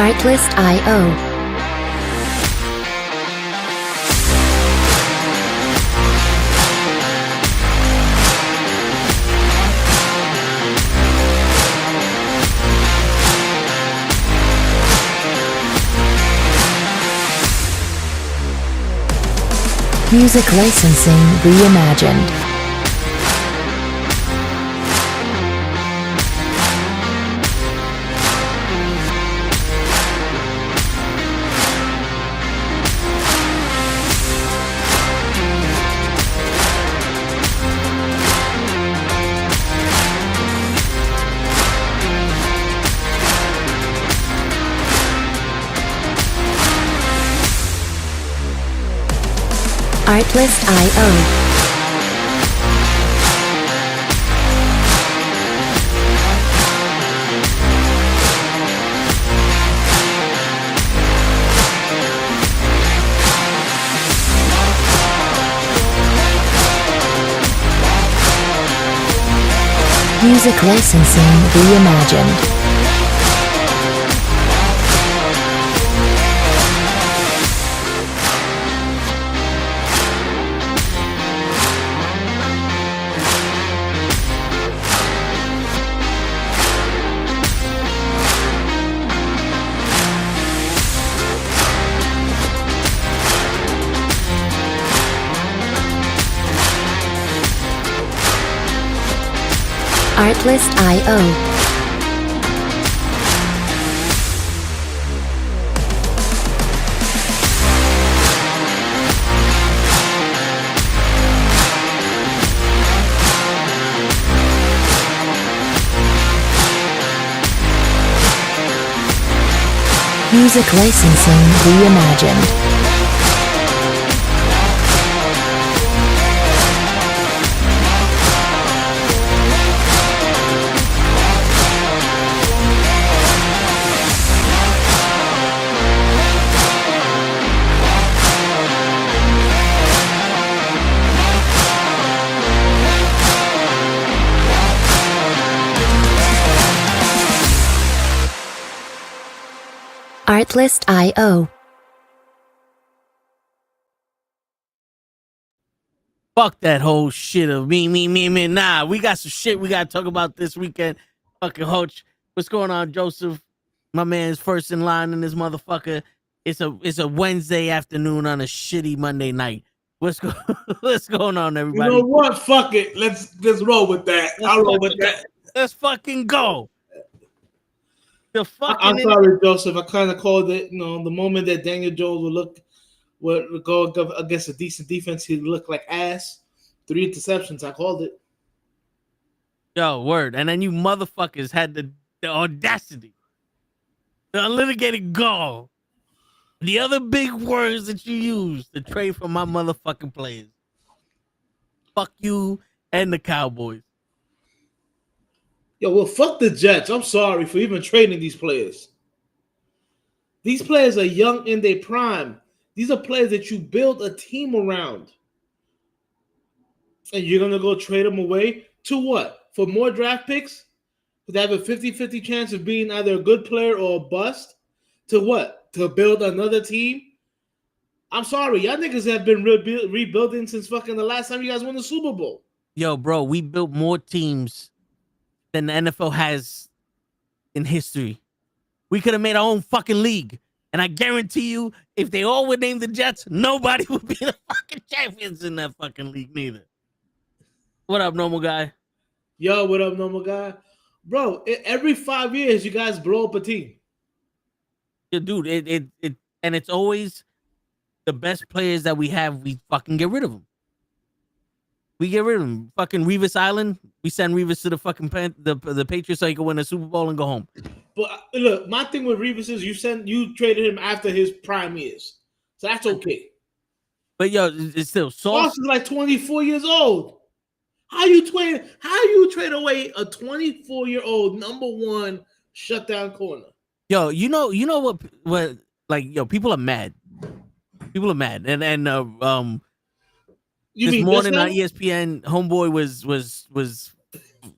Artlist.io. Music licensing reimagined. Artlist.io. Music licensing reimagined. Artlist.io. Music licensing reimagined. Artlist.io. Fuck that whole shit of me. Nah, we got some shit we got to talk about this weekend. Fucking Hoach. What's going on, Joseph? My man's first in line in this motherfucker. It's a Wednesday afternoon on a shitty Monday night. What's going on, everybody? You know what? Fuck it. Let's roll with that. I'll roll with that. Let's fucking go. I'm sorry, Joseph. I kind of called it. You know, the moment that Daniel Jones would go against a decent defense, he'd look like ass. 3 interceptions. I called it. Yo, word. And then you motherfuckers had the audacity, the unlitigated gall, the other big words that you used to trade for my motherfucking players. Fuck you and the Cowboys. Yo, well, fuck the Jets. I'm sorry for even trading these players. These players are young in their prime. These are players that you build a team around. And you're going to go trade them away to what? For more draft picks? To have a 50-50 chance of being either a good player or a bust? To what? To build another team? I'm sorry. Y'all niggas have been rebuilding since fucking the last time you guys won the Super Bowl. Yo, bro, we built more teams than the NFL has in history. We could have made our own fucking league. And I guarantee you, if they all would name the Jets, nobody would be the fucking champions in that fucking league neither. What up, normal guy? Yo, what up, normal guy? Bro, every 5 years, you guys blow up a team. Yeah, dude, and it's always the best players that we have, we fucking get rid of them. We get rid of him. Fucking Revis Island. We send Revis to the fucking the Patriots so he can win a Super Bowl and go home. But look, my thing with Revis is you traded him after his prime years, so that's okay. But yo, it's still Sauce is like 24 years old. How you trade away a 24-year-old number one shutdown corner? Yo, you know what? Like, yo, people are mad. People are mad, and You this morning on ESPN, homeboy was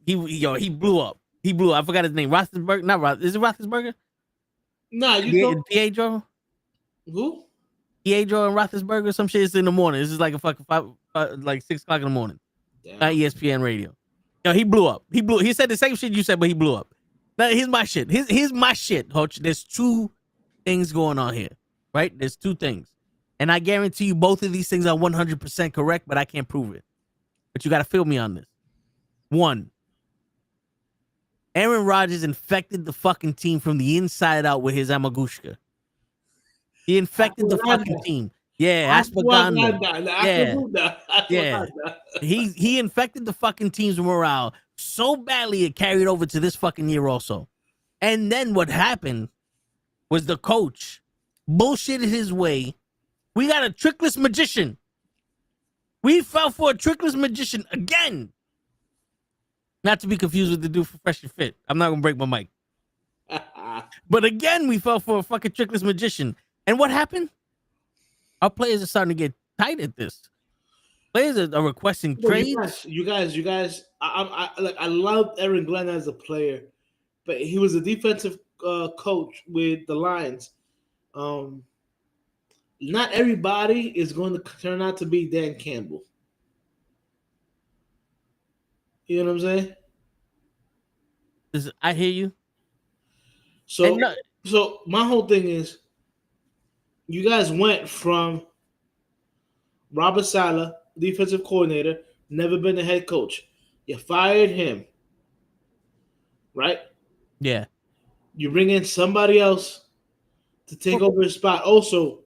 he blew up. He blew up. I forgot his name. Roethlisberger? Not Roth. Is it Roethlisberger? Nah, you know Pietro, who? Pietro and Roethlisberger. Some shit is in the morning. This is like a fucking like 6 o'clock in the morning. Damn. ESPN radio. Yo, he blew up. He said the same shit you said, but he blew up. Now here's my shit. Here's my shit, Hoch. There's two things going on here, right? There's two things. And I guarantee you both of these things are 100% correct, but I can't prove it. But you got to feel me on this. One, Aaron Rodgers infected the fucking team from the inside out with his Amagushka. He infected the fucking team. Yeah, ashwagandha. Yeah. He infected the fucking team's morale so badly it carried over to this fucking year also. And then what happened was the coach bullshitted his way. We got a trickless magician. We fell for a trickless magician again. Not to be confused with the dude for Fresh and Fit. I'm not gonna break my mic. But again, we fell for a fucking trickless magician. And what happened? Our players are starting to get tight at this. Players are requesting trades. You guys. I love Aaron Glenn as a player, but he was a defensive coach with the Lions. Not everybody is going to turn out to be Dan Campbell. You know what I'm saying? I hear you. So my whole thing is, you guys went from Robert Saleh, defensive coordinator, never been a head coach. You fired him, right? Yeah. You bring in somebody else to take over his spot. Also,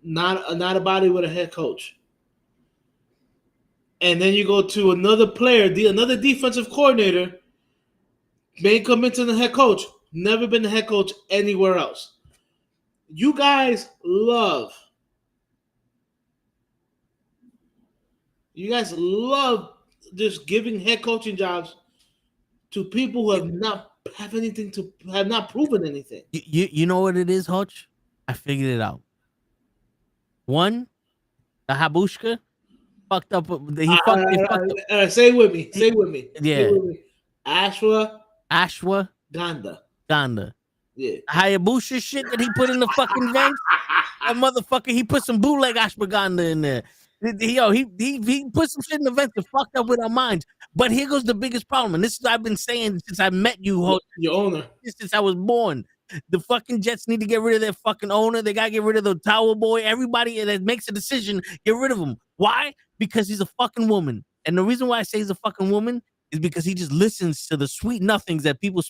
not a body with a head coach. And then you go to another player, another defensive coordinator, may come into the head coach, never been the head coach anywhere else. You guys love just giving head coaching jobs to people who have not proven anything. You know what it is, Hutch? I figured it out. One, the Habushka fucked up. He fucked up. Say it with me. Yeah. Ganda. Yeah. Hayabusa shit that he put in the fucking vents. That motherfucker, he put some bootleg ashwagandha in there. He put some shit in the vents that fucked up with our minds. But here goes the biggest problem. And this is what I've been saying since I met you, your owner. Since I was born. The fucking Jets need to get rid of their fucking owner. They got to get rid of the Tower Boy. Everybody that makes a decision, get rid of him. Why? Because he's a fucking woman. And the reason why I say he's a fucking woman is because he just listens to the sweet nothings that people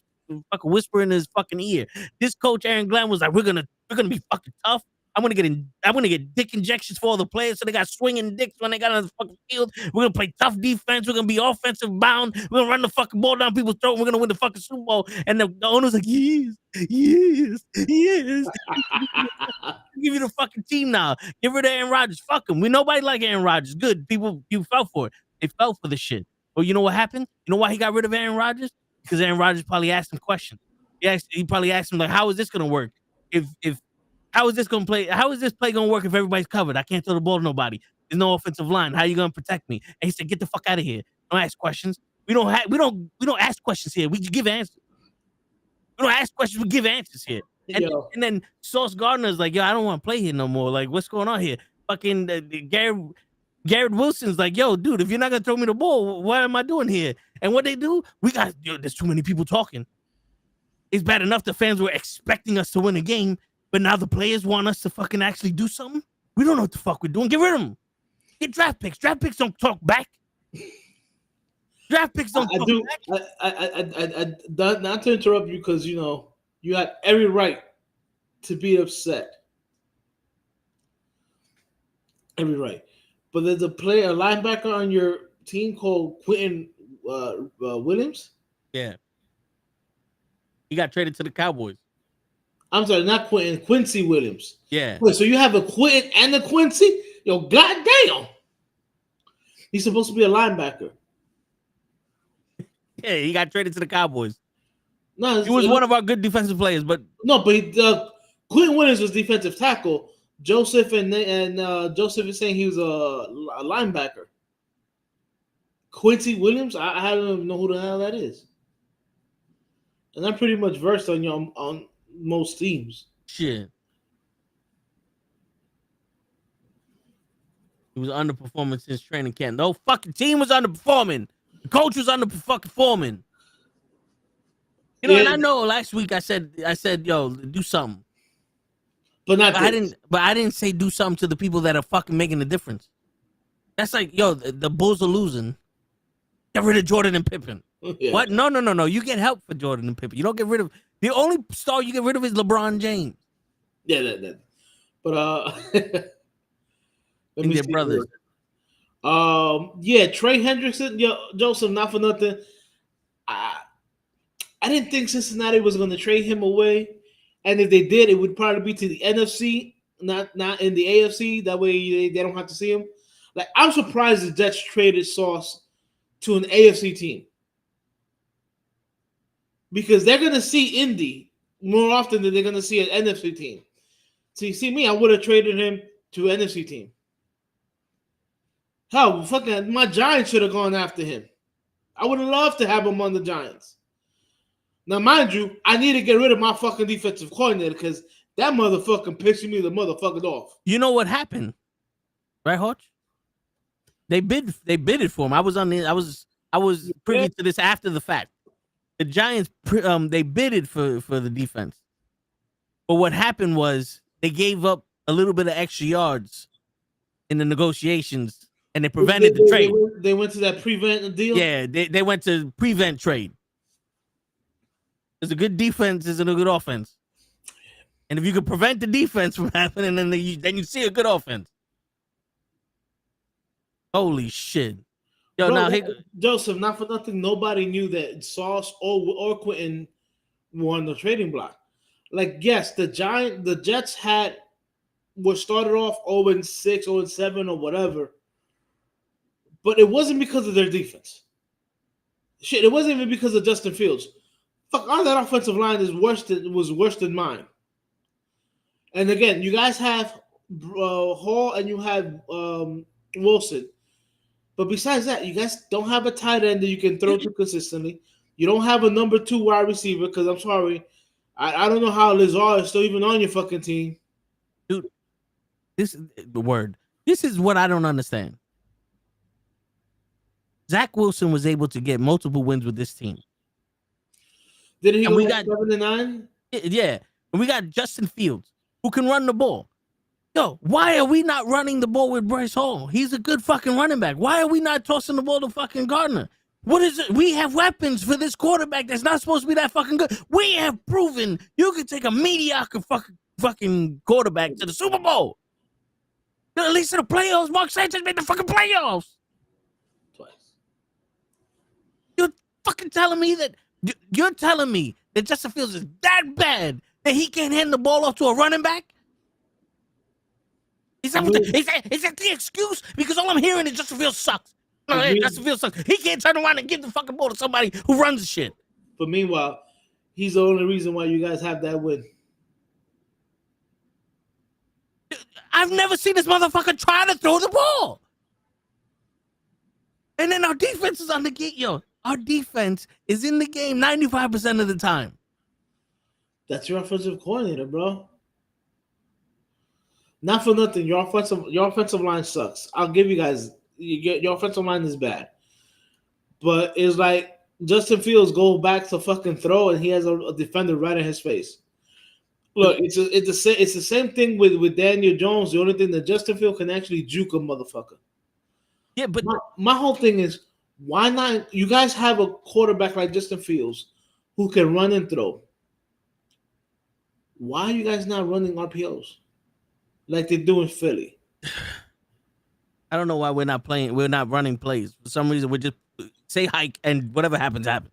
fucking whisper in his fucking ear. This coach Aaron Glenn was like, we're gonna be fucking tough. I'm gonna get dick injections for all the players so they got swinging dicks when they got on the fucking field. We're gonna play tough defense. We're gonna be offensive bound. We're gonna run the fucking ball down people's throat. We're gonna win the fucking Super Bowl. And the owner's like, yes. Give you the fucking team now. Get rid of Aaron Rodgers. Fuck him. Nobody like Aaron Rodgers. Good people. You fell for it. They fell for the shit. Well, you know what happened? You know why he got rid of Aaron Rodgers? Because Aaron Rodgers probably asked him questions. He probably asked him like, how is this gonna work? How is this gonna play? How is this play gonna work if everybody's covered? I can't throw the ball to nobody. There's no offensive line. How are you gonna protect me? And he said, get the fuck out of here. Don't ask questions. We don't ask questions here. We give answers. We don't ask questions. We give answers here. And then Sauce Gardner's like, yo, I don't want to play here no more. Like, what's going on here? Fucking Garrett Wilson's like, yo, dude, if you're not gonna throw me the ball, what am I doing here? And what they do, there's too many people talking. It's bad enough the fans were expecting us to win a game, but now the players want us to fucking actually do something. We don't know what the fuck we're doing. Get rid of them. Get draft picks. Draft picks don't talk back. Draft picks don't talk back. I not to interrupt you because you have every right to be upset. Every right. But there's a linebacker on your team called Quentin Williams. Yeah. He got traded to the Cowboys. I'm sorry, not Quentin. Quincy Williams. Yeah. Wait, so you have a Quentin and a Quincy? Yo, goddamn. He's supposed to be a linebacker. Yeah, he got traded to the Cowboys. No, he was one of our good defensive players, but Quentin Williams was defensive tackle. Joseph and Joseph is saying he was a linebacker. Quincy Williams, I don't even know who the hell that is. And I'm pretty much versed on most teams. Shit. He was underperforming since training camp. No fucking team was underperforming. The coach was underperforming. You know, and I know last week I said, yo, do something. But I didn't say do something to the people that are fucking making the difference. That's like, yo, the Bulls are losing. Get rid of Jordan and Pippen. Yeah. What? No. You get help for Jordan and Pippen. You don't get rid of the only star you get rid of is LeBron James. Yeah, that. But let me see. Brothers. Yeah, Trey Hendrickson, Joseph, not for nothing. I didn't think Cincinnati was going to trade him away, and if they did, it would probably be to the NFC, not in the AFC. That way, they don't have to see him. Like, I'm surprised the Jets traded Sauce to an AFC team because they're going to see Indy more often than they're going to see an NFC team. So you see me, I would have traded him to an NFC team. Hell, fucking my Giants should have gone after him. I would have loved to have him on the Giants. Now, mind you, I need to get rid of my fucking defensive coordinator because that motherfucking pissing me the motherfucking off. You know what happened, right, Hodge? They bid it for him. I was privy to this after the fact. The Giants they bidded for the defense, but what happened was they gave up a little bit of extra yards in the negotiations, and they prevented the trade. They went to that prevent deal. Yeah, they went to prevent trade. There's a good defense, there's a good offense, and if you could prevent the defense from happening, then you see a good offense. Holy shit. Yo, bro, now Joseph, not for nothing, nobody knew that Sauce or Quentin were on the trading block. Like, yes, the Jets were started off 0-6, 0-7, or whatever, but it wasn't because of their defense. Shit, it wasn't even because of Justin Fields. Fuck, all that offensive line was worse than mine. And again, you guys have Hall and you have Wilson. But besides that, you guys don't have a tight end that you can throw to consistently. You don't have a number 2 wide receiver because I'm sorry. I don't know how Lazard is still even on your fucking team. Dude, this is what I don't understand. Zach Wilson was able to get multiple wins with this team. Didn't he go 7-9? Yeah. And we got Justin Fields, who can run the ball. Yo, why are we not running the ball with Bryce Hall? He's a good fucking running back. Why are we not tossing the ball to fucking Gardner? What is it? We have weapons for this quarterback that's not supposed to be that fucking good. We have proven you can take a mediocre fucking quarterback to the Super Bowl. At least in the playoffs, Mark Sanchez made the fucking playoffs. Twice. You're fucking telling me that Justin Fields is that bad that he can't hand the ball off to a running back? Is that the excuse? Because all I'm hearing is Justin Fields sucks. No, hey, Justin Fields sucks. He can't turn around and give the fucking ball to somebody who runs the shit. But meanwhile, he's the only reason why you guys have that win. I've never seen this motherfucker try to throw the ball. And then our defense is on the game. Yo, our defense is in the game 95% of the time. That's your offensive coordinator, bro. Not for nothing. Your offensive line sucks. I'll give you guys. Your offensive line is bad. But it's like Justin Fields go back to fucking throw and he has a defender right in his face. Look, it's the same thing with Daniel Jones. The only thing that Justin Fields can actually juke a motherfucker. Yeah, but my whole thing is, why not? You guys have a quarterback like Justin Fields who can run and throw. Why are you guys not running RPOs like they do in Philly? I don't know why we're not running plays. For some reason, we just say hike and whatever happens, happens.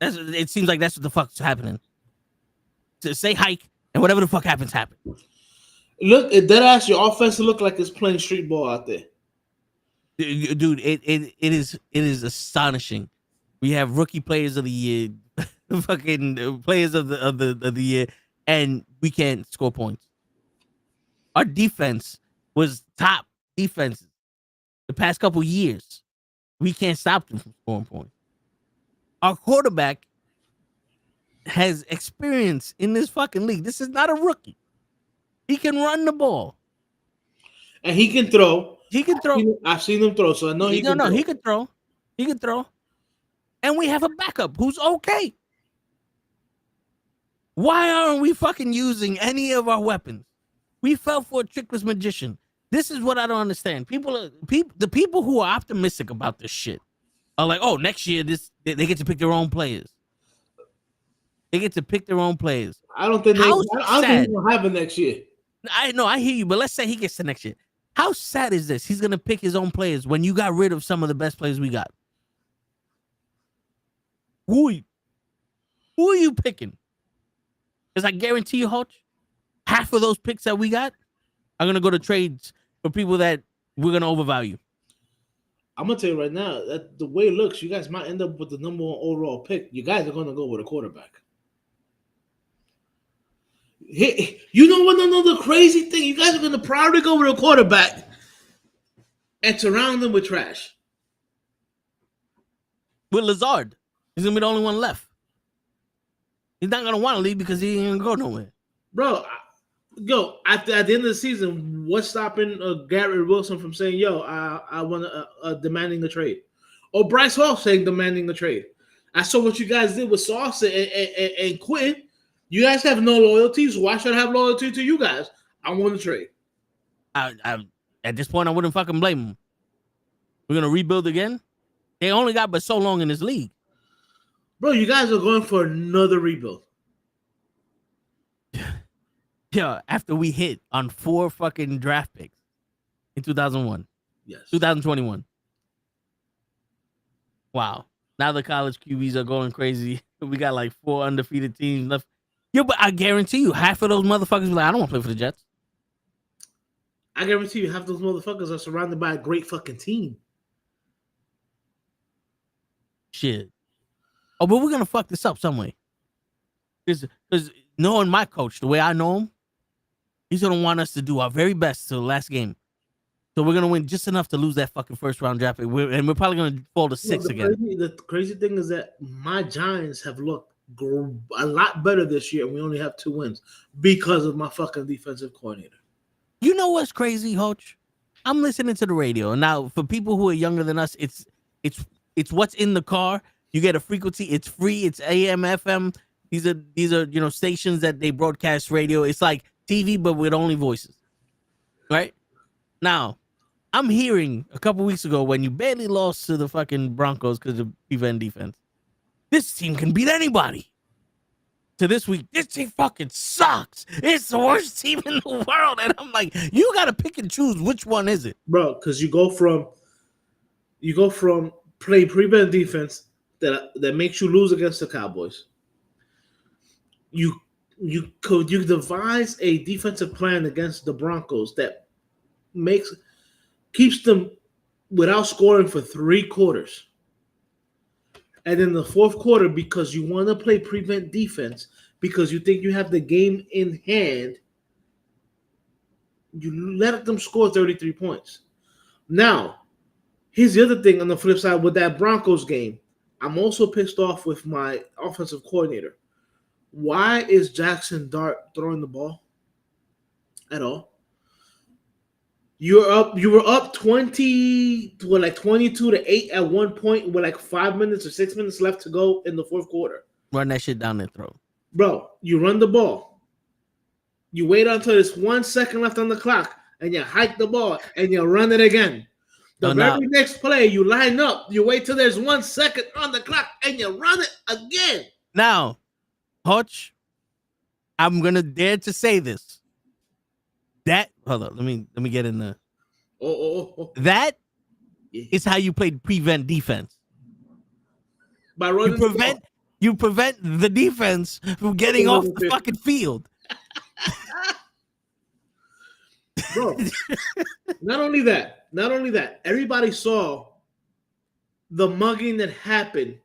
It seems like that's what the fuck's happening. To say hike and whatever the fuck happens, happens. Look, that ass your offense look like it's playing street ball out there. Dude, it is astonishing. We have rookie players of the year, fucking players of the year, and we can't score points. Our defense was top defenses the past couple years. We can't stop them from scoring points. Our quarterback has experience in this fucking league. This is not a rookie. He can run the ball. And he can throw. He can throw. I've seen him throw, so I know he can throw. He can throw. He can throw. And we have a backup who's okay. Why aren't we fucking using any of our weapons? We fell for a trickless magician. This is what I don't understand. The people who are optimistic about this shit are like, oh, next year they get to pick their own players. They get to pick their own players. I don't think they'll have it next year. I know, I hear you, but let's say he gets to next year. How sad is this? He's gonna pick his own players when you got rid of some of the best players we got. Who are you picking? Because I guarantee you, Hutch, half of those picks that we got are gonna go to trades for people that we're gonna overvalue. I'm gonna tell you right now that the way it looks, you guys might end up with the number 1 overall pick. You guys are gonna go with a quarterback. You know what? Another crazy thing, you guys are gonna probably go with a quarterback and surround them with trash. With Lazard, he's gonna be the only one left. He's not gonna want to leave because he ain't gonna go nowhere, bro. Yo, at the end of the season, what's stopping Garrett Wilson from saying, "Yo, I want demanding a trade," or Bryce Hall saying demanding a trade? I saw what you guys did with Sauce and Quinn. You guys have no loyalty, so why should I have loyalty to you guys? I want to trade. I at this point, I wouldn't fucking blame him. We're gonna rebuild again. They only got but so long in this league, bro. You guys are going for another rebuild. Yeah, after we hit on 4 fucking draft picks in 2001. Yes. 2021. Wow. Now the college QBs are going crazy. We got like 4 undefeated teams left. Yeah, but I guarantee you, half of those motherfuckers be like, I don't want to play for the Jets. I guarantee you, half those motherfuckers are surrounded by a great fucking team. Shit. Oh, but we're going to fuck this up some way. Because knowing my coach, the way I know him, he's going to want us to do our very best to the last game. So we're going to win just enough to lose that fucking first round draft pick. And we're probably going to fall to 6 again. The crazy thing is that my Giants have looked a lot better this year, and we only have 2 wins because of my fucking defensive coordinator. You know what's crazy, Hoach? I'm listening to the radio, and now for people who are younger than us, it's what's in the car. You get a frequency. It's free. It's AM, FM. These are stations that they broadcast radio. It's like TV, but with only voices. Right? Now, I'm hearing a couple weeks ago when you barely lost to the fucking Broncos because of prevent defense. This team can beat anybody. To this week, this team fucking sucks. It's the worst team in the world. And I'm like, you got to pick and choose which one is it. Bro, because you go from play prevent defense that makes you lose against the Cowboys. You devise a defensive plan against the Broncos that keeps them without scoring for 3 quarters. And in the 4th quarter, because you want to play prevent defense, because you think you have the game in hand, you let them score 33 points. Now, here's the other thing on the flip side with that Broncos game. I'm also pissed off with my offensive coordinator. Why is Jackson Dart throwing the ball at all? You were up 22-8 at one point with like 5 minutes or 6 minutes left to go in the 4th quarter. Run that shit down their throat. Bro, you run the ball. You wait until there's 1 second left on the clock and you hike the ball and you run it again. The very next play, you line up, you wait till there's 1 second on the clock and you run it again. Now, Hutch, I'm gonna dare to say this. Hold on, let me get in there. That is how you play prevent defense. By running you prevent the defense from getting off the fucking field. Bro, not only that, everybody saw the mugging that happened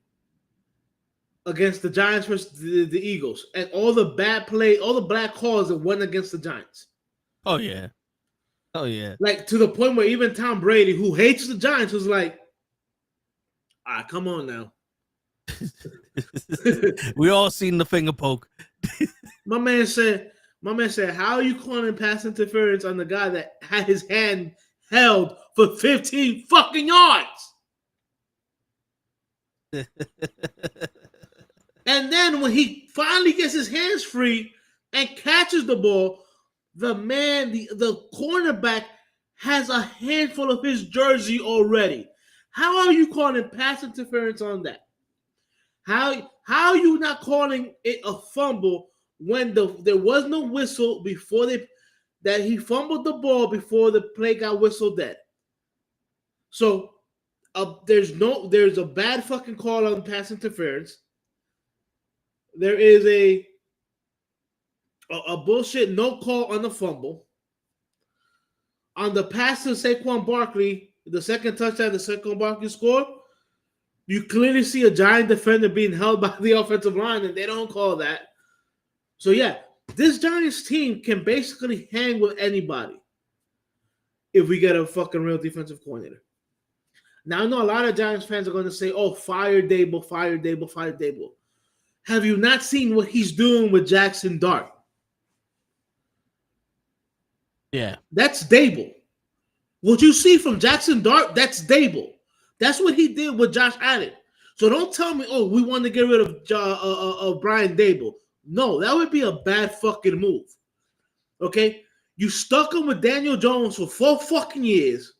against the Giants versus the Eagles, and all the bad play, all the black calls that went against the Giants. Oh yeah. Like to the point where even Tom Brady, who hates the Giants, was like, "All right, come on now." We all seen the finger poke. My man said, how are you calling pass interference on the guy that had his hand held for 15 fucking yards? And then when he finally gets his hands free and catches the ball, the cornerback has a handful of his jersey already. How are you calling pass interference on that? How are you not calling it a fumble when there was no whistle before that he fumbled the ball before the play got whistled dead? So there's a bad fucking call on pass interference. There is a bullshit no call on the fumble. On the pass to Saquon Barkley, the second touchdown the Saquon Barkley scored, you clearly see a giant defender being held by the offensive line, and they don't call that. So yeah, this Giants team can basically hang with anybody if we get a fucking real defensive coordinator. Now I know a lot of Giants fans are going to say, "Oh, fire Dable, fire Dable, fire Dable." Have you not seen what he's doing with Jackson Dart? Yeah. That's Dable. What you see from Jackson Dart, that's Dable. That's what he did with Josh Allen. So don't tell me, oh, we want to get rid of Brian Dable. No, that would be a bad fucking move. Okay? You stuck him with Daniel Jones for 4 fucking years.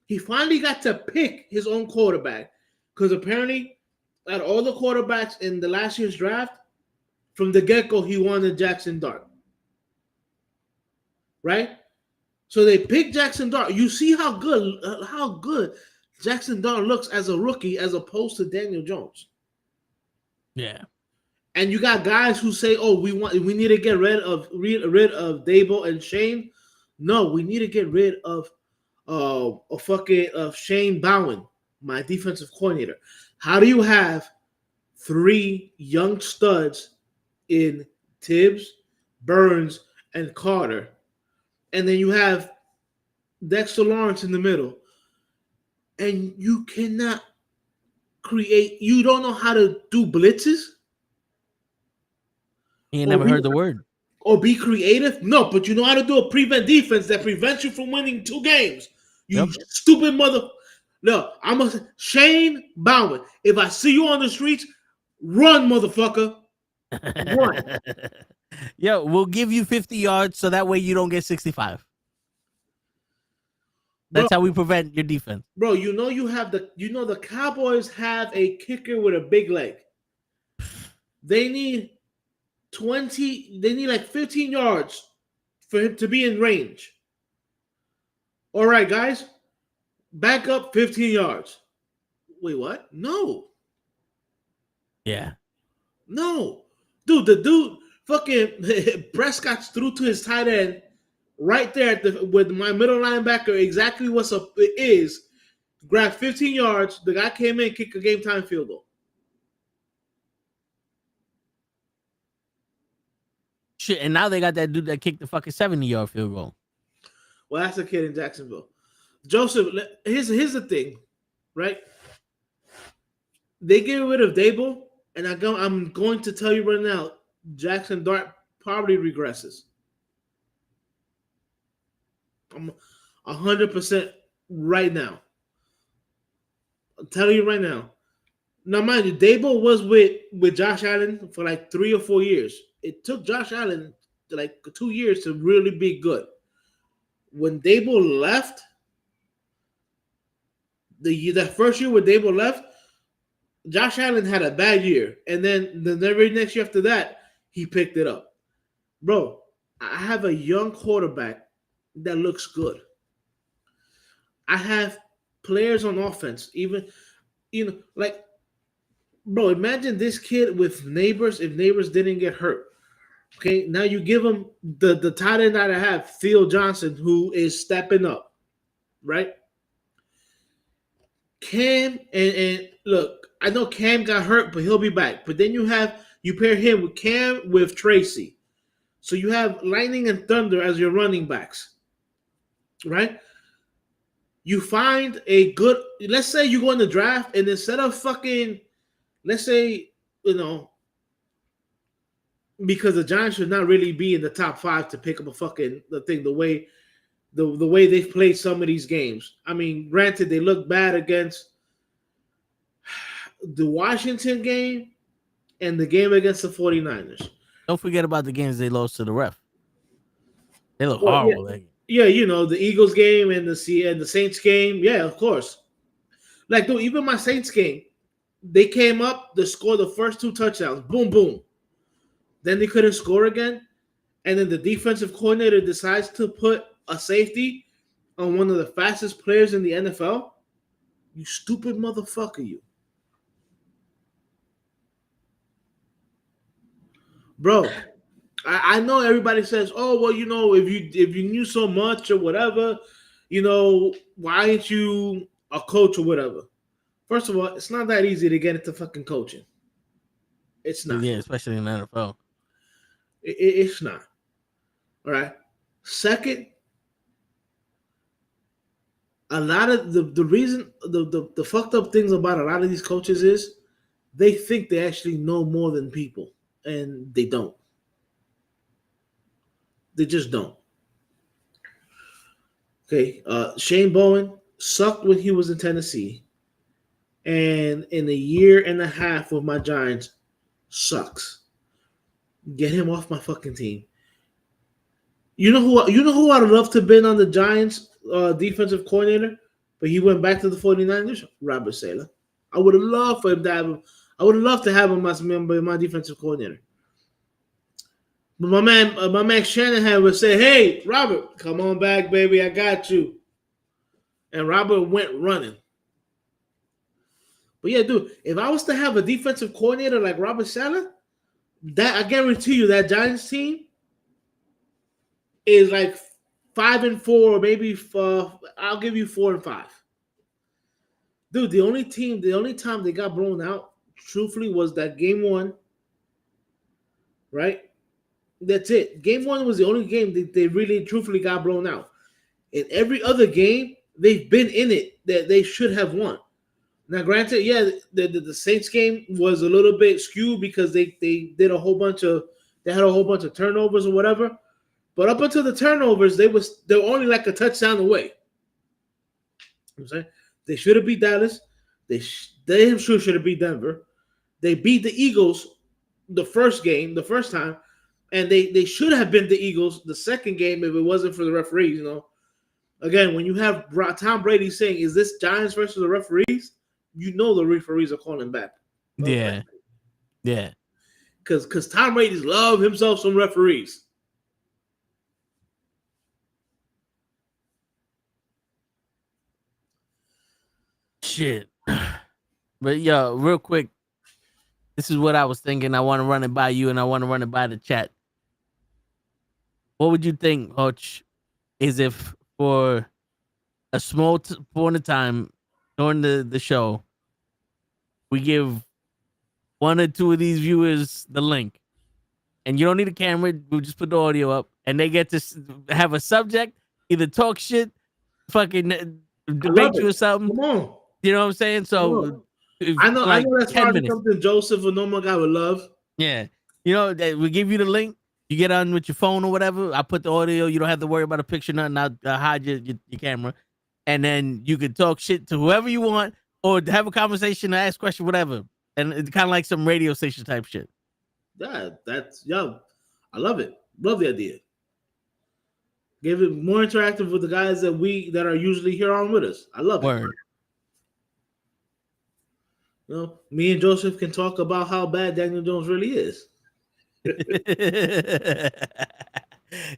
He finally got to pick his own quarterback because apparently out of all the quarterbacks in the last year's draft, from the get-go, he wanted Jackson Dart. Right? So they picked Jackson Dart. You see how good Jackson Dart looks as a rookie as opposed to Daniel Jones. Yeah. And you got guys who say, "Oh, we need to get rid of Dable and Shane." No, we need to get rid of Shane Bowen, my defensive coordinator. How do you have 3 young studs in Tibbs, Burns, and Carter, and then you have Dexter Lawrence in the middle, and you cannot create? You don't know how to do blitzes? He ain't never heard the word. Or be creative? No, but you know how to do a prevent defense that prevents you from winning 2 games. You stupid mother. No, I'm a Shane Bowen. If I see you on the streets, run, motherfucker. Run. Yo, we'll give you 50 yards so that way you don't get 65. That's how we prevent your defense. Bro, the Cowboys have a kicker with a big leg. They need like 15 yards for him to be in range. All right, guys. Back up 15 yards. Wait, what? No. Yeah. No. Dude, the dude fucking Prescott threw to his tight end right there with my middle linebacker exactly what's up is. Grabbed 15 yards. The guy came in, kicked a game time field goal. Shit, and now they got that dude that kicked the fucking 70-yard field goal. Well, that's a kid in Jacksonville. Joseph, here's the thing, right? They get rid of Dable, and I'm going to tell you right now, Jackson Dart probably regresses. I'm 100% right now. I'm telling you right now. Now, mind you, Dable was with Josh Allen for like 3 or 4 years. It took Josh Allen like 2 years to really be good. When Dable left, that first year when Dable left, Josh Allen had a bad year. And then the very next year after that, he picked it up. Bro, I have a young quarterback that looks good. I have players on offense, even, like, bro, imagine this kid with Neighbors if Neighbors didn't get hurt. Okay, now you give him the tight end that I have, Theo Johnson, who is stepping up, right? Cam, and look, I know Cam got hurt, but he'll be back. But then you pair him with Cam with Tracy. So you have Lightning and Thunder as your running backs, right? You find a good, let's say you go in the draft, and instead of fucking let's say, because the Giants should not really be in the top 5 to pick up the thing the way they've played some of these games. I mean, granted, they look bad against the Washington game and the game against the 49ers. Don't forget about the games they lost to the ref. They look Well, horrible. Yeah, the Eagles game and the Saints game. Yeah, of course. Like, dude, even my Saints game, they came up, they scored the first 2 touchdowns. Boom, boom. Then they couldn't score again. And then the defensive coordinator decides to put a safety on one of the fastest players in the NFL. You stupid motherfucker, you. Bro, I know everybody says, oh, well, if you knew so much or whatever, why aren't you a coach or whatever? First of all, it's not that easy to get into fucking coaching. It's not. Yeah, especially in the NFL. It's not. All right. Second, a lot of the reason, the fucked up things about a lot of these coaches is they think they actually know more than people, and they don't. They just don't. Okay. Shane Bowen sucked when he was in Tennessee, and in a year and a half with my Giants, sucks. Get him off my fucking team. You know who I'd love to have been on the Giants defensive coordinator, but he went back to the 49ers? Robert Saleh. I would have loved for him to have him. I would have loved to have him as my defensive coordinator. But my man Shanahan would say, "Hey, Robert, come on back, baby. I got you." And Robert went running. But yeah, dude, if I was to have a defensive coordinator like Robert Saleh, that I guarantee you that Giants team is like 5-4, or maybe I'll give you 4-5. Dude, the only time they got blown out, truthfully, was that game 1. Right? That's it. Game 1 was the only game they really truthfully got blown out. In every other game, they've been in it that they should have won. Now, granted, yeah, the Saints game was a little bit skewed because they had a whole bunch of turnovers or whatever. But up until the turnovers, they were only like a touchdown away. You know what I'm saying? They should have beat Dallas. They sure should have beat Denver. They beat the Eagles the first time, and they should have been the Eagles the second game if it wasn't for the referees. Again, when you have Tom Brady saying, "Is this Giants versus the referees?" The referees are calling back. Yeah. Because Tom Brady's love himself some referees. Shit. But yo, real quick, this is what I was thinking. I want to run it by you, and I want to run it by the chat. What would you think, Hutch, is if for a small point of time during the show, we give 1 or 2 of these viewers the link, and you don't need a camera, we'll just put the audio up, and they get to have a subject, either talk shit, fucking debate you or something. Come on. You know what I'm saying? So I know that's 10 probably minutes. something Joseph or normal guy would love. Yeah. We give you the link. You get on with your phone or whatever. I put the audio. You don't have to worry about a picture, nothing. I'll hide your camera. And then you can talk shit to whoever you want or have a conversation or ask question, whatever. And it's kind of like some radio station type shit. Yeah, I love it. Love the idea. Give it more interactive with the guys that are usually here on with us. I love it. Me and Joseph can talk about how bad Daniel Jones really is.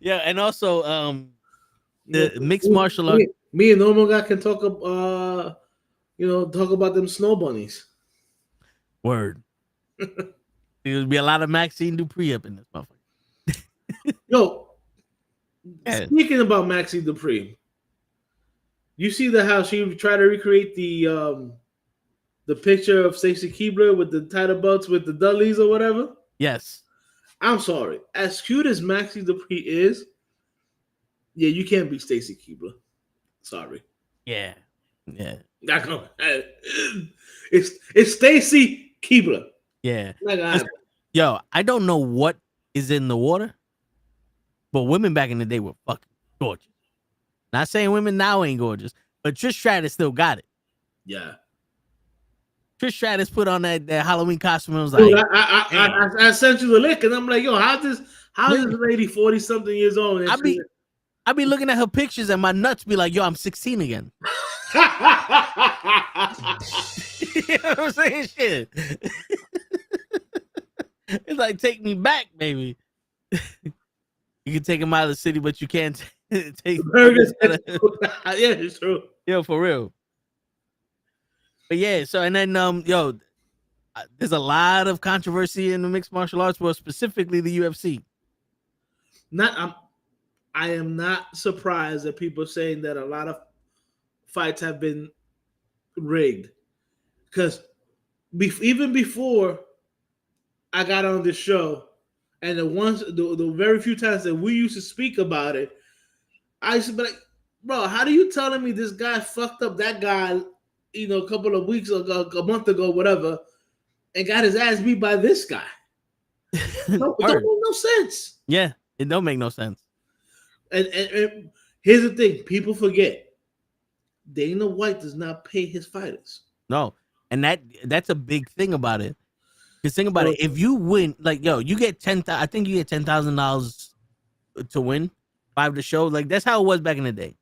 Yeah, and also the mixed martial art. Me and normal guy can talk about them snow bunnies. Word. There'll be a lot of Maxine Dupree up in this motherfucker. Yo, speaking about Maxine Dupree, you see how she tried to recreate the picture of Stacy Keibler with the title belts with the Dudleys or whatever? Yes. I'm sorry. As cute as Maxine Dupree is, yeah, you can't beat Stacy Keibler. Sorry. Yeah. It's Stacy Keebler. Yeah. Like, Yo, I don't know what is in the water, but women back in the day were fucking gorgeous. Not saying women now ain't gorgeous, but Trish Stratus still got it. yeah. Trish Stratus put on that Halloween costume and was Dude, like, I sent you the link, and I'm like, yo, how's this lady 40-something years old? And I be looking at her pictures and my nuts be like, yo, I'm 16 again. You know what I'm saying? Shit. It's like, take me back, baby. You can take him out of the city, but you can't take burgers. Yeah, it's true. Yo, for real. But yeah, so and then there's a lot of controversy in the mixed martial arts world, specifically the UFC. I am not surprised that people are saying that a lot of fights have been rigged, because even before I got on this show, and the very few times that we used to speak about it, I used to be like, bro, how do you telling me this guy fucked up that guy, a couple of weeks ago, a month ago, whatever, and got his ass beat by this guy? No, it don't make no sense. Yeah, it don't make no sense. And here's the thing: people forget Dana White does not pay his fighters. No, and that's a big thing about it. Because think about it: if you win, like you get I think you get $10,000 to win 5 to show. Like that's how it was back in the day.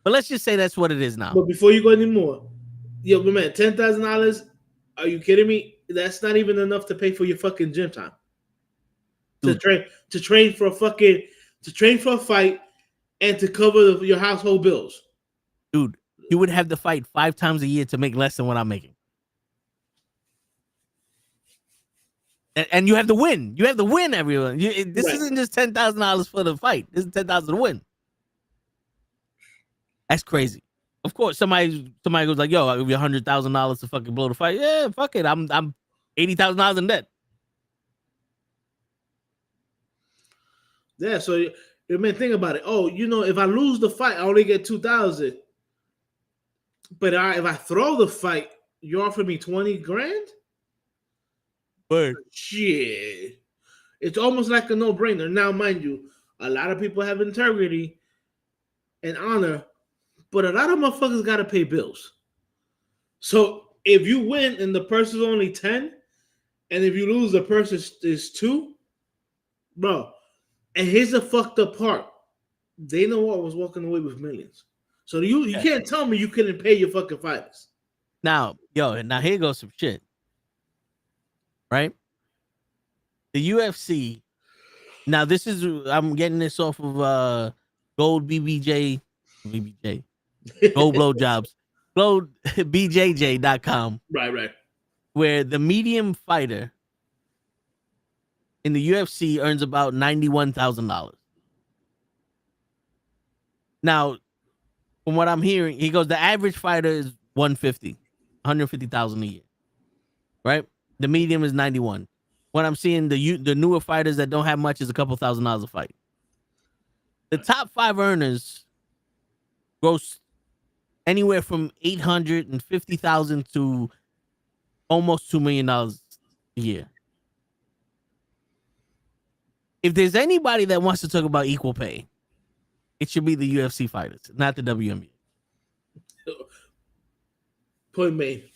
But let's just say that's what it is now. But before you go anymore, yo, but man, $10,000? Are you kidding me? That's not even enough to pay for your fucking gym time. To train for a fight and to cover your household bills. Dude, you would have to fight 5 times a year to make less than what I'm making. And you have to win. You have to win, everyone. This isn't just $10,000 for the fight. This is $10,000 to win. That's crazy. Of course, somebody goes like, "Yo, I'll give you $100,000 to fucking blow the fight." Yeah, fuck it. I'm $80,000 in debt. Yeah. So, think about it. Oh, if I lose the fight, I only get $2,000. But if I throw the fight, you offer me $20,000. But shit, it's almost like a no-brainer. Now, mind you, a lot of people have integrity and honor, but a lot of motherfuckers got to pay bills. So if you win and the person's only 10, and if you lose, the person is 2, bro. And here's the fucked up part: they know what was walking away with millions. So you can't tell me you couldn't pay your fucking fighters. Now here goes some shit. Right? The UFC. Now I'm getting this off of Gold BBJ, Gold Blowjobs, GoldBJJ.com. Right. Where the medium fighter in the UFC earns about $91,000. Now, from what I'm hearing, he goes, the average fighter is 150,000 a year. Right? The medium is 91. What I'm seeing, the newer fighters that don't have much is a couple $1,000s a fight. The top 5 earners gross anywhere from $850,000 to almost $2 million a year. If there's anybody that wants to talk about equal pay, it should be the UFC fighters, not the WNBA. Point made.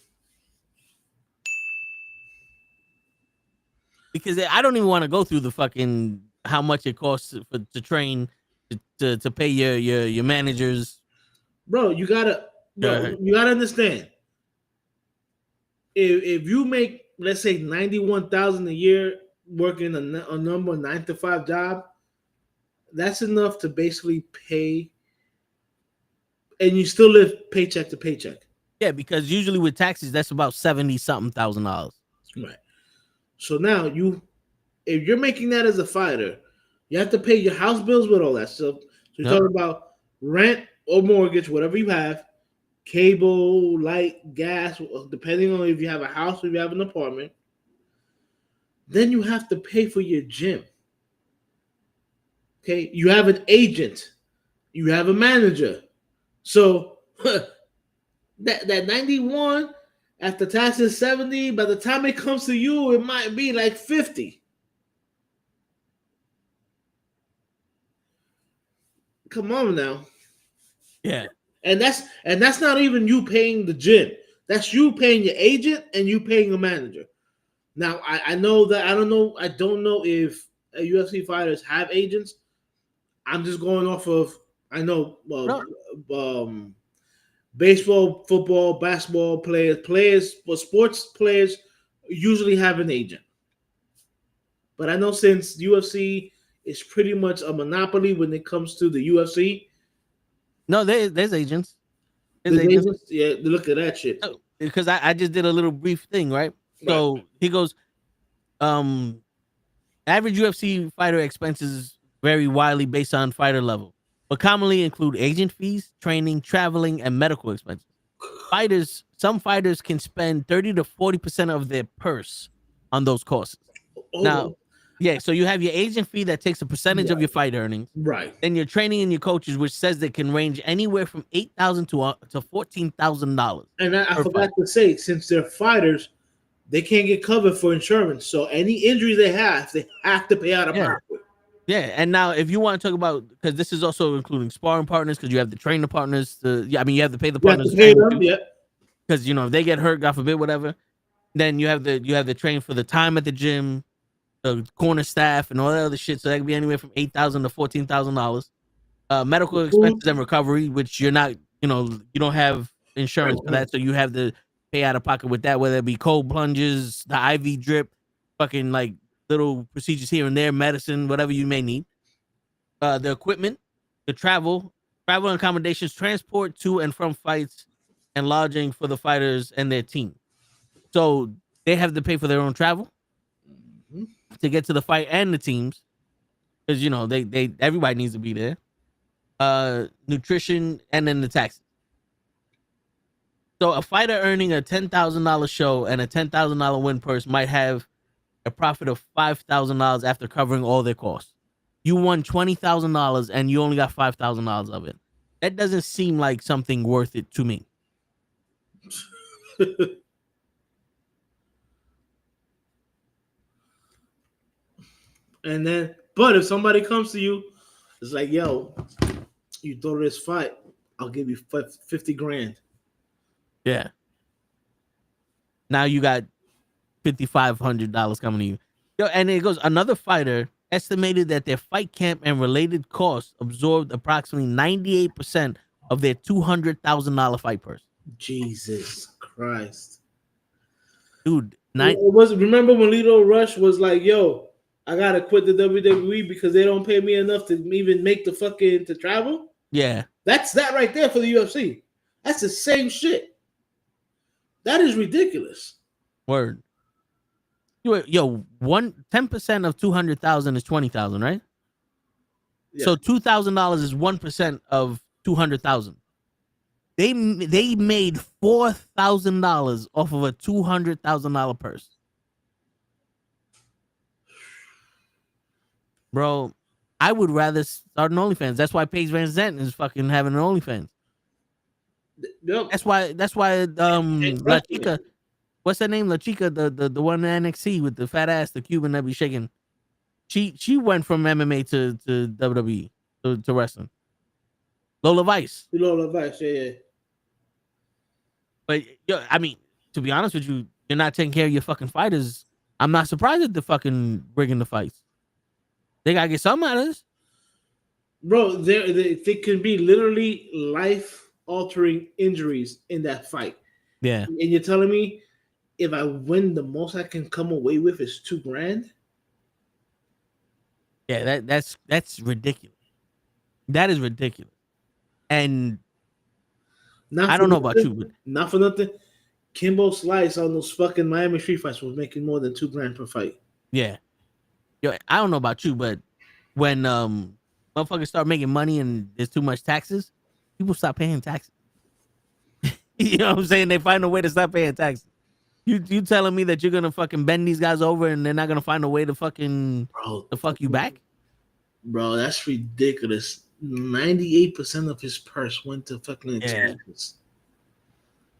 Because I don't even want to go through the fucking how much it costs to train, to pay your managers. Bro, you gotta understand. If you make, let's say, $91,000 a year working a number 9-to-5 job, that's enough to basically pay, and you still live paycheck to paycheck. Yeah, because usually with taxes, that's about $70-something thousand. Right. So now if you're making that as a fighter, you have to pay your house bills with all that stuff. So you're talking about rent or mortgage, whatever you have, cable, light, gas, depending on if you have a house or if you have an apartment. Then you have to pay for your gym. Okay, you have an agent, you have a manager. So that 91, If the tax is 70, by the time it comes to you, it might be like 50. Come on now. Yeah. And that's not even you paying the gym. That's you paying your agent and you paying a manager. Now I know that I don't know if UFC fighters have agents. I'm just going off of I know baseball, football, basketball players, but sports players usually have an agent. But I know since UFC is pretty much a monopoly when it comes to the UFC. No, there's agents. There's agents. Yeah, look at that shit. Because I just did a little brief thing, right? So he goes, average UFC fighter expenses vary widely based on fighter level, but commonly include agent fees, training, traveling, and medical expenses. Some fighters can spend 30 to 40% of their purse on those costs. Now, yeah, so you have your agent fee that takes a percentage of your fight earnings, right? And your training and your coaches, which says they can range anywhere from $8,000 to $14,000. And I forgot to say, since they're fighters, they can't get covered for insurance. So any injuries they have to pay out of pocket. Yeah, and now if you want to talk about, because this is also including sparring partners, because you have the trainer partners. You have to pay the partners. You have to pay them, yeah. Because if they get hurt, God forbid, whatever, then you have the train for the time at the gym, the corner staff, and all that other shit. So that could be anywhere from $8,000 to $14,000. Medical expenses and recovery, which you're not, you don't have insurance for that, so you have to pay out of pocket with that, whether it be cold plunges, the IV drip, fucking like little procedures here and there, medicine, whatever you may need. The equipment, the travel and accommodations, transport to and from fights, and lodging for the fighters and their team. So they have to pay for their own travel to get to the fight and the teams, because they everybody needs to be there. Nutrition, and then the taxes. So a fighter earning a $10,000 show and a $10,000 win purse might have a profit of $5,000 after covering all their costs. You won $20,000 and you only got $5,000 of it. That doesn't seem like something worth it to me. And then, but if somebody comes to you, it's like, yo, you throw this fight, I'll give you 50 grand. Yeah. Now you got $5,500 coming to you. Yo, and it goes, another fighter estimated that their fight camp and related costs absorbed approximately 98% of their $200,000 fight purse. Jesus Christ. Dude, remember when Lito Rush was like, yo, I gotta quit the WWE because they don't pay me enough to even make the fucking to travel? Yeah. That's that right there for the UFC. That's the same shit. That is ridiculous. Word. Yo, 10% of 200,000 is 20,000, right? Yeah. So $2,000 is 1% of 200,000. They made $4,000 off of a $200,000 purse. Bro, I would rather start an OnlyFans. That's why Paige Van Zandt is fucking having an OnlyFans. Yep. That's why La Chica, what's her name? La Chica, the one in NXT with the fat ass, the Cuban that be shaking. She went from MMA to WWE to wrestling. Lola Vice, yeah. But to be honest with you, you're not taking care of your fucking fighters. I'm not surprised at the fucking rigging the fights. They gotta get something out of this. Bro, they can be literally life-altering injuries in that fight. Yeah. And you're telling me if I win, the most I can come away with is $2,000? Yeah, that's ridiculous. That is ridiculous. And I don't know about you, but not for nothing. Kimbo Slice on those fucking Miami Street fights was making more than $2,000 per fight. Yeah. Yo, I don't know about you, but when motherfuckers start making money and there's too much taxes, people stop paying taxes. You know what I'm saying? They find a way to stop paying taxes. You telling me that you're gonna fucking bend these guys over and they're not gonna find a way to fucking to fuck you back? Bro, that's ridiculous. 98% of his purse went to fucking expenses.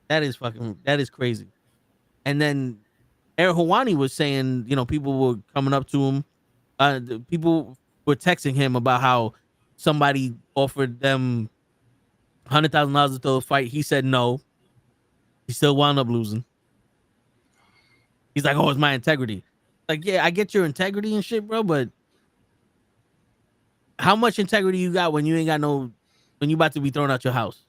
That is crazy. And then Eric Hawani was saying, people were coming up to him. People were texting him about how somebody offered them $100,000 to throw a fight. He said no. He still wound up losing. He's like, oh, it's my integrity. Like, yeah, I get your integrity and shit, bro, but how much integrity you got when you ain't got when you about to be thrown out your house?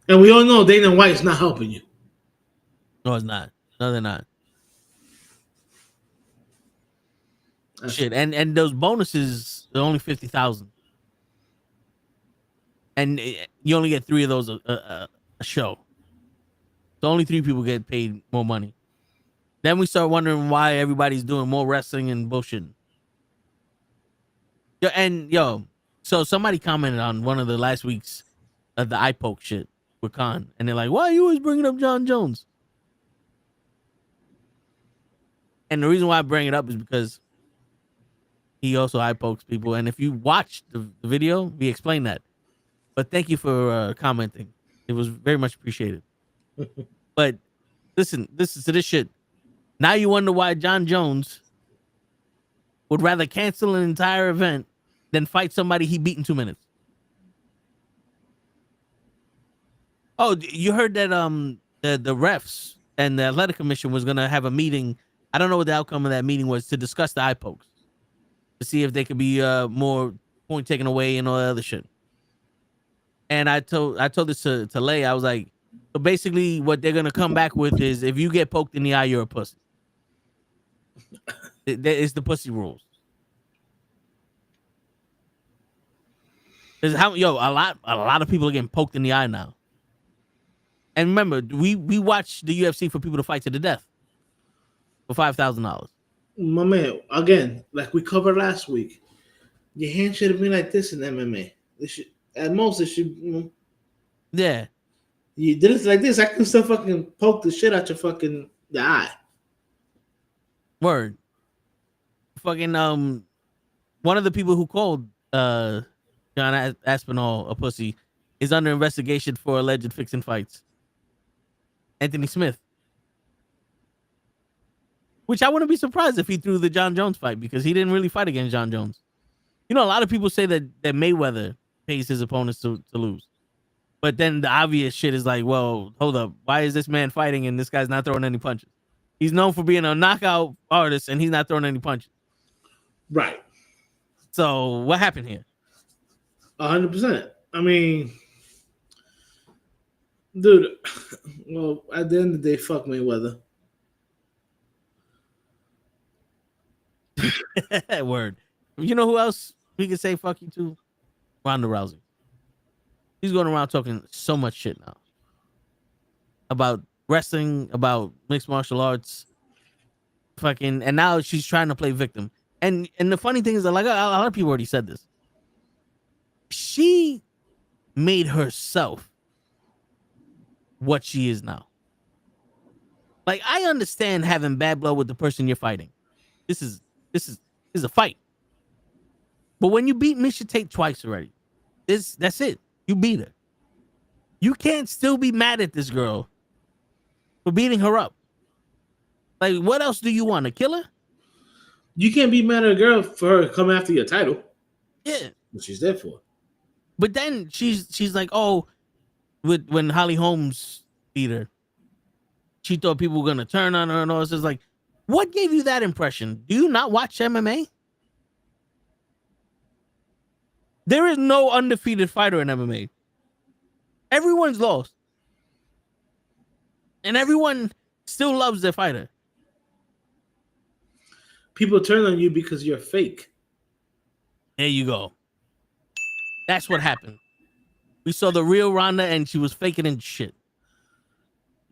And we all know Dana White's not helping you. No, it's not. No, they're not. Shit, and those bonuses are only 50,000, and you only get 3 of those a show. So only 3 people get paid more money. Then we start wondering why everybody's doing more wrestling and bullshit. So somebody commented on one of the last weeks of the eye poke shit with Khan, and they're like, "Why are you always bringing up John Jones?" And the reason why I bring it up is because he also eye pokes people, and if you watch the video, we explain that. But thank you for commenting; it was very much appreciated. But listen to this shit. Now you wonder why John Jones would rather cancel an entire event than fight somebody he beat in 2 minutes. Oh, you heard that the refs and the athletic commission was gonna have a meeting. I don't know what the outcome of that meeting was, to discuss the eye pokes, to see if they could be more point taken away and all that other shit. And I told this to Lay. I was like, so basically what they're gonna come back with is, if you get poked in the eye, you're a pussy. It's the pussy rules. There's a lot of people are getting poked in the eye now. And remember, we watch the UFC for people to fight to the death for $5,000. My man, again, like we covered last week, your hand should have been like this in MMA. At most, it should. Yeah. You did it like this, I can still fucking poke the shit out your fucking the eye. Word. Fucking one of the people who called John Aspinall a pussy is under investigation for alleged fixing fights. Anthony Smith. Which I wouldn't be surprised if he threw the John Jones fight, because he didn't really fight against John Jones. A lot of people say that Mayweather pays his opponents to lose. But then the obvious shit is like, well, hold up. Why is this man fighting and this guy's not throwing any punches? He's known for being a knockout artist and he's not throwing any punches. Right. So what happened here? 100%. I mean, dude, well, at the end of the day, fuck Mayweather. Word. You know who else we can say fuck you to? Ronda Rousey. He's going around talking so much shit now about wrestling, about mixed martial arts, and now she's trying to play victim. And the funny thing is that, like, a lot of people already said this. She made herself what she is now. Like, I understand having bad blood with the person you're fighting. This is a fight. But when you beat Miesha Tate twice already, that's it. You beat her. You can't still be mad at this girl for beating her up. Like, what else do you want? To kill her? You can't be mad at a girl for her coming after your title. Yeah. What she's there for. But then she's like, oh, when Holly Holmes beat her, she thought people were gonna turn on her and all this. It's like, what gave you that impression? Do you not watch MMA? There is no undefeated fighter in MMA. Everyone's lost. And everyone still loves their fighter. People turn on you because you're fake. There you go. That's what happened. We saw the real Ronda and she was faking and shit.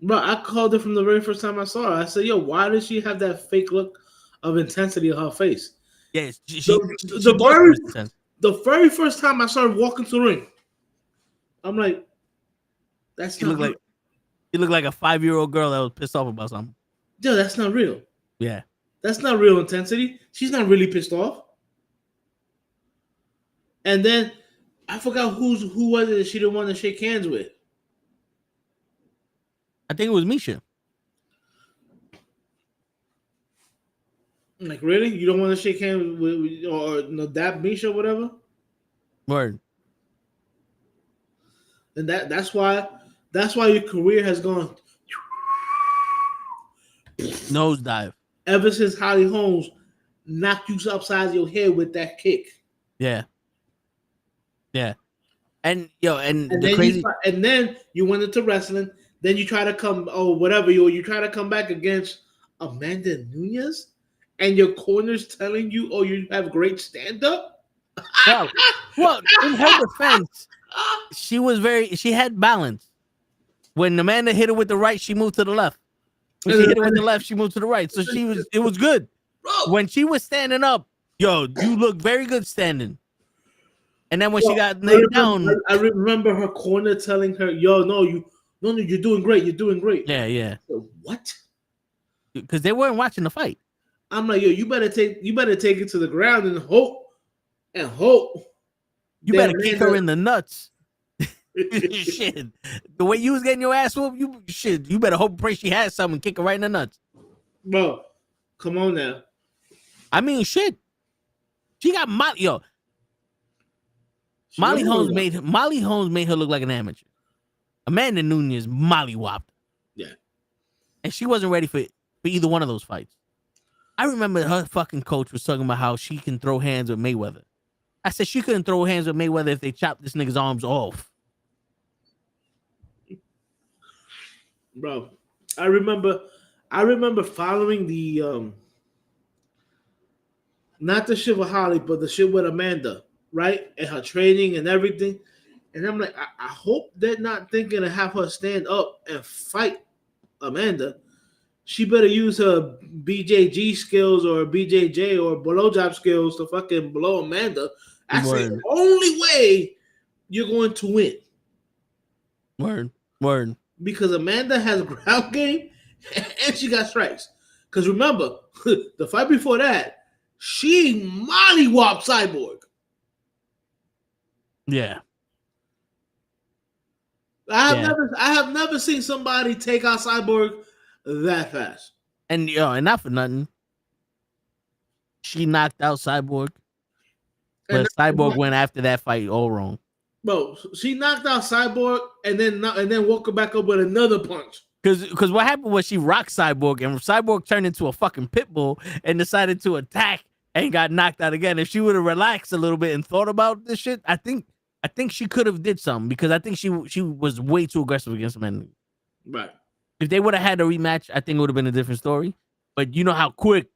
Bro, I called her from the very first time I saw her. I said, yo, why does she have that fake look of intensity on her face? Yes, the very first time I saw her walk into the ring, I'm like, that's not real. You look like a 5-year-old girl that was pissed off about something. Yo, that's not real. Yeah. That's not real intensity. She's not really pissed off. And then I forgot who was it that she didn't want to shake hands with. I think it was Miesha. Like, really? You don't want to shake hands with or no dab Misha or whatever? Word. And that's why your career has gone Nosedive. ever since Holly Holmes knocked you upside your head with that kick. Yeah. Yeah. And And the then crazy and then you went into wrestling. Then you try to come whatever you try to come back against Amanda Nunes, and your corner's telling you, "Oh, you have great stand up." well, in her defense, she had balance. When Amanda hit her with the right, she moved to the left. When she hit her with the left, she moved to the right. So it was good. Bro. When she was standing up, you look very good standing. And then when she got laid down, I remember her corner telling her, "Yo, no, you're doing great. You're doing great." Yeah. So, what? Because they weren't watching the fight. I'm like, yo, you better take it to the ground and hope. You better kick her in the nuts. Shit. The way you was getting your ass whooped, you better hope pray she has something, kick her right in the nuts. Bro, come on now. I mean, shit. She got Molly Holmes made her look like an amateur. Amanda Nunes mollywopped. Yeah. And she wasn't ready for either one of those fights. I remember her fucking coach was talking about how she can throw hands with Mayweather. I said she couldn't throw hands with Mayweather if they chopped this nigga's arms off. Bro, I remember following the not the shit with Holly, but the shit with Amanda, right? And her training and everything. And I'm like, I hope they're not thinking to have her stand up and fight Amanda. She better use her BJJ skills or BJJ or blowjob skills to fucking blow Amanda. That's the only way you're going to win. Word. Because Amanda has ground game and she got strikes. Because remember, the fight before that, she mollywopped Cyborg. Yeah. I have never seen somebody take out Cyborg that fast. And and not for nothing, she knocked out Cyborg. But Cyborg went after that fight all wrong. Bro, she knocked out Cyborg and then woke her back up with another punch. Because what happened was she rocked Cyborg and Cyborg turned into a fucking pit bull and decided to attack and got knocked out again. If she would have relaxed a little bit and thought about this shit, I think she could have did something because I think she was way too aggressive against Amanda. Right. If they would have had a rematch, I think it would have been a different story. But you know how quick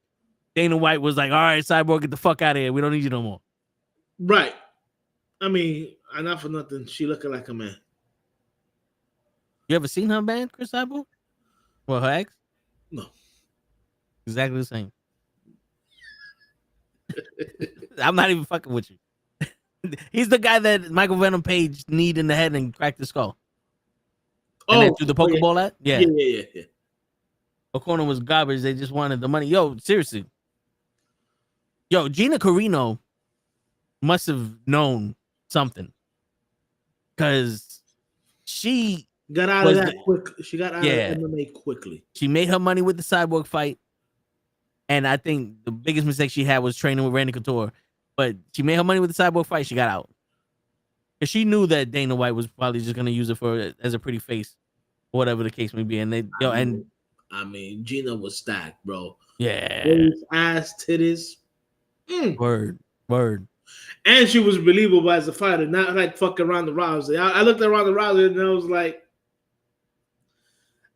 Dana White was like, all right, Cyborg, get the fuck out of here. We don't need you no more. Right. I mean, not for nothing, she looking like a man. You ever seen her man, Chris Cyborg? Well, her ex? No. Exactly the same. I'm not even fucking with you. He's the guy that Michael Venom Page kneed in the head and cracked the skull. And then threw the Pokeball at? Yeah. Yeah. O'Connor was garbage. They just wanted the money. Yo, seriously. Yo, Gina Carino must have known something. Because she got out of that quick. She got out of MMA quickly. She made her money with the Cyborg fight. And I think the biggest mistake she had was training with Randy Couture. But she made her money with the Cyborg fight. She got out. Because she knew that Dana White was probably just going to use it as a pretty face. Whatever the case may be. And I mean, Gina was stacked, bro. Yeah. Ass, titties. Word. And she was believable as a fighter, not like fucking Ronda Rousey. I looked at Ronda Rousey and I was like,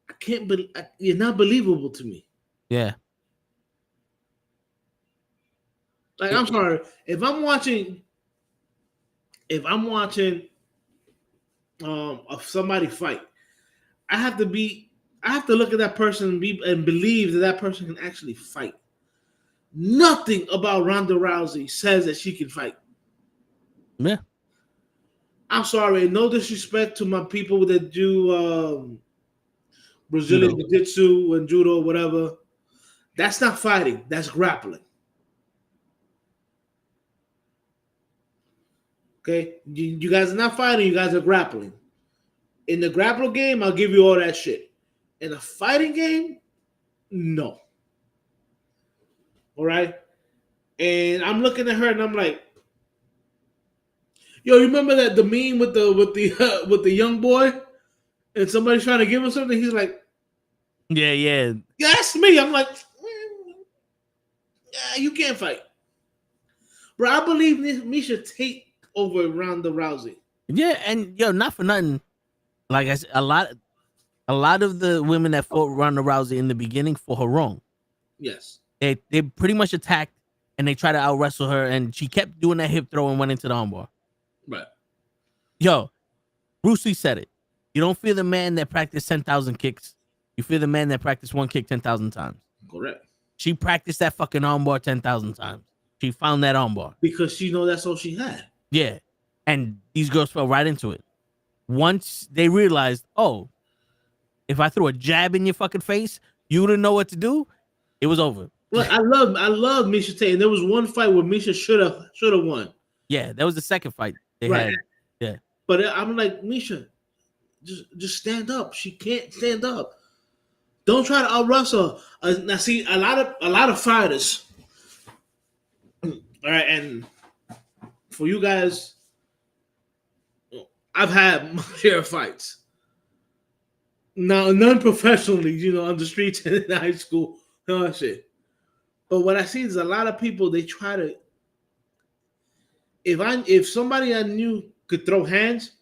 I can't believe you're not believable to me. Yeah. Like, I'm sorry. If I'm watching somebody fight, I have to look at that person and believe that person can actually fight. Nothing about Ronda Rousey says that she can fight. Yeah. I'm sorry. No disrespect to my people that do Brazilian Jiu-Jitsu and Judo, whatever. That's not fighting. That's grappling. Okay? You guys are not fighting. You guys are grappling. In the grapple game, I'll give you all that shit. In a fighting game, no. All right, and I'm looking at her and I'm like, yo, you remember that the meme with the young boy and somebody's trying to give him something? He's like, Yeah. yeah, that's me. I'm like, yeah, you can't fight, bro. I believe Misha take over Ronda Rousey. Yeah, and yo, not for nothing. Like I said, a lot of the women that fought Ronda Rousey in the beginning fought her wrong. Yes, They pretty much attacked and they tried to out wrestle her, and she kept doing that hip throw and went into the armbar. right. Yo, Bruce Lee said it. You don't fear the man that practiced 10,000 kicks. You fear the man that practiced one kick 10,000 times. Correct. She practiced that fucking armbar 10,000 times. She found that armbar. Because she know that's all she had. Yeah. And these girls fell right into it. Once they realized, oh, if I threw a jab in your fucking face, you wouldn't know what to do. It was over. Well, I love Misha Tate. And there was one fight where Misha should have won. Yeah, that was the second fight they Right. had. Yeah. But I'm like, Misha, just stand up. She can't stand up. Don't try to out wrestle. Now, see, a lot of fighters. All right, and for you guys, I've had my share of fights. Now, none professionally, on the streets and in high school, all that shit. But what I see is a lot of people, they try to. If somebody I knew could throw hands,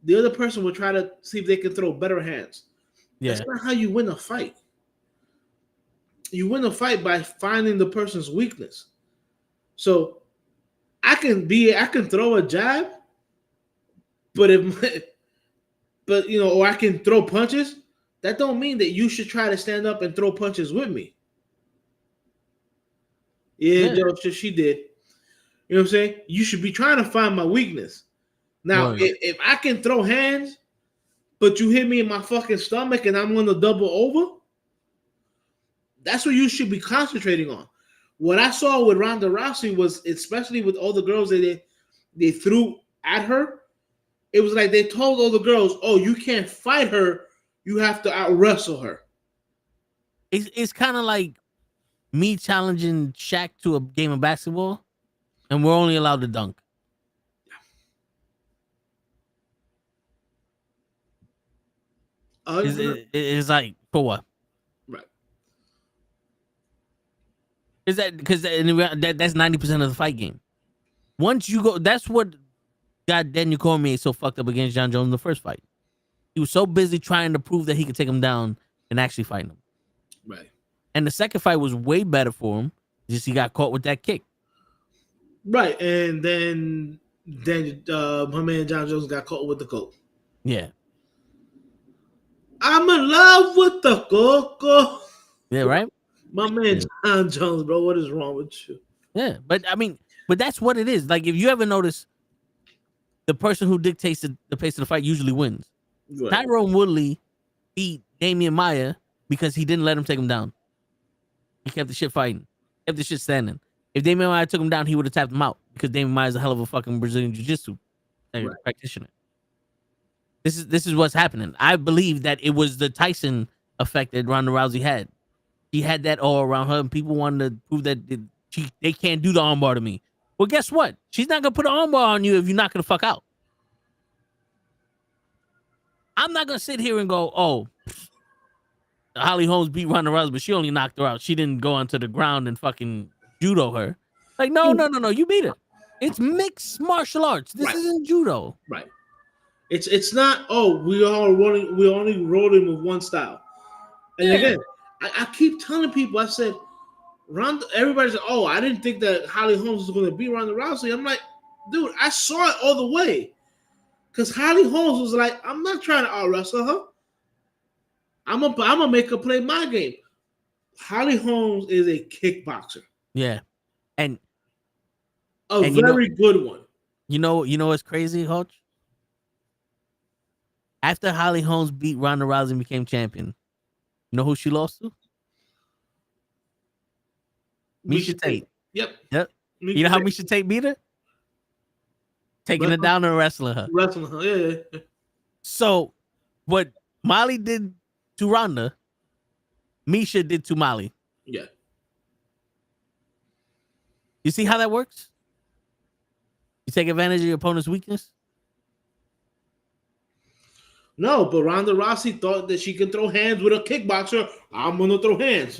the other person would try to see if they can throw better hands. Yeah. That's not how you win a fight. You win a fight by finding the person's weakness. So I can throw a jab, but or I can throw punches. That don't mean that you should try to stand up and throw punches with me. Yeah. Joe, she did. You know what I'm saying? You should be trying to find my weakness. Now, if I can throw hands, but you hit me in my fucking stomach and I'm going to double over, that's what you should be concentrating on. What I saw with Ronda Rousey was, especially with all the girls that they threw at her, it was like they told all the girls, oh, you can't fight her. You have to out wrestle her. It's kind of like me challenging Shaq to a game of basketball, and we're only allowed to dunk. It's like, for what? Right. Is that because that's 90% of the fight game? Once you go, that's what got Daniel Cormier so fucked up against John Jones in the first fight. He was so busy trying to prove that he could take him down and actually fight him. Right. And the second fight was way better for him. Just he got caught with that kick. Right. And then my man John Jones got caught with the coke. Yeah. I'm in love with the coco. Yeah, right? My man John Jones, bro, what is wrong with you? Yeah, but that's what it is. Like, if you ever notice, the person who dictates the pace of the fight usually wins. Right. Tyrone Woodley beat Damian Maia because he didn't let him take him down. He kept the shit fighting, kept the shit standing. If Damian Maia took him down, he would have tapped him out because Damian Maia is a hell of a fucking Brazilian jiu-jitsu practitioner. This is what's happening. I believe that it was the Tyson effect that Ronda Rousey had. She had that all around her, and people wanted to prove that they can't do the armbar to me. Well, guess what? She's not gonna put an armbar on you if you're not gonna fuck out. I'm not gonna sit here and go, oh, Holly Holmes beat Ronda Rousey, but she only knocked her out. She didn't go onto the ground and fucking judo her. Like, no, you beat her. It's mixed martial arts. This isn't judo. Right. It's not, we only rolling with one style. And again, I keep telling people, I said, everybody's like, I didn't think that Holly Holmes was going to beat Ronda Rousey. I'm like, dude, I saw it all the way. Because Holly Holmes was like, I'm not trying to out-wrestle her. I'm gonna make her play my game. Holly Holmes is a kickboxer. Yeah. And very good one. You know what's crazy, Hutch? After Holly Holmes beat Ronda Rousey and became champion, you know who she lost to? Misha Tate. Yep. You know how Misha Tate beat her? Taking her down and wrestling her. Yeah. So, what Molly did to Ronda, Misha did to Molly. Yeah. You see how that works? You take advantage of your opponent's weakness. No, but Ronda Rousey thought that she could throw hands with a kickboxer. I'm gonna throw hands.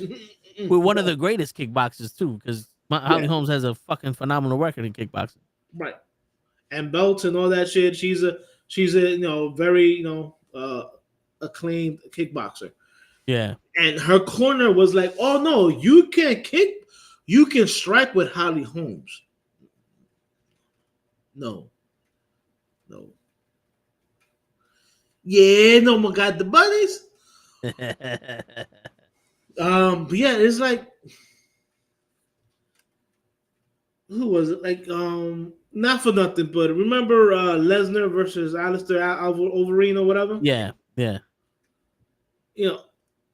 We're one of the greatest kickboxers too, because Holly Holmes has a fucking phenomenal record in kickboxing. Right. And belts and all that shit. She's a very acclaimed kickboxer. Yeah. And her corner was like, "Oh no, you can't kick, you can strike with Holly Holmes." No. Yeah, no more got the bunnies. But yeah, it's like, who was it? Like, not for nothing, but remember Lesnar versus Alistair Overeem or whatever? Yeah. You know,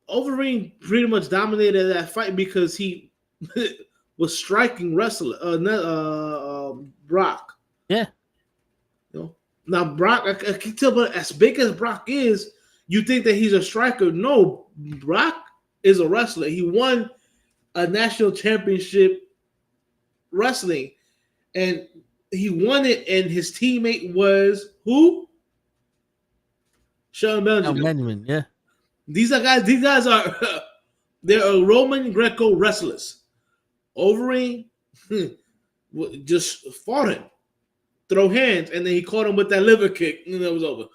Overeem pretty much dominated that fight because he was striking Brock. Yeah. You know, now Brock, I can tell, but as big as Brock is, you think that he's a striker. No, Brock is a wrestler. He won a national championship wrestling, and he won it, and his teammate was who? Shelton Benjamin. Yeah. These guys are they're Roman Greco wrestlers. Overeem just fought him, throw hands, and then he caught him with that liver kick, and it was over.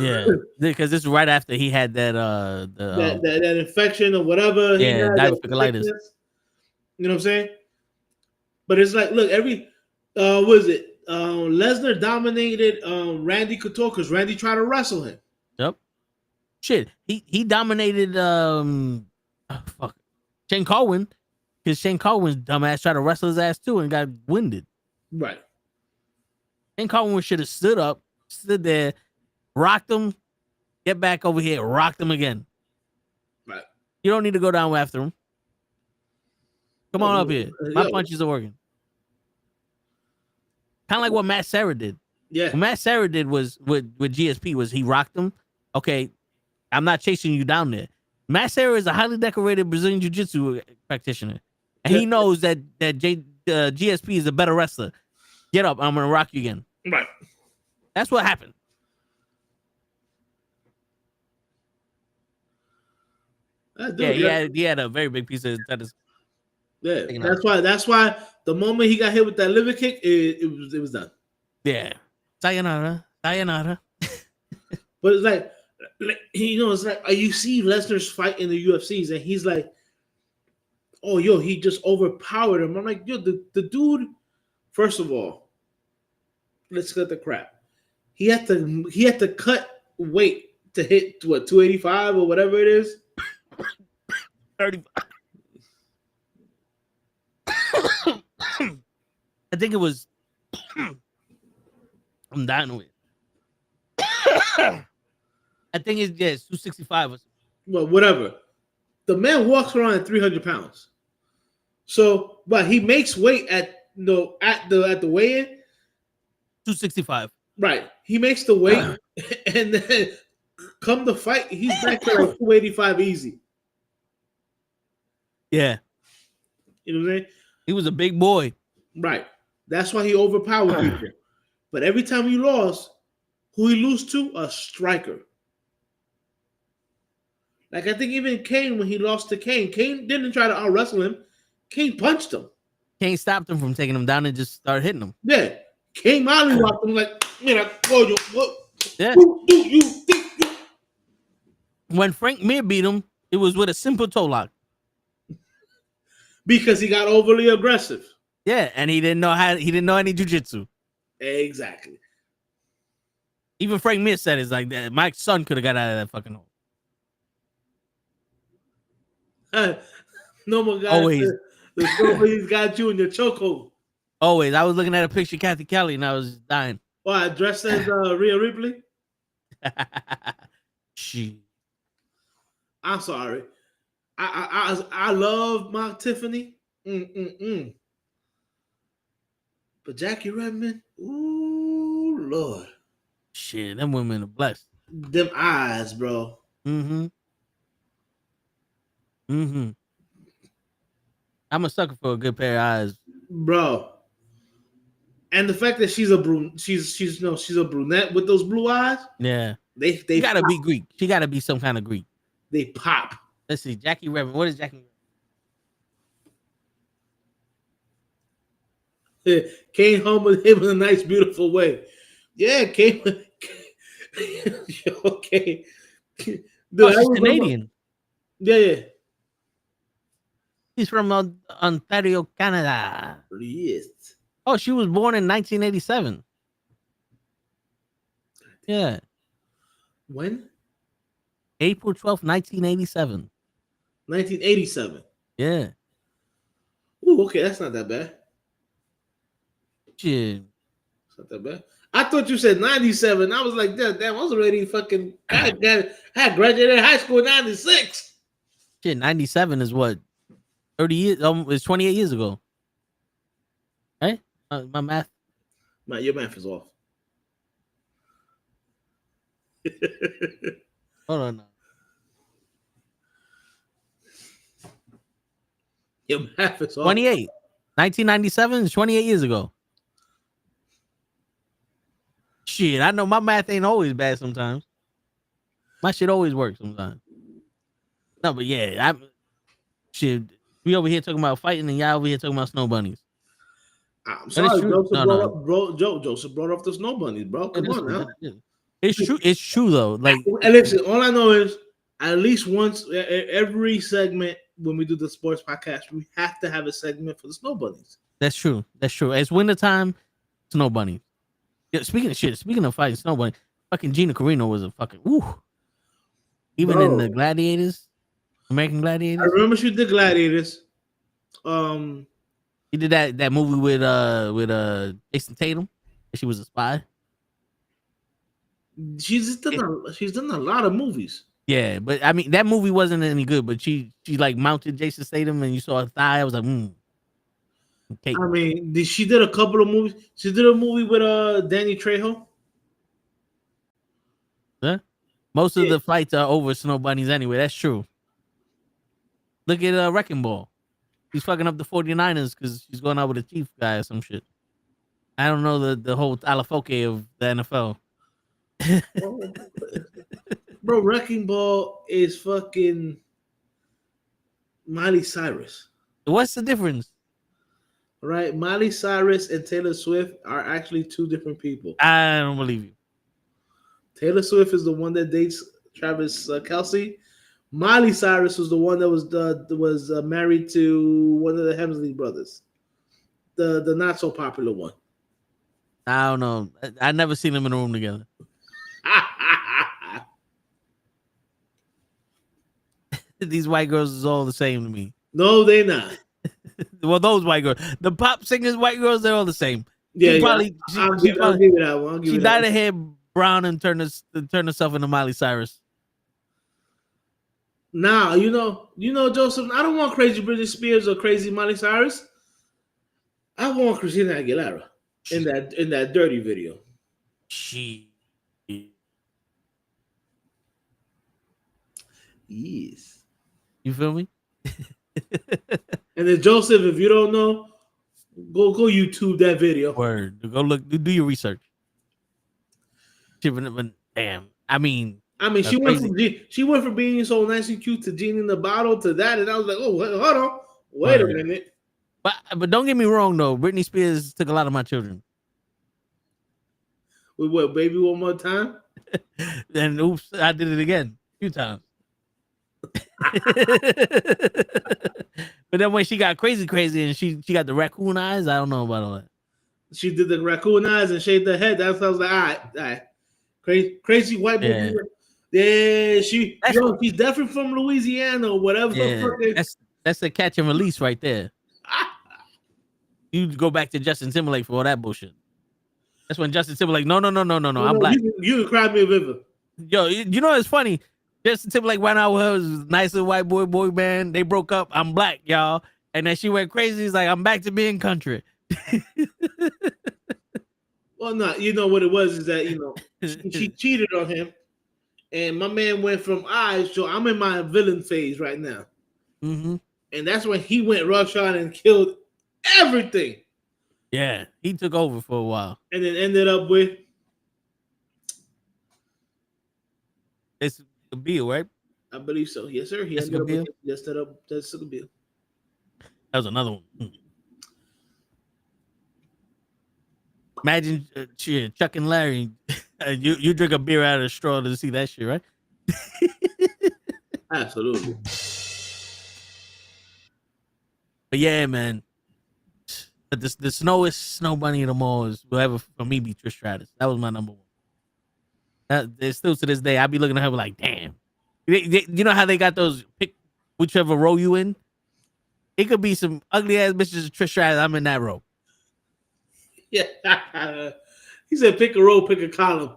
Yeah, because this is right after he had that that infection or whatever. Yeah, diverticulitis. You know what I'm saying? But it's like, look, what is it? Lesnar dominated Randy Couture because Randy tried to wrestle him. Yep. Shit, he dominated Shane Carwin because Shane Carwin's dumbass tried to wrestle his ass too and got winded. Right. Shane Carwin should have stood there, rocked him, get back over here, rocked him again. Right. You don't need to go down after him. Come on up here. My punches are working. Kind of like what Matt Serra did. Yeah. What Matt Serra did was with GSP was he rocked him. Okay, I'm not chasing you down there. Matt Serra is a highly decorated Brazilian Jiu-Jitsu practitioner. And he knows that GSP is a better wrestler. Get up. I'm going to rock you again. Right. That's what happened. He had a very big piece of tennis. Yeah, that's why the moment he got hit with that liver kick, it was done. Yeah, sayonara. But it's like it's like you see Lesnar's fight in the UFCs, and he's like, "Oh, he just overpowered him." I'm like, "Yo, the dude." First of all, let's cut the crap. He had to cut weight to hit 285 or whatever it is. 35. I think it was. I'm dying with. I think it's 265 or something. Well, whatever. The man walks around at 300 pounds. So, but he makes weight at the weigh-in. 265. Right. He makes the weight, and then come the fight, he's back to like 285 easy. Yeah. You know what I'm saying? He was a big boy. Right. That's why he overpowered people. But every time he lost, who he lose to? A striker. Like, I think even Kane, when he lost to Kane didn't try to out-wrestle him. Kane punched him. Kane stopped him from taking him down and just started hitting him. Yeah. Kane Miley walked him like, man, what? Yeah. Who do you think? When Frank Mir beat him, it was with a simple toe lock. Because he got overly aggressive. Yeah, and he didn't know any jiu-jitsu. Exactly. Even Frank Mir said it's like that. My son could have got out of that fucking hole. No more guys. Always. He's got you in your chokehold. Always. I was looking at a picture of Kathy Kelly and I was dying. Why, dressed as Rhea Ripley? She. I'm sorry. I love my Tiffany. But Jackie Redmond, ooh, Lord. Shit, them women are blessed. Them eyes, bro. I'm a sucker for a good pair of eyes. bro. And the fact that she's a she's a brunette with those blue eyes. Yeah, They she gotta pop. be Greek. She gotta be some kind of Greek. They pop. Let's see, Jackie Revan. What is Jackie? Came home with him in a nice, beautiful way. Yeah, came. Okay. Dude, Oh, she's Canadian. Yeah. She's from Ontario, Canada. Yes. Oh, she was born in 1987. Yeah. When? April 12th, 1987. 1987. Yeah. Ooh, okay, that's not that bad. Shit. It's not that bad. I thought you said 97. I was like, damn, I was already fucking. I had graduated high school in 96. Shit, 97 is what? 30 years? It's 28 years ago. Right? My math. Man, your math is off. Hold on now. Your math is off. 28. 1997 is 28 years ago. Shit, I know my math ain't always bad sometimes. My shit always works sometimes. No, but yeah, shit. We over here talking about fighting, and y'all over here talking about snow bunnies. I'm sorry, Joseph brought up the snow bunnies, bro. Come on now. It's true. It's true though. Like, and listen, all I know is at least once every segment when we do the sports podcast, we have to have a segment for the snow bunnies. That's true. That's true. It's wintertime, snow bunnies. Yeah, speaking of shit, speaking of fighting snow bunny, fucking Gina Carino was a fucking woo. Even in the Gladiators, American Gladiators. I remember she did Gladiators. She did that movie with Jason Tatum. She was a spy. She's done a lot of movies. Yeah, but I mean that movie wasn't any good. But she like mounted Jason Statham, and you saw her thigh. I was like, Okay. I mean, she did a couple of movies. She did a movie with Danny Trejo. Huh? Most of the fights are over snow bunnies anyway. That's true. Look at Wrecking Ball. He's fucking up the 49ers because she's going out with a chief guy or some shit. I don't know the whole alafoque of the NFL. Bro, Wrecking Ball is fucking Miley Cyrus. What's the difference? Right? Miley Cyrus and Taylor Swift are actually two different people. I don't believe you. Taylor Swift is the one that dates Travis Kelce. Miley Cyrus was the one that was married to one of the Hemsley brothers, the not so popular one. I don't know. I never seen them in a room together. These white girls is all the same to me. No, they're not. Well, those white girls, the pop singers, white girls, they're all the same. Yeah, I'll give it that one. She dyed her hair brown and turned herself into Miley Cyrus. Nah, you know, Joseph. I don't want crazy Britney Spears or crazy Miley Cyrus. I want Christina Aguilera in that Dirty video. Yes. You feel me? And then Joseph, if you don't know, go YouTube that video. Word. Go look. Do your research. Damn. I mean, she went from being so nice and cute to Genie in the Bottle to that, and I was like, oh, hold on, wait a minute. But don't get me wrong though. Britney Spears took a lot of my children. With what, baby, one more time? And oops, I did it again a few times. But then when she got crazy and she got the raccoon eyes, I don't know about all that. She did the raccoon eyes and shaved her head. That's I was like, all right. Crazy white woman. Yeah, she's definitely from Louisiana or whatever. Yeah, that's a catch and release right there. You go back to Justin Timberlake for all that bullshit. That's when Justin Timberlake, no, I'm black. You can cry me a river. Yo, you know it's funny. Justin Timberlake went out with her, was nice little white boy band. They broke up. I'm black, y'all. And then she went crazy. He's like, I'm back to being country. Well, no, you know what it was is that, she cheated on him. And my man went from so I'm in my villain phase right now. Mm-hmm. And that's when he went rush on and killed everything. Yeah, he took over for a while. And then ended up with It's a Bill, right? I believe so. Yes, sir. He Jessica ended up Biel? with Jessica Biel. That was another one. Imagine shit, Chuck and Larry. You drink a beer out of a straw to see that shit, right? Absolutely. But yeah, man. But the snow bunny of them all is whoever for me be Trish Stratus. That was my number one. It's still to this day. I be looking at her like, damn. You know how they got those pick whichever row you in? It could be some ugly ass bitches Trish Stratus. I'm in that row. Yeah. He said pick a row, pick a column.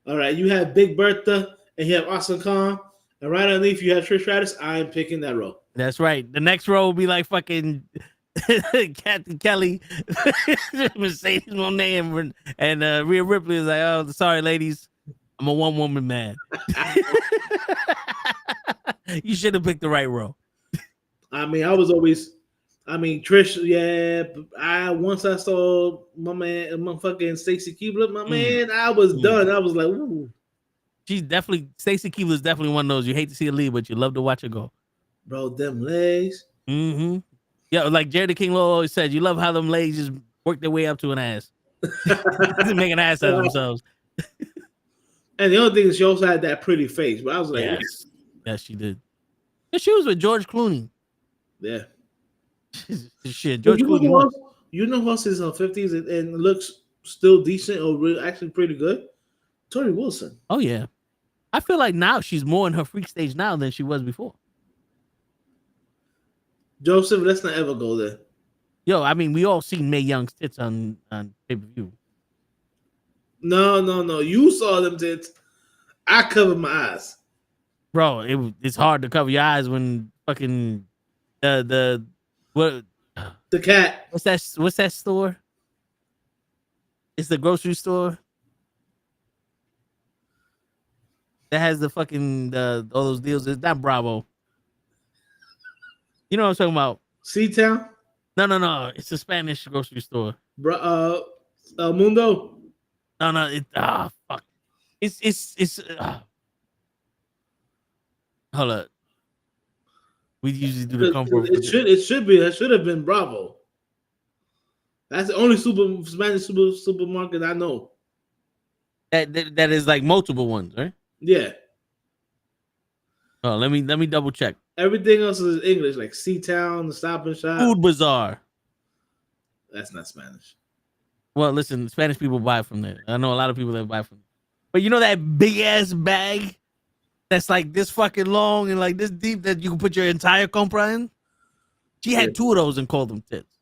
All right, you have Big Bertha and you have Awesome Khan. And right underneath you have Trish Stratus. I'm picking that row. That's right. The next row will be like fucking Captain Kelly, Mercedes Moné, and Rhea Ripley is like, oh, sorry, ladies. I'm a one-woman man. You should have picked the right row. I mean, Trish, yeah. Once I saw my man, motherfucking Stacy Keibler, my man, I was done. I was like, ooh. Stacy Keibler is definitely one of those you hate to see her leave, but you love to watch her go. Bro, them legs. Mm-hmm. Yeah, like Jerry the King Law always said, you love how them legs just work their way up to an ass. Make an ass out of themselves. And the other thing is she also had that pretty face. But I was like, yes, she did. And she was with George Clooney. Yeah. Shit, George Clooney. You know who else is in her 50s and looks still decent or actually pretty good? Tori Wilson. Oh, yeah. I feel like now she's more in her freak stage now than she was before. Joseph, let's not ever go there. Yo, I mean, we all seen Mae Young's tits on pay-per-view. No. You saw them tits. I covered my eyes. Bro, it's hard to cover your eyes when fucking the cat. What's that store? It's the grocery store that has the fucking all those deals. It's not Bravo. You know what I'm talking about? Seatown? No. It's a Spanish grocery store. Mundo? No. Fuck. It's hold up. We usually do the comfort. It should be. That should have been Bravo. That's the only Spanish supermarket I know. That is like multiple ones, right? Yeah. Oh, let me double check. Everything else is English, like Seatown, the Stop and Shop. Food Bazaar. That's not Spanish. Well, listen, Spanish people buy from there. I know a lot of people that buy from there. But you know that big ass bag that's like this fucking long and like this deep that you can put your entire compra in? She had two of those and called them tits.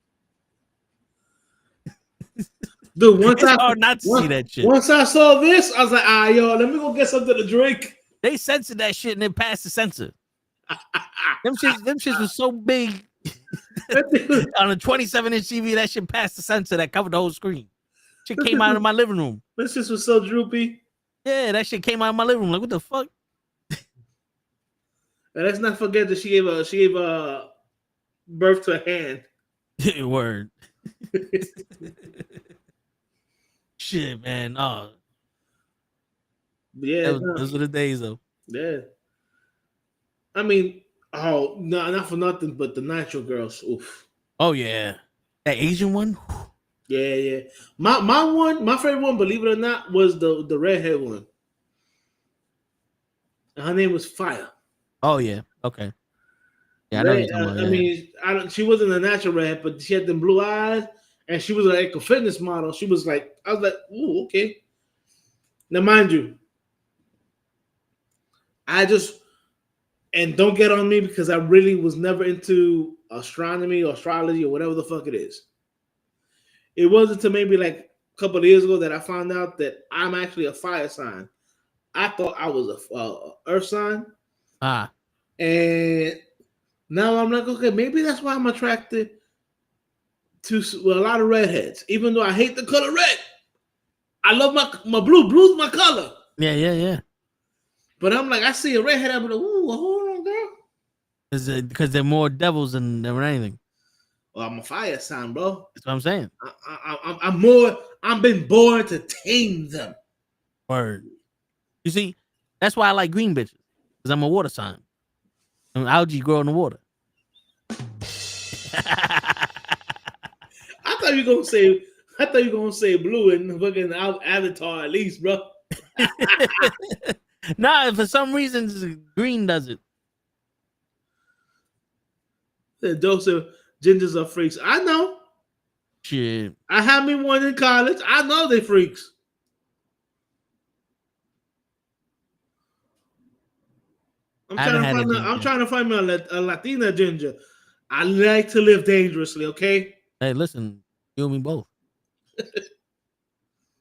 Dude, it's hard not to see that shit. Once I saw this, I was like, let me go get something to drink. They censored that shit and then passed the censor. Them shits was so big. On a 27-inch TV, that shit passed the sensor that covered the whole screen. Shit came out of my living room. This shit was so droopy. Yeah, that shit came out of my living room. Like, what the fuck? And let's not forget that she gave birth to a hand. Word. Shit, man. Oh. Yeah. Those were the days, though. Yeah. I mean, no, not for nothing, but the Nitro girls. Oof. Oh yeah, that Asian one. Yeah. My favorite one, believe it or not, was the redhead one. And her name was Fire. Oh yeah, okay. Yeah, I know you're talking about, I mean, she wasn't a natural redhead, but she had them blue eyes, and she was like a fitness model. She was like, I was like, ooh, okay. Now, mind you, and don't get on me because I really was never into astronomy or astrology or whatever the fuck it is. It wasn't until maybe like a couple of years ago that I found out that I'm actually a fire sign. I thought I was a earth sign. And now I'm like, okay, maybe that's why I'm attracted to a lot of redheads. Even though I hate the color red. I love my blue. Blue's my color. Yeah. But I'm like, I see a redhead, I'm like, ooh, hold on, girl. Because they're more devils than anything. Well, I'm a fire sign, bro. That's what I'm saying. I'm been born to tame them. Word. You see, that's why I like green bitches. Because I'm a water sign. And algae grow in the water. I thought you were gonna say blue and fucking Avatar at least, bro. Nah, for some reason green does it. The dose of gingers are freaks. I know. Shit. I had me one in college. I know they freaks. I'm trying to find me a Latina ginger. I like to live dangerously, okay? Hey, listen, you and me both.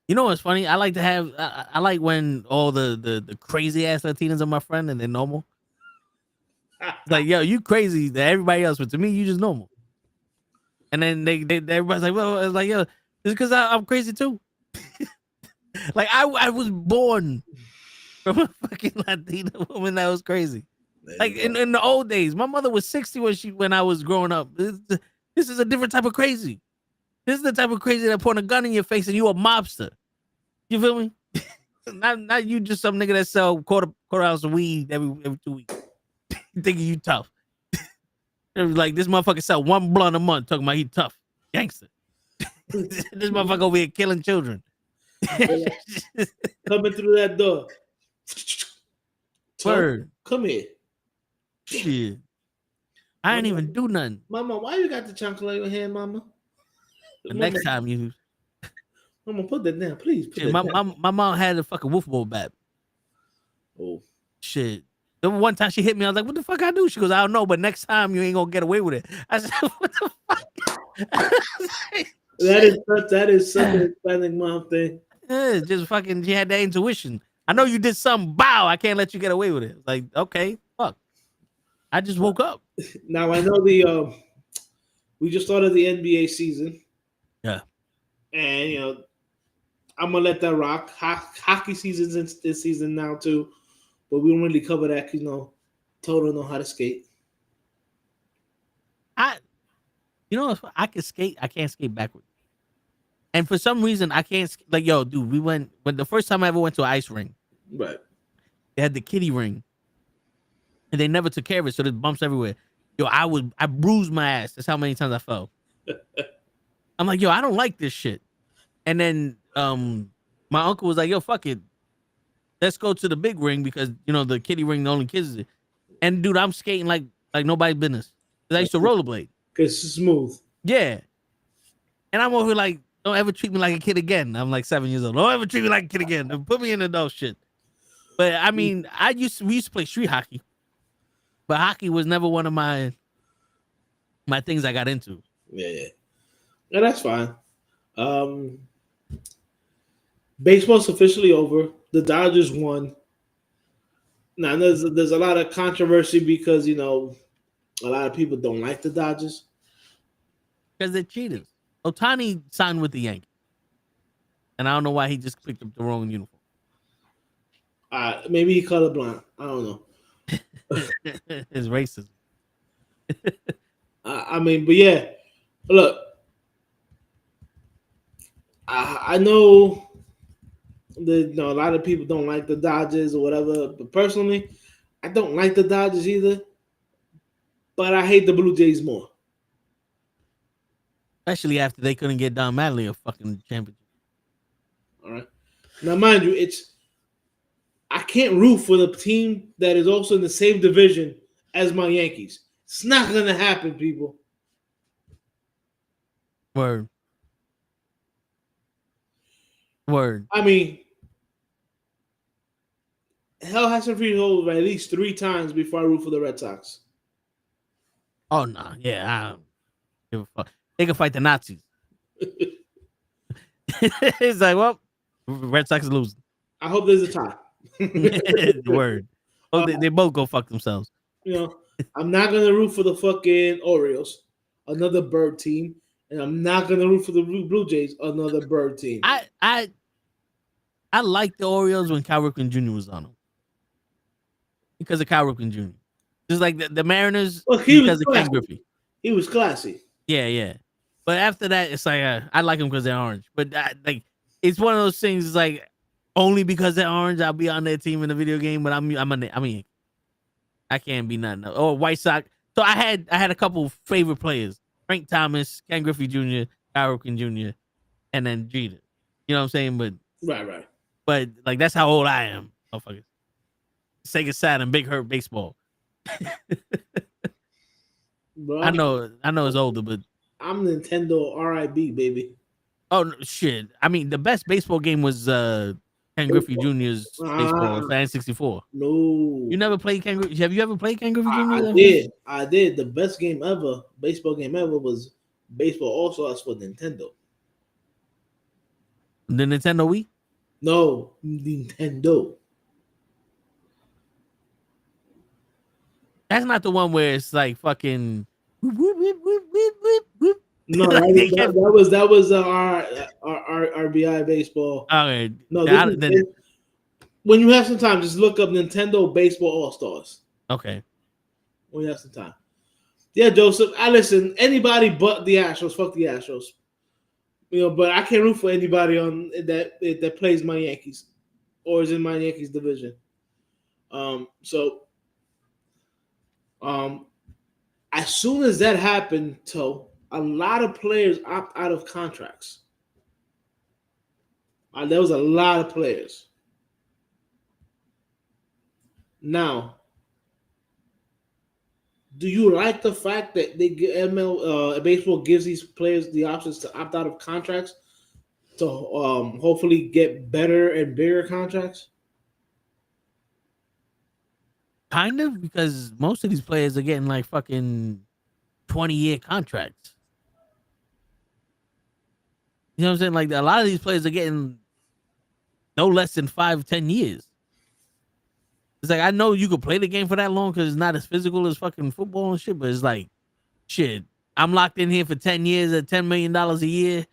You know what's funny? I like to have. I like when all the crazy ass Latinas are my friend and they're normal. It's like, yo, you crazy to everybody else, but to me, you just normal. And then they everybody's like, well, it's like, yo, it's because I'm crazy too. Like I was born from a fucking Latina woman that was crazy. Like in the old days, my mother was 60 when I was growing up. This is a different type of crazy. This is the type of crazy that point a gun in your face and you a mobster. You feel me? not you just some nigga that sell quarter ounce of weed every 2 weeks. Thinking you tough. Like this motherfucker sell one blunt a month talking about he tough. Gangster. This motherfucker over here killing children. Coming through that door. Word. Come here. Shit. I ain't even do nothing. Mama, why you got the chocolate in your hand, mama? The next time you... Mama, put that down, please. Shit, my mom had a fucking wolf ball bat. Oh. Shit. The one time she hit me, I was like, what the fuck I do? She goes, I don't know, but next time you ain't gonna get away with it. I said, what the fuck? That is such a Hispanic mom thing. Yeah, just fucking, she had that intuition. I know you did something, bow, I can't let you get away with it. Like, okay, fuck. I just woke up. Now I know we just started the NBA season. Yeah. And you know, I'm gonna let that rock. Hockey season's this season now too. But we don't really cover that because, you know, Toto know how to skate. I can skate. I can't skate backwards. And for some reason, I can't. Like, yo, dude, when the first time I ever went to an ice ring. Right. They had the kiddie ring. And they never took care of it, so there's bumps everywhere. Yo, I bruised my ass. That's how many times I fell. I'm like, yo, I don't like this shit. And then my uncle was like, yo, fuck it. Let's go to the big ring because, you know, the kiddie ring, the only kids is it. And, dude, I'm skating like nobody's business. Because I used to rollerblade. Because it's smooth. Yeah. And I'm over here like, don't ever treat me like a kid again. I'm like 7 years old. Don't ever treat me like a kid again. Put me in adult shit. But, I mean, we used to play street hockey. But hockey was never one of my things I got into. Yeah, that's fine. Baseball's officially over. The Dodgers won. Now there's a lot of controversy because, you know, a lot of people don't like the Dodgers because they're cheaters. Ohtani signed with the Yankees, and I don't know why he just picked up the wrong uniform. Maybe he colorblind. I don't know. It's racism. I mean, but yeah, look, I know that, you know, a lot of people don't like the Dodgers or whatever, but personally, I don't like the Dodgers either. But I hate the Blue Jays more, especially after they couldn't get Don Mattingly a fucking championship. All right, now mind you, I can't root for the team that is also in the same division as my Yankees. It's not gonna happen, people. Word. I mean, hell has to be over at least 3 times before I root for the Red Sox. Oh no, yeah, I don't give a fuck. They can fight the Nazis. It's like, well, Red Sox are losing. I hope there's a tie. Word. Oh, they both go fuck themselves. You know, I'm not gonna root for the fucking Orioles, another bird team, and I'm not gonna root for the Blue Jays, another bird team. I like the Orioles when Cal Ripken Jr. was on them because of Cal Ripken Jr. Just like the Mariners, Well, he was because of Ken classy. Griffey. He was classy. Yeah. But after that, it's like I like them because they're orange. But like, it's one of those things. It's like only because they're orange, I'll be on their team in the video game. But I mean, I can't be nothing else. Or White Sox. So I had a couple favorite players: Frank Thomas, Ken Griffey Jr., Kyle Ripken Jr., and then Jeter. You know what I'm saying? Right. But like that's how old I am, motherfuckers. Sega Saturn, Big Hurt Baseball. Bro, I know it's older, but I'm Nintendo RIB, baby. oh no, shit. I mean, the best baseball game was Ken Griffey Jr.'s baseball, N64. No. You never played Ken Griffey? Have you ever played Ken Griffey Jr.? I did. The best game ever, baseball game ever, was Baseball All Stars for Nintendo. The Nintendo Wii? No, Nintendo. That's not the one where it's like fucking. Whoop, whoop, whoop, whoop, whoop, whoop, whoop. No, Like that was our RBI baseball. Okay. No, when you have some time, just look up Nintendo Baseball All Stars. Okay. When you have some time. Yeah, Joseph. I listen. Anybody but the Astros. Fuck the Astros. You know, but I can't root for anybody on that plays my Yankees or is in my Yankees division. As soon as that happened, a lot of players opt out of contracts. There was a lot of players. Now, do you like the fact that baseball gives these players the options to opt out of contracts to hopefully get better and bigger contracts? Kind of, because most of these players are getting like fucking 20-year contracts. You know what I'm saying? Like a lot of these players are getting no less than 5-10 years. It's like I know you could play the game for that long because it's not as physical as fucking football and shit, but it's like shit. I'm locked in here for 10 years at $10 million a year.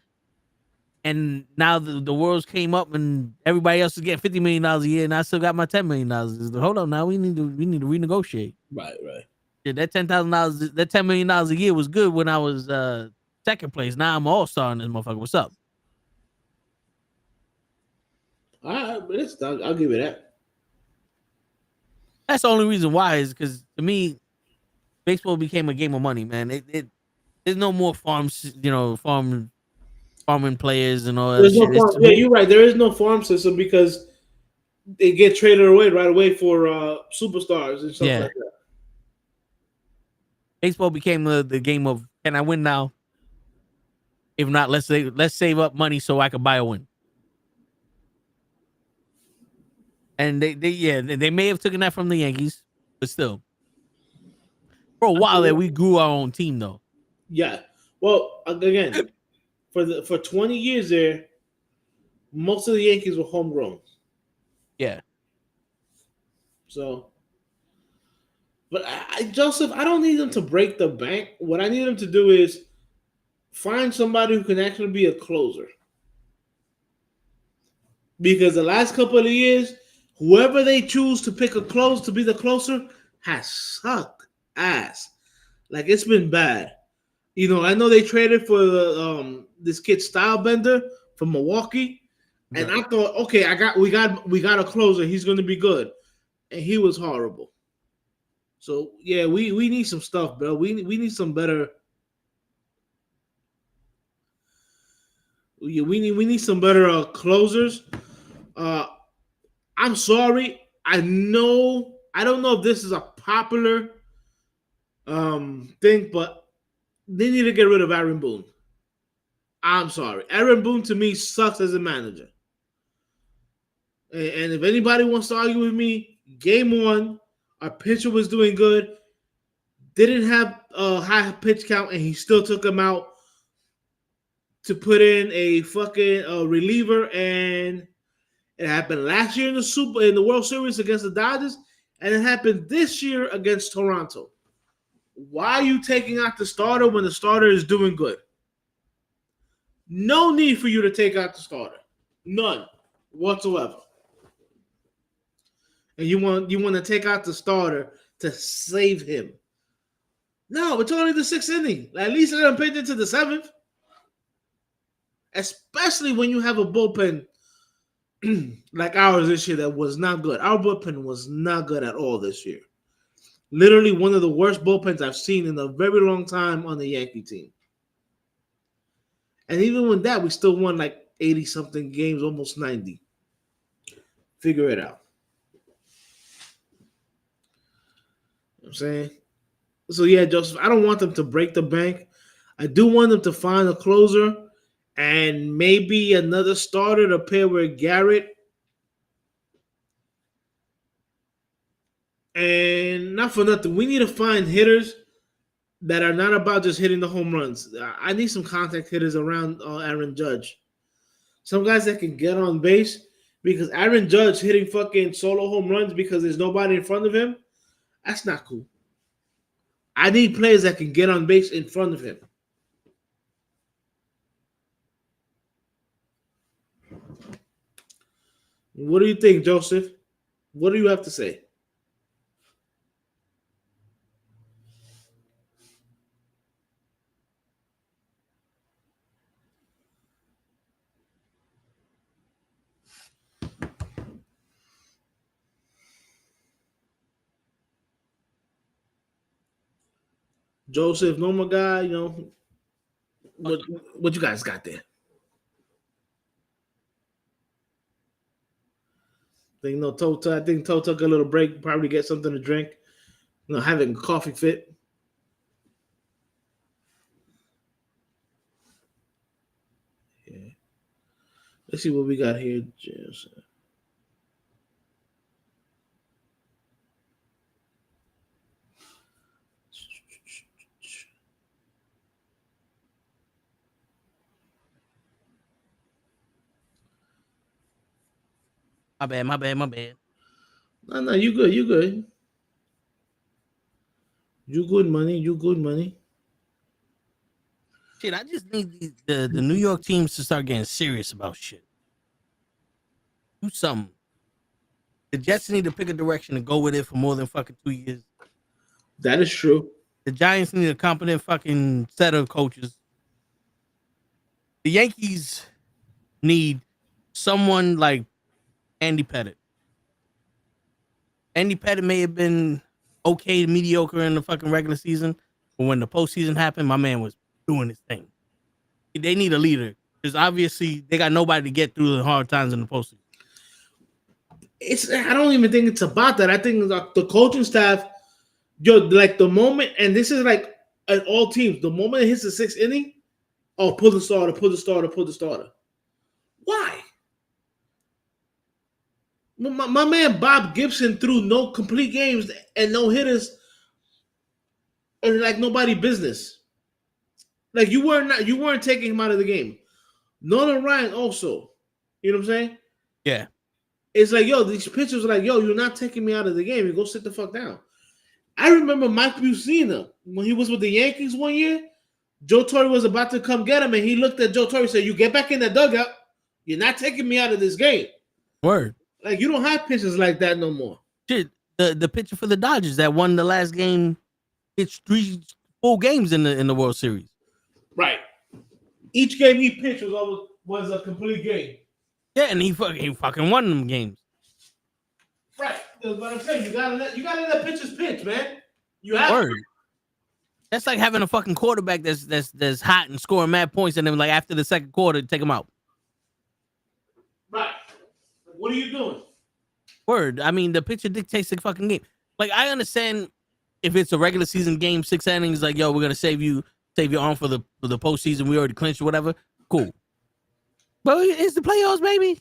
And now the world's came up and everybody else is getting $50 million a year, and I still got my $10 million. Hold on, now we need to renegotiate. Right. Yeah, that $10,000, that $10 million a year was good when I was second place. Now I'm all-star in this motherfucker. What's up? All right, but I'll give you that. That's the only reason why is because to me, baseball became a game of money, man. There's no more farms, farming players and all that shit. Yeah, you're right. There is no farm system because they get traded away right away for superstars and stuff like that. Baseball became the game of can I win now? If not, let's save up money so I can buy a win. And they may have taken that from the Yankees, but still, for a while there we grew our own team though. Yeah. Well, again, for 20 years there, most of the Yankees were homegrown. Yeah. So, but Joseph, I don't need them to break the bank. What I need them to do is find somebody who can actually be a closer. Because the last couple of years, whoever they choose to pick to be the closer has sucked ass. Like it's been bad. You know, I know they traded for this kid Stylebender from Milwaukee, and I thought, okay, we got a closer. He's going to be good, and he was horrible. So yeah, we need some stuff, bro. We need some better. Yeah, we need some better closers. I'm sorry. I don't know if this is a popular thing, but they need to get rid of Aaron Boone. I'm sorry. Aaron Boone to me sucks as a manager. And if anybody wants to argue with me, game one, our pitcher was doing good. Didn't have a high pitch count, and he still took him out to put in a fucking reliever. And it happened last year in the World Series against the Dodgers, and it happened this year against Toronto. Why are you taking out the starter when the starter is doing good? No need for you to take out the starter. None whatsoever. And you want to take out the starter to save him. No, it's only the sixth inning. At least let them pitch into the seventh. Especially when you have a bullpen like ours this year that was not good. Our bullpen was not good at all this year. Literally one of the worst bullpens I've seen in a very long time on the Yankee team. And even with that, we still won like 80-something games, almost 90. Figure it out. You know what I'm saying? So, yeah, Joseph, I don't want them to break the bank. I do want them to find a closer and maybe another starter to pair with Garrett. And not for nothing, we need to find hitters that are not about just hitting the home runs. I need some contact hitters around Aaron Judge. Some guys that can get on base, because Aaron Judge hitting fucking solo home runs because there's nobody in front of him, that's not cool. I need players that can get on base in front of him. What do you think, Joseph? What do you have to say? Joseph, normal guy, you know, what you guys got there? I think Toe took a little break, probably get something to drink. You know, having a coffee fit. Yeah. Let's see what we got here. My bad. No, you good. You good. You good money. Shit, I just need the New York teams to start getting serious about shit. Do something. The Jets need to pick a direction and go with it for more than fucking 2 years. That is true. The Giants need a competent fucking set of coaches. The Yankees need someone like Andy Pettit. Andy Pettit may have been okay to mediocre in the fucking regular season, but when the postseason happened, my man was doing his thing. They need a leader because obviously they got nobody to get through the hard times in the postseason. I don't even think it's about that. I think the coaching staff, like the moment, and this is like at all teams, the moment it hits the sixth inning, pull the starter. Why? My man Bob Gibson threw no complete games and no hitters, and like nobody business. Like you weren't taking him out of the game. Nolan Ryan also, you know what I'm saying? Yeah. It's like, these pitchers are like, you're not taking me out of the game. You go sit the fuck down. I remember Mike Bucina when he was with the Yankees one year. Joe Torre was about to come get him, and he looked at Joe Torre and said, "You get back in the dugout. You're not taking me out of this game." Word. Like you don't have pitchers like that no more. Shit, the pitcher for the Dodgers that won the last game, pitched 3 full games in the World Series. Right. Each game he pitched was a complete game. Yeah, and he fucking won them games. Right. That's what I'm saying. You gotta let pitchers pitch, man. You have Word. That's like having a fucking quarterback that's hot and scoring mad points, and then like after the second quarter, take him out. Right. What are you doing? Word. I mean, the pitcher dictates the fucking game. Like I understand if it's a regular season game, 6 innings, like we're gonna save your arm for the postseason. We already clinched or whatever. Cool. But it's the playoffs, baby.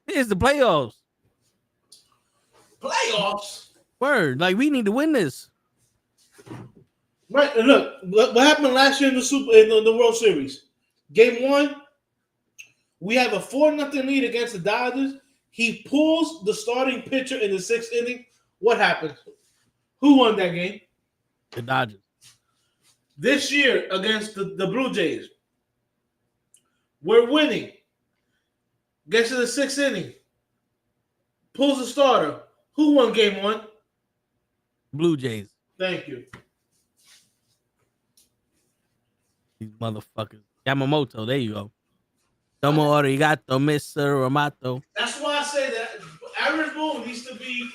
It's the playoffs. Playoffs. Word. Like we need to win this. Right. And look, what happened last year in the World Series? Game 1, we have a 4-0 lead against the Dodgers. He pulls the starting pitcher in the 6th inning. What happened? Who won that game? The Dodgers. This year against the Blue Jays, we're winning. Gets to the 6th inning. Pulls the starter. Who won game 1? Blue Jays. Thank you. These motherfuckers. Yamamoto, there you go. Tomo arigato, Mr. Ramato. That's why I say that Aaron Boone needs to be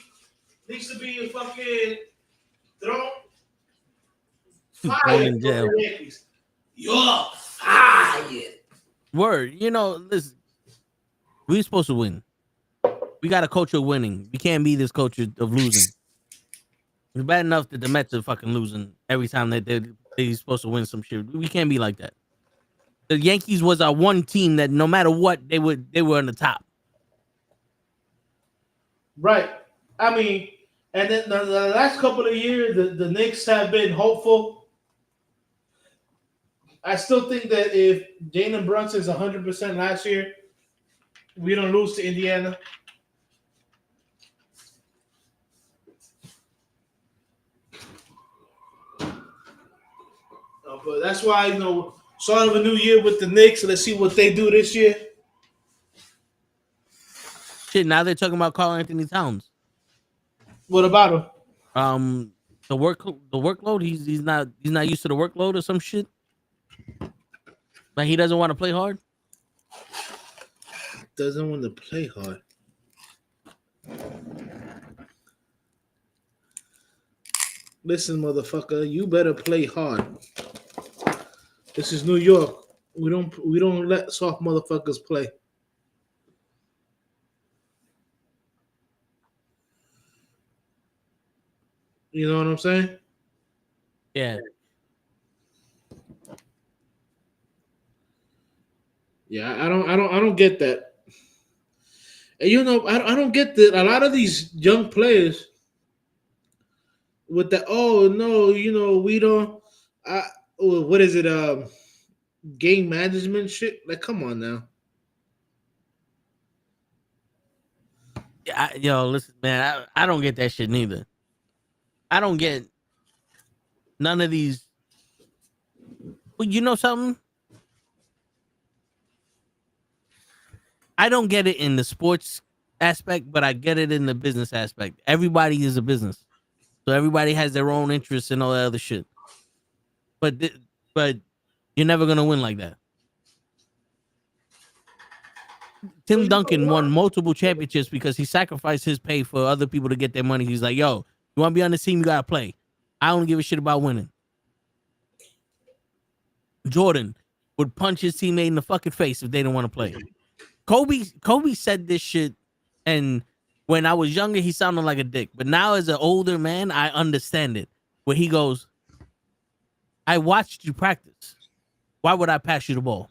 a fucking thrown Thrown fired in from jail. the Yankees. You're fired. Word, listen, we're supposed to win. We got a culture of winning. We can't be this culture of losing. It's bad enough that the Mets are fucking losing every time that they're supposed to win some shit. We can't be like that. The Yankees was our one team that no matter what, they were on the top. Right. I mean, and then the last couple of years, the Knicks have been hopeful. I still think that if Jalen Brunson is 100% last year, we don't lose to Indiana. But that's why, start of a new year with the Knicks. Let's see what they do this year. Shit, now they're talking about Karl Anthony Towns. What about him? The workload. He's not used to the workload or some shit. Like he doesn't want to play hard. Doesn't want to play hard. Listen, motherfucker, you better play hard. This is New York. We don't let soft motherfuckers play. You know what I'm saying? Yeah. Yeah, I don't get that. And I don't get that. A lot of these young players with the we don't. What is it? Game management shit. Like, come on now. Yeah, listen, man. I don't get that shit neither. I don't get none of these. Well, you know something? I don't get it in the sports aspect, but I get it in the business aspect. Everybody is a business, so everybody has their own interests and all that other shit. But you're never gonna win like that. Tim Duncan won multiple championships because he sacrificed his pay for other people to get their money. He's like, yo, you want to be on the team, you gotta play. I don't give a shit about winning. Jordan would punch his teammate in the fucking face if they didn't want to play. Kobe said this shit, and when I was younger, he sounded like a dick. But now, as an older man, I understand it. Where he goes, I watched you practice. Why would I pass you the ball?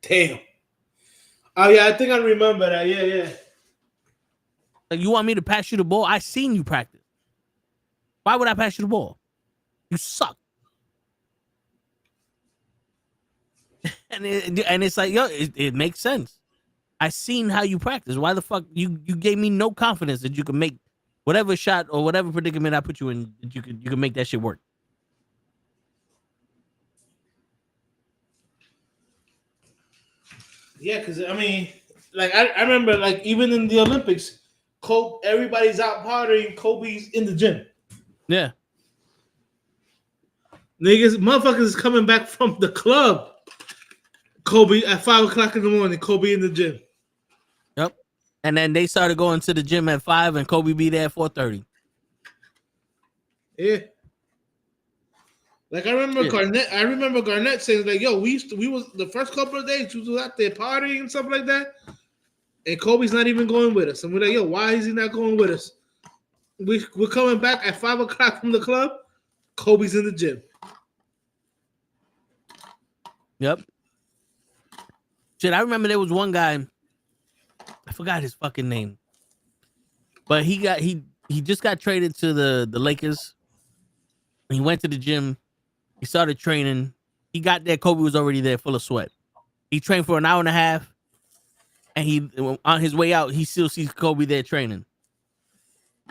Damn. Oh, yeah, I think I remember that. Yeah. Like, you want me to pass you the ball? I seen you practice. Why would I pass you the ball? You suck. And it's like, yo, it makes sense. I seen how you practice. Why the fuck you gave me no confidence that you could make whatever shot or whatever predicament I put you in, that you could make that shit work. Yeah, because I mean, like I remember, like even in the Olympics, everybody's out partying. Kobe's in the gym. Yeah, motherfuckers is coming back from the club. Kobe at 5:00 in the morning. Kobe in the gym. Yep. And then they started going to the gym at 5, and Kobe be there at 4:30. Yeah. Like I remember Garnett. I remember Garnett saying like, "Yo, we was the first couple of days we was out there partying and stuff like that, and Kobe's not even going with us." And we're like, "Yo, why is he not going with us?" We're coming back at 5:00 from the club. Kobe's in the gym. Yep. Shit, I remember there was one guy. I forgot his fucking name, but he just got traded to the Lakers. He went to the gym. He started training. He got there. Kobe was already there, full of sweat. He trained for an hour and a half, and on his way out, he still sees Kobe there training.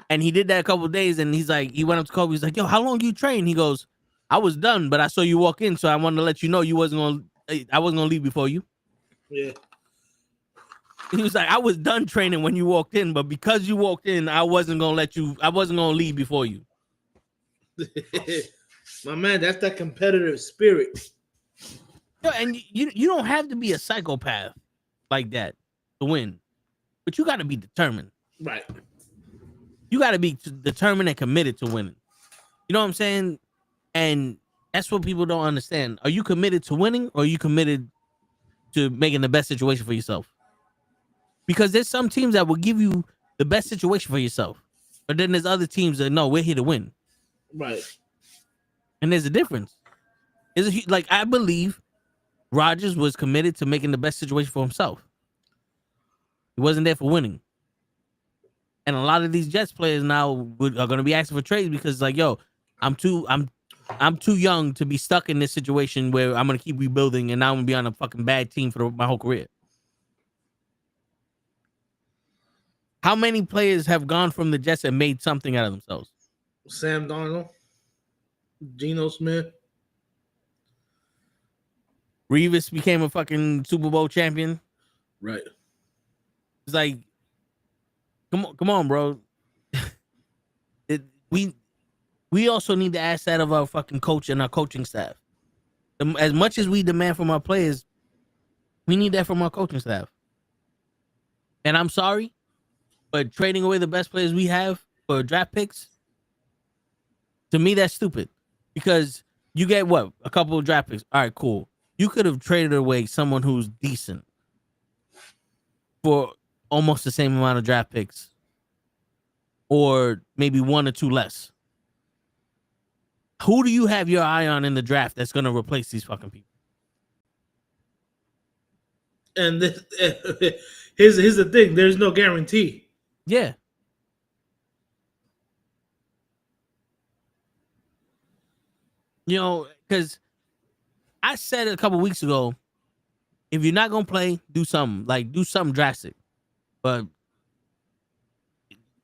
And he did that a couple of days, and he went up to Kobe. He's like, "Yo, how long you train?" He goes, "I was done, but I saw you walk in, so I wanted to let you know I wasn't gonna leave before you." Yeah. He was like, "I was done training when you walked in, but because you walked in, I wasn't gonna leave before you." My man, that's that competitive spirit. Yo, and you don't have to be a psychopath like that to win, but you got to be determined. Right. You got to be determined and committed to winning. You know what I'm saying? And that's what people don't understand. Are you committed to winning, or are you committed to making the best situation for yourself? Because there's some teams that will give you the best situation for yourself, but then there's other teams that no, we're here to win. Right. And there's a difference. Like, I believe Rodgers was committed to making the best situation for himself. He wasn't there for winning. And a lot of these Jets players now are going to be asking for trades because, like, yo, I'm too young to be stuck in this situation where I'm going to keep rebuilding and now I'm going to be on a fucking bad team for my whole career. How many players have gone from the Jets and made something out of themselves? Sam Darnold, Geno Smith. Revis became a fucking Super Bowl champion. Right. It's like, come on, bro. We also need to ask that of our fucking coach and our coaching staff. As much as we demand from our players, we need that from our coaching staff. And I'm sorry, but trading away the best players we have for draft picks, to me, that's stupid. Because you get what? A couple of draft picks. All right, cool. You could have traded away someone who's decent for almost the same amount of draft picks, or maybe one or two less. Who do you have your eye on in the draft that's going to replace these fucking people? And here's the thing. There's no guarantee. Yeah. You know, because I said a couple weeks ago, if you're not going to play, do something. Like, do something drastic. But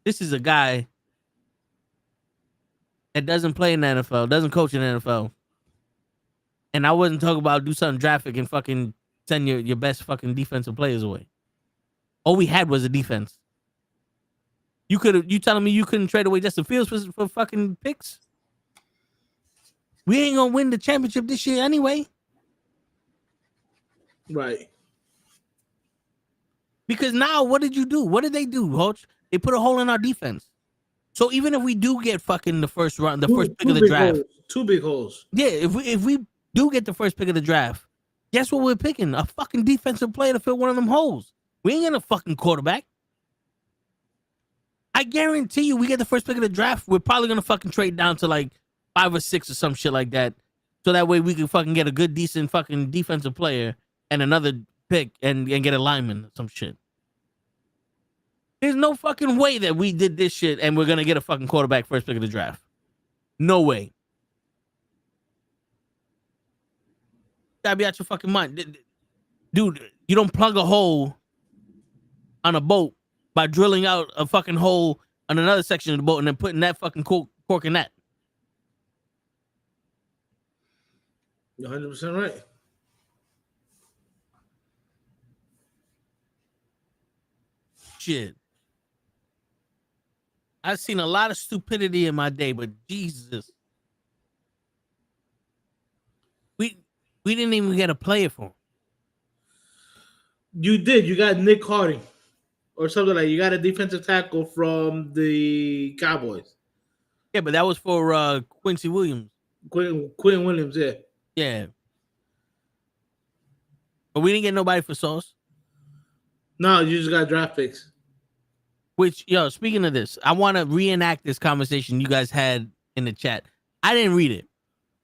this is a guy that doesn't play in the NFL, doesn't coach in the NFL. And I wasn't talking about do something drastic and fucking send your best fucking defensive players away. All we had was a defense. You telling me you couldn't trade away Justin Fields for fucking picks? We ain't gonna win the championship this year anyway. Right. Because now, what did you do? What did they do, Hodge? They put a hole in our defense. So even if we do get fucking the first round, first pick of the draft, two big holes. Yeah, if we do get the first pick of the draft, guess what we're picking? A fucking defensive player to fill one of them holes. We ain't getting a fucking quarterback. I guarantee you, we get the first pick of the draft, we're probably gonna fucking trade down to like 5 or 6 or some shit like that, so that way we can fucking get a good, decent fucking defensive player and another pick and get a lineman or some shit. There's no fucking way that we did this shit and we're gonna get a fucking quarterback first pick of the draft. No way. Gotta be out your fucking mind. Dude, you don't plug a hole on a boat by drilling out a fucking hole on another section of the boat and then putting that fucking cork in that. 100% right. Shit. I've seen a lot of stupidity in my day, but Jesus. We didn't even get a player for him. You did. You got Nick Harding or something like. You got a defensive tackle from the Cowboys. Yeah, but that was for Quincy Williams. Quinn Williams, yeah. Yeah. But we didn't get nobody for Sauce. No, you just got draft picks. Which, yo, speaking of this, I want to reenact this conversation you guys had in the chat. I didn't read it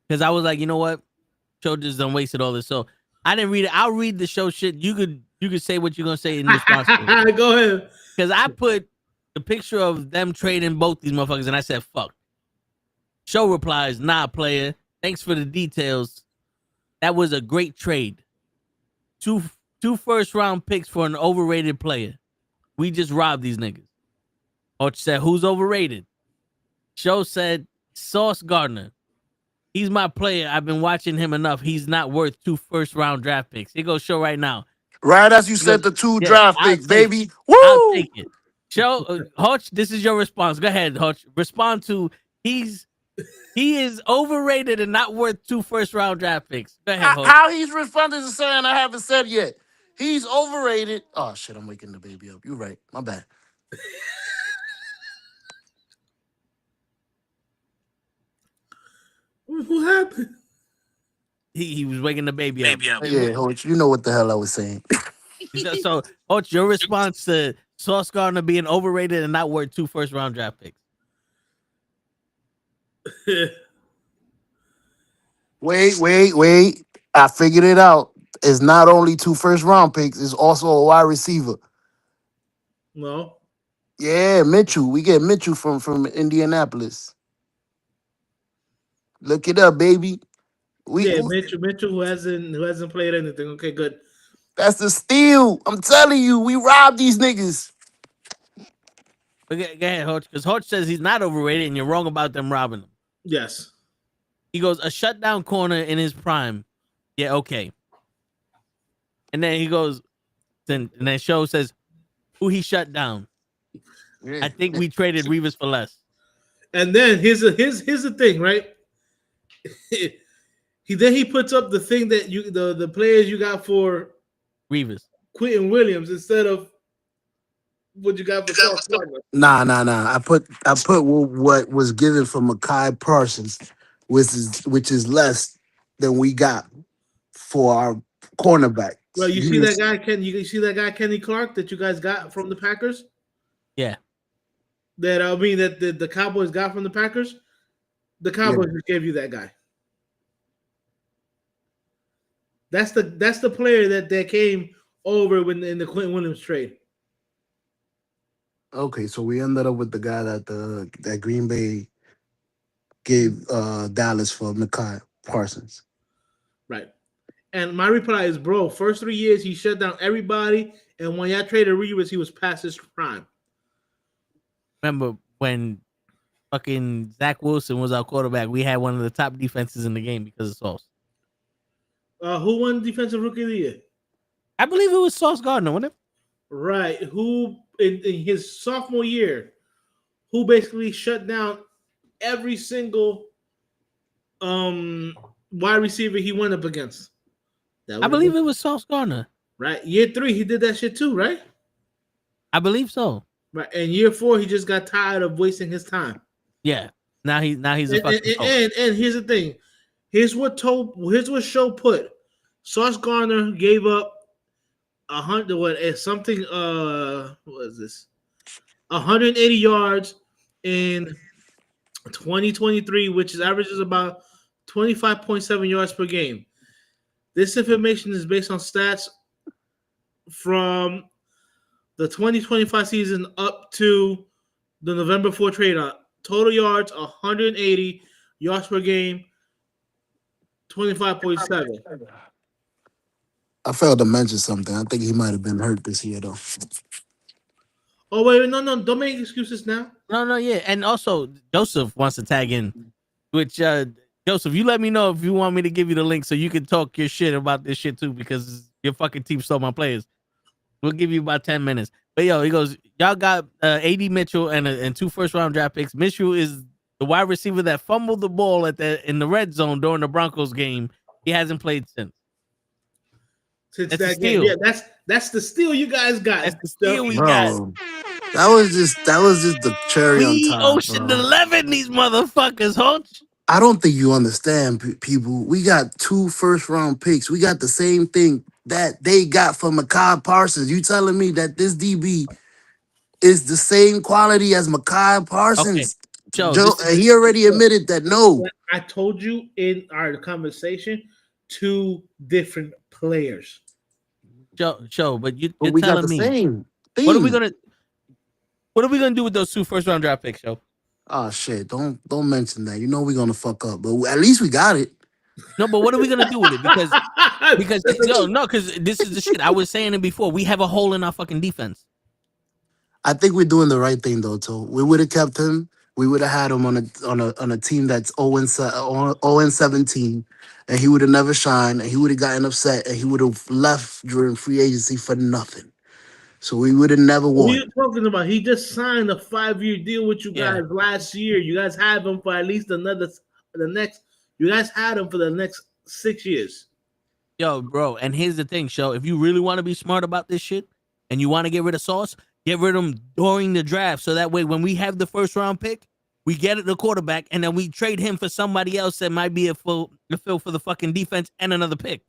because I was like, you know what? Show just done wasted all this. So I didn't read it. I'll read the show shit. You could say what you're going to say in response to it. Go ahead. Because I put the picture of them trading both these motherfuckers and I said, fuck. Show replies, nah, player. Thanks for the details. That was a great trade. Two first round picks for an overrated player. We just robbed these niggas. Or said, who's overrated? Show said, Sauce Gardner. He's my player. I've been watching him enough. He's not worth 2 first round draft picks. Here goes Show right now. Right as you said, the 2 draft picks, baby. Woo! I'll take it. Show, Hutch, this is your response. Go ahead, Hutch. Respond to, he's He is overrated and not worth 2 first-round draft picks. Go ahead, Hope. How he's responding to saying I haven't said yet. He's overrated. Oh shit, I'm waking the baby up. You're right. My bad. What happened? He was waking the baby up. Yeah, Hoach, you know what the hell I was saying. So, Hoach, your response to Sauce Gardner being overrated and not worth 2 first-round draft picks? Wait. I figured it out. It's not only 2 first-round picks, it's also a wide receiver. No. Yeah, Mitchell. We get Mitchell from Indianapolis. Look it up, baby. Yeah, Mitchell who hasn't played anything. Okay, good. That's the steal. I'm telling you, we robbed these niggas. Okay, go ahead, Hoach, because Hoach says he's not overrated and you're wrong about them robbing him. Yes. He goes, a shutdown corner in his prime. Yeah, okay. And then he goes, and then Show says, who he shut down. Yeah. I think we traded Revis for less. And then here's the thing, right? he puts up the thing that the players you got for Revis. Quentin Williams instead of what you got for Sauce Gardner. Nah. I put what was given for Mekhi Parsons, which is less than we got for our cornerback. Well, you see that guy Kenny Clark that you guys got from the Packers? Yeah. That the Cowboys got from the Packers? The Cowboys just gave you that guy. That's the player that came over in the Quentin Williams trade. Okay, so we ended up with the guy that Green Bay gave Dallas for Mekhi Parsons. Right. And my reply is, bro, first 3 years he shut down everybody, and when y'all traded Revis, he was past his prime. Remember when fucking Zach Wilson was our quarterback, we had one of the top defenses in the game because of Sauce. Who won Defensive Rookie of the Year? I believe it was Sauce Gardner, wasn't it? Right. Who in his sophomore year, who basically shut down every single wide receiver he went up against. I believe it was Sauce Gardner. Right. Year 3, he did that shit too, right? I believe so. Right. And year 4, he just got tired of wasting his time. Yeah. Now he's a fucking and here's the thing. Here's what Show put. Sauce Gardner gave up 180 yards in 2023, which averages about 25.7 yards per game. This information is based on stats from the 2025 season up to the November 4 trade on. Total yards 180, yards per game 25.7. I failed to mention something. I think he might have been hurt this year, though. Oh, wait, no, don't make excuses now. No, yeah. And also, Joseph wants to tag in, which, Joseph, you let me know if you want me to give you the link so you can talk your shit about this shit too, because your fucking team stole my players. We'll give you about 10 minutes. But, yo, he goes, y'all got A.D. Mitchell and 2 first-round draft picks. Mitchell is the wide receiver that fumbled the ball in the red zone during the Broncos game. He hasn't played since. That's that game. Yeah, that's the steal you guys got. That's the steal we got. That was just the cherry on top. Ocean 11, these motherfuckers, Hodge. I don't think you understand, people. We got 2 first-round picks. We got the same thing that they got from Mekhi Parsons. You telling me that this DB is the same quality as Mekhi Parsons? Okay. Joe, he already admitted that. No, I told you in our conversation, 2 different players. Joe, but you're we telling got the me same thing. What are we gonna do with those 2 first-round draft picks, Joe? Oh shit! Don't mention that. You know we're gonna fuck up, but at least we got it. No, but what are we gonna do with it? Because this is the shit I was saying it before. We have a hole in our fucking defense. I think we're doing the right thing though. So we would have kept him. We would have had him on a team that's 0-17, and he would have never shined, and he would have gotten upset, and he would have left during free agency for nothing. So we would have never What are won. you talking about? He just signed a 5-year deal with you Yeah. guys last year. You guys have him for at least You guys had him for the next 6 years. Yo, bro, and here's the thing, Show. If you really want to be smart about this shit and you want to get rid of Sauce, get rid of him during the draft. So that way, when we have the first round pick, we get the quarterback, and then we trade him for somebody else that might be a fill for the fucking defense and another pick.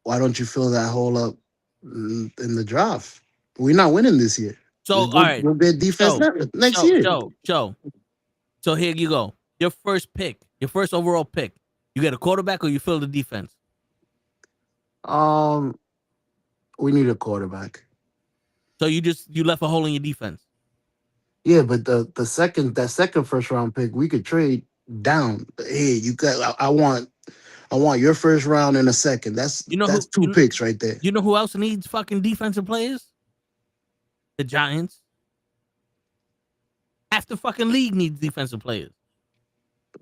Why don't you fill that hole up in the draft? We're not winning this year. So, Just all right. we'll get defense next year. Joe. So here you go. Your first pick, your first overall pick. You get a quarterback or you fill the defense? We need a quarterback. So you left a hole in your defense. Yeah, but the second first round pick we could trade down. Hey, you got. I want your first round and a second. That's two picks right there. You know who else needs fucking defensive players? The Giants. Half the fucking league needs defensive players.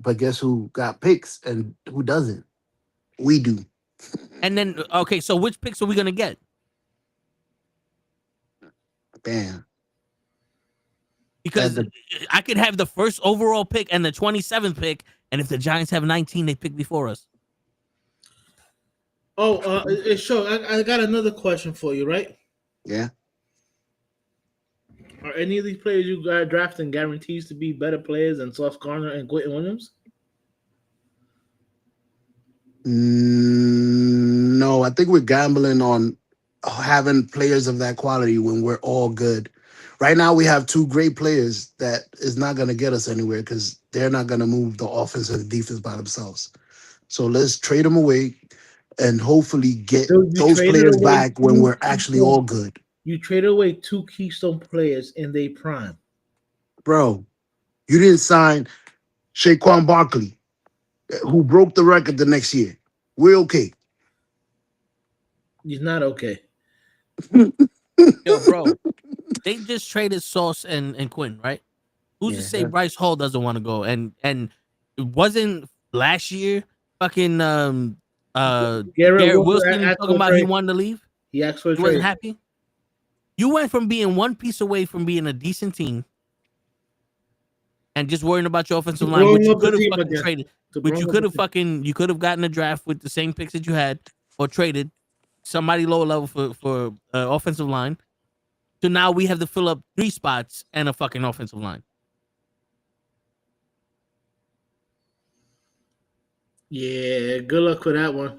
But guess who got picks and who doesn't? We do. And then, okay, so which picks are we gonna get? Damn. Because I could have the first overall pick and the 27th pick, and if the Giants have 19, they pick before us. Oh, sure. I got another question for you, right? Yeah. Are any of these players you got drafting guarantees to be better players than Sauce Gardner and Quentin Williams? No, I think we're gambling on having players of that quality when we're all good. Right now, we have two great players that is not going to get us anywhere because they're not going to move the offense or the defense by themselves. So let's trade them away and hopefully get those players back when we're actually all good. You traded away two keystone players in their prime. Bro, you didn't sign Saquon Barkley, who broke the record the next year. We're okay. He's not okay. Yo, bro, they just traded Sauce and Quinn, right? Who's to say Bryce Hall doesn't want to go? And it wasn't last year fucking Garrett Wilson talking about he wanted to leave? He asked for a trade. He wasn't happy? You went from being one piece away from being a decent team and just worrying about your offensive line, which you could have fucking traded. Which you could have gotten a draft with the same picks that you had or traded somebody lower level for offensive line. So now we have to fill up 3 spots and a fucking offensive line. Yeah, good luck with that one.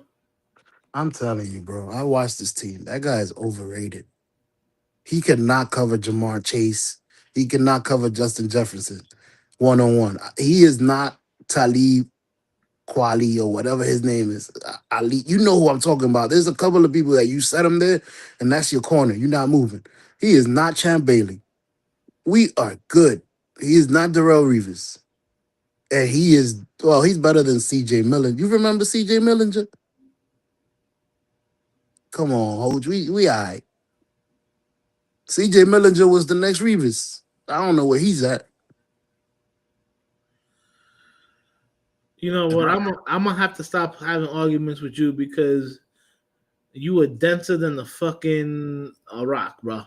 I'm telling you, bro. I watched this team. That guy is overrated. He cannot cover Jamar Chase. He cannot cover Justin Jefferson one-on-one. He is not Talib Kweli or whatever his name is. Ali, you know who I'm talking about. There's a couple of people that you set him there, and that's your corner. You're not moving. He is not Champ Bailey. We are good. He is not Darrell Reeves. And he's better than C.J. Millen. You remember C.J. Millinger? Come on, Hoge. We all right. C.J. Millinger was the next Reeves. I don't know where he's at. You know what? I'm gonna have to stop having arguments with you because you are denser than the fucking rock, bro.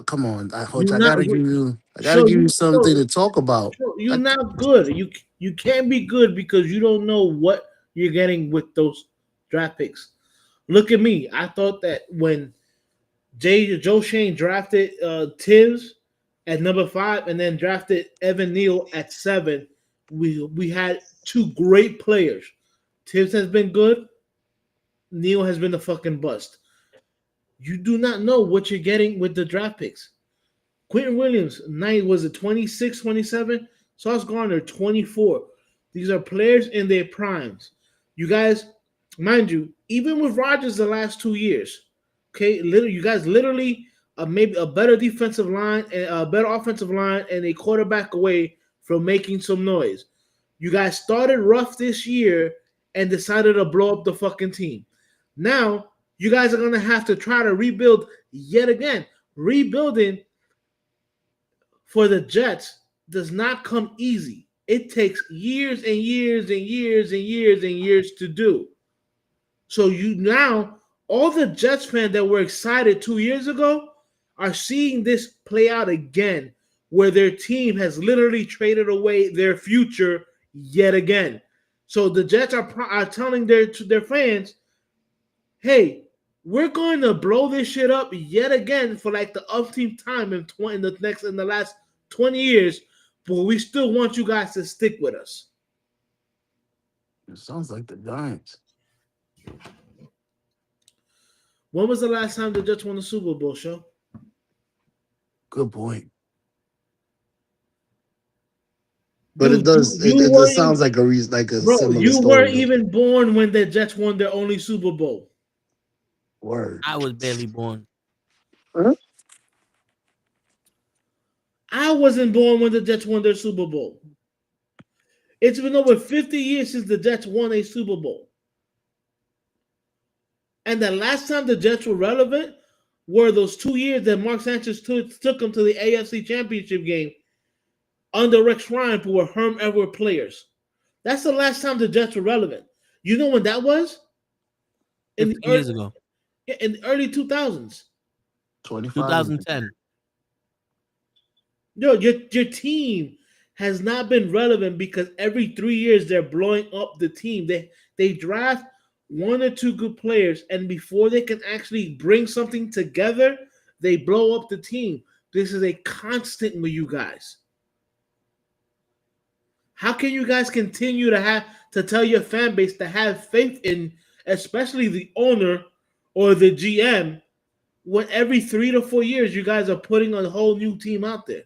Come on, Hoge. I gotta give you something to talk about. You're not good. You can't be good because you don't know what you're getting with those draft picks. Look at me. I thought that when Joe Shane drafted Tibbs at number 5 and then drafted Evan Neal at 7, we had 2 great players. Tibbs has been good. Neal has been a fucking bust. You do not know what you're getting with the draft picks. Quentin Williams, 26, 27. Sauce Gardner, 24. These are players in their primes. You guys, mind you, even with Rodgers the last 2 years, okay, you guys literally maybe a better defensive line and a better offensive line and a quarterback away from making some noise. You guys started rough this year and decided to blow up the fucking team. Now, you guys are going to have to try to rebuild yet again. Rebuilding for the Jets does not come easy. It takes years and years and years and years and years to do. So you now all the Jets fans that were excited 2 years ago are seeing this play out again, where their team has literally traded away their future yet again. So the Jets are telling their fans, hey, we're going to blow this shit up yet again for like the umpteenth time in the last 20 years, but we still want you guys to stick with us. It sounds like the Giants. When was the last time the Jets won the Super Bowl, show? Good point. But Dude, it does. It just sounds like a reason, like a bro, similar you story. weren't even born when the Jets won their only Super Bowl. Word. I was barely born. Huh? I wasn't born when the Jets won their Super Bowl. It's been over 50 years since the Jets won a Super Bowl. And the last time the Jets were relevant were those 2 years that Mark Sanchez took them to the AFC Championship game under Rex Ryan, who were Herm Edwards players. That's the last time the Jets were relevant. You know when that was? 50 years ago. In the early 2000s. 25. 2010. Yo, your team has not been relevant because every 3 years they're blowing up the team. They draft one or two good players, and before they can actually bring something together, they blow up the team. This is a constant with you guys. How can you guys continue to tell your fan base to have faith in, especially the owner or the GM, when every 3 to 4 years you guys are putting a whole new team out there?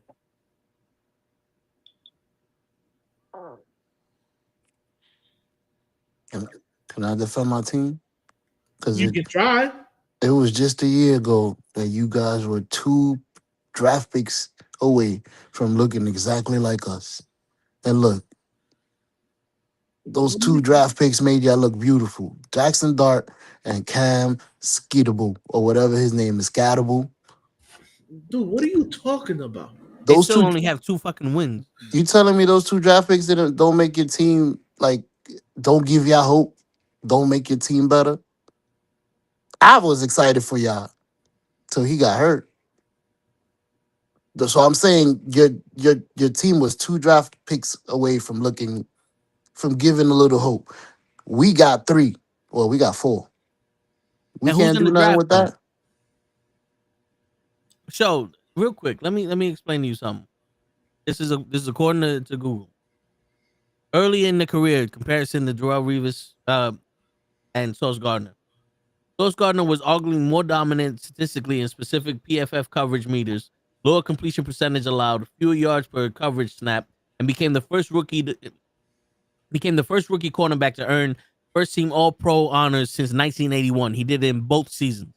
Can I defend my team? Because You can try. it was just a year ago that you guys were 2 draft picks away from looking exactly like us. And look, those 2 draft picks made y'all look beautiful. Jackson Dart and Cam Skittable, or whatever his name is, Scattable. Dude, what are you talking about? They Those still 2, only have 2 fucking wins. you telling me those 2 draft picks don't make your team, like, don't give y'all hope, don't make your team better? I was excited for y'all till he got hurt. So I'm saying your team was 2 draft picks away from giving a little hope. We got 3. Well, we got 4. We And who's can't in do the nothing draft, with that. So, real quick, let me explain to you something. This is according to Google. Early in the career, comparison to Darrelle Revis and Sauce Gardner. Sauce Gardner was arguably more dominant statistically in specific PFF coverage meters, lower completion percentage allowed, fewer yards per coverage snap, and became the first rookie cornerback to earn first team All Pro honors since 1981. He did it in both seasons.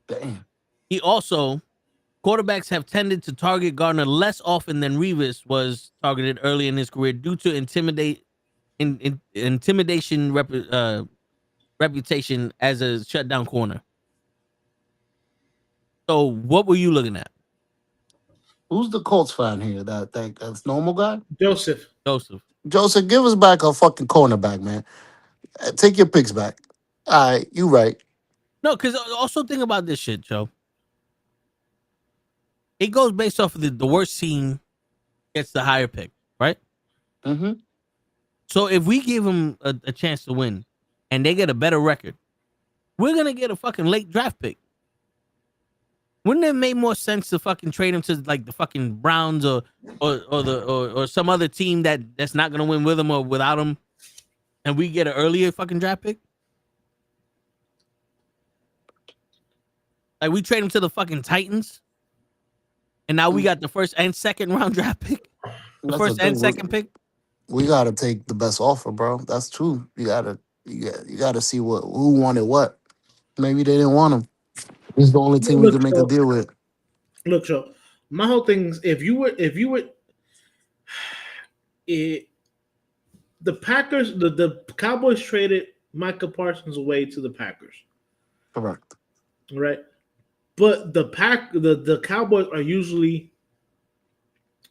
Damn. He also, quarterbacks have tended to target Gardner less often than Revis was targeted early in his career due to intimidation reputation as a shutdown corner. So what were you looking at? Who's the Colts fan here? That's normal guy? Joseph. Joseph, give us back a fucking cornerback, man. Take your picks back. All right, you right. No, because also think about this shit, Joe. It goes based off of the worst team gets the higher pick, right? Mm-hmm. So if we give them a chance to win and they get a better record, we're going to get a fucking late draft pick. Wouldn't it make more sense to fucking trade him to like the fucking Browns or some other team that's not gonna win with him or without him, and we get an earlier fucking draft pick? Like we trade him to the fucking Titans, and now we got the first and second round draft pick, the first and second pick. We gotta take the best offer, bro. That's true. You gotta see who wanted what. Maybe they didn't want him. This is the only team we could make a deal with. Look, so my whole thing is if you were the Packers, the Cowboys traded Micah Parsons away to the Packers. Correct. Right. But the Cowboys are usually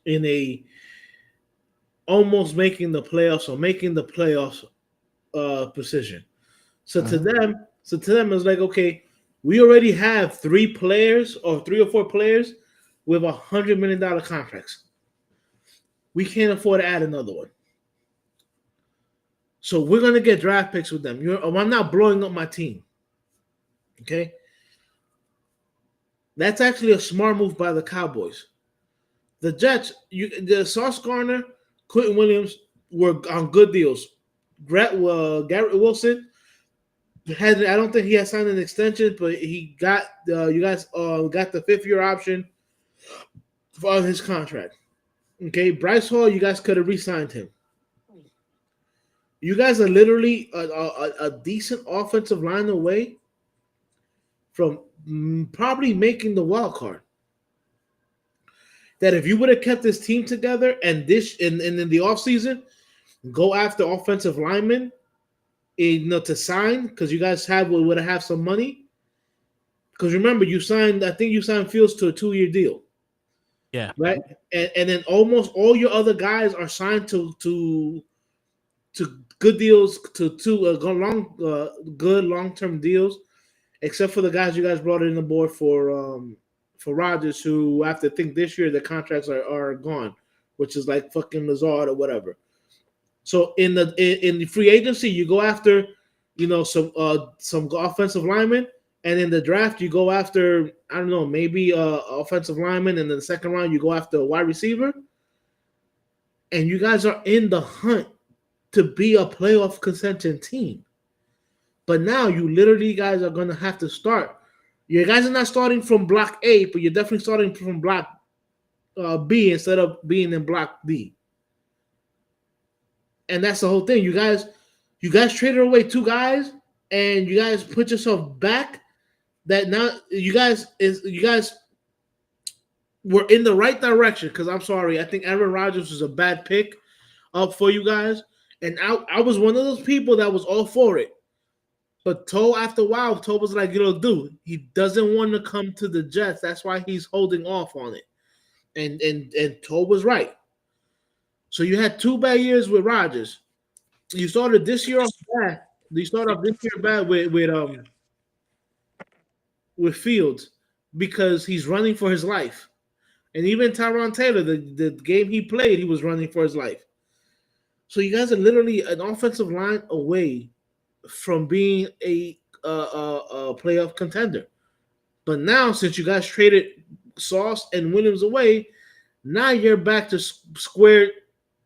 in a almost making the playoffs or making the playoffs position. So to them, So to them, it's like, okay, we already have 3 players or 3 or 4 players with $100 million contracts. We can't afford to add another one. So we're gonna get draft picks with them. I'm not blowing up my team. Okay, that's actually a smart move by the Cowboys. The Jets, the Sauce Gardner, Quentin Williams were on good deals. Garrett Wilson I don't think he has signed an extension, but he got you guys got the 5th-year option for his contract. Okay, Bryce Hall, you guys could have re-signed him. You guys are literally a decent offensive line away from probably making the wild card. That if you would have kept this team together and in the offseason, go after offensive linemen, to sign, because you guys would have some money. Because remember, I think you signed Fields to a 2-year deal. Yeah. Right? And then almost all your other guys are signed to good deals, to good long-term deals, except for the guys you guys brought in the board for Rodgers, who I have to think this year the contracts are gone, which is like fucking Lazard or whatever. So in the free agency, you go after, some offensive linemen, and in the draft you go after, I don't know, maybe offensive lineman, and in the second round you go after a wide receiver, and you guys are in the hunt to be a playoff contention team. But now you literally guys are gonna have to start. You guys are not starting from block A, but you're definitely starting from block B instead of being in block D. And that's the whole thing. You guys traded away 2 guys, and you guys put yourself back. That now you guys were in the right direction. Because I'm sorry, I think Aaron Rodgers was a bad pick up for you guys, and I was one of those people that was all for it. But Toe, after a while, Toe was like, dude, he doesn't want to come to the Jets. That's why he's holding off on it. And Toe was right. So you had 2 bad years with Rodgers. You started this year off bad. You started off this year bad with Fields, because he's running for his life. And even Tyron Taylor, the game he played, he was running for his life. So you guys are literally an offensive line away from being a playoff contender. But now, since you guys traded Sauce and Williams away, now you're back to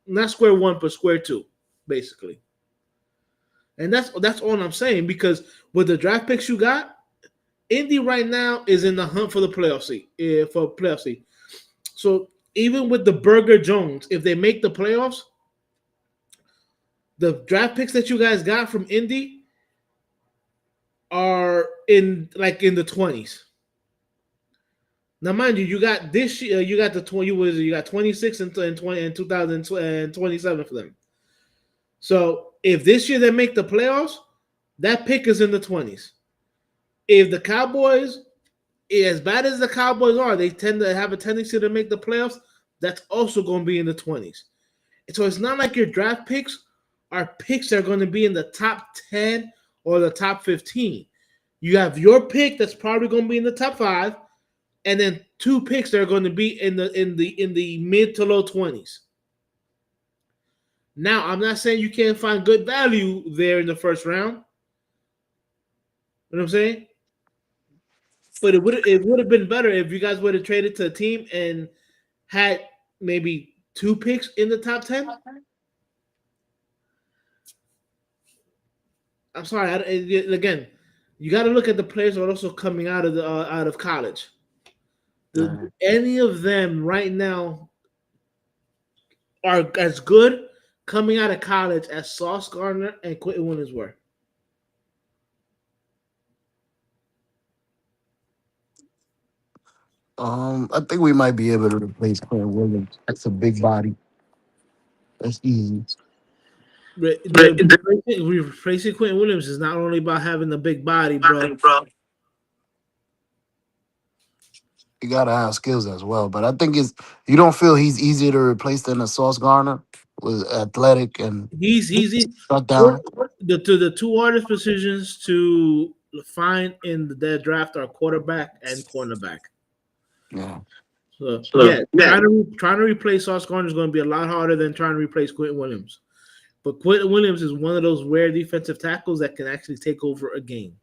not square one, but square 2, basically. And that's all I'm saying, because with the draft picks you got, Indy right now is in the hunt for the playoff seat. So even with the Burger Jones, if they make the playoffs, the draft picks that you guys got from Indy are in the 20s. Now, mind you, you got this year. You got you got 26 and 20 and 2027 for them. So if this year they make the playoffs, that pick is in the 20s. If the Cowboys, as bad as the Cowboys are, they tend to have a tendency to make the playoffs, that's also going to be in the 20s. So it's not like your draft picks are picks that are going to be in the top 10 or the top 15. You have your pick that's probably going to be in the top 5, and then 2 picks that are going to be in the mid to low 20s. Now, I'm not saying you can't find good value there in the first round. You know what I'm saying? But it would have been better if you guys would have traded to a team and had maybe 2 picks in the top 10. I'm sorry. Again, you got to look at the players that are also coming out of college. Any of them right now are as good coming out of college as Sauce Gardner and Quentin Williams were. I think we might be able to replace Quentin Williams. That's a big body. That's easy. Replacing Quentin Williams is not only about having a big body, bro. You gotta have skills as well. But I think you don't feel he's easier to replace than a Sauce Gardner, with athletic and He's shut down. the 2 hardest positions to find in the draft are quarterback and cornerback. Yeah. So yeah, trying to replace Sauce Gardner is going to be a lot harder than trying to replace Quentin Williams. But Quentin Williams is one of those rare defensive tackles that can actually take over a game.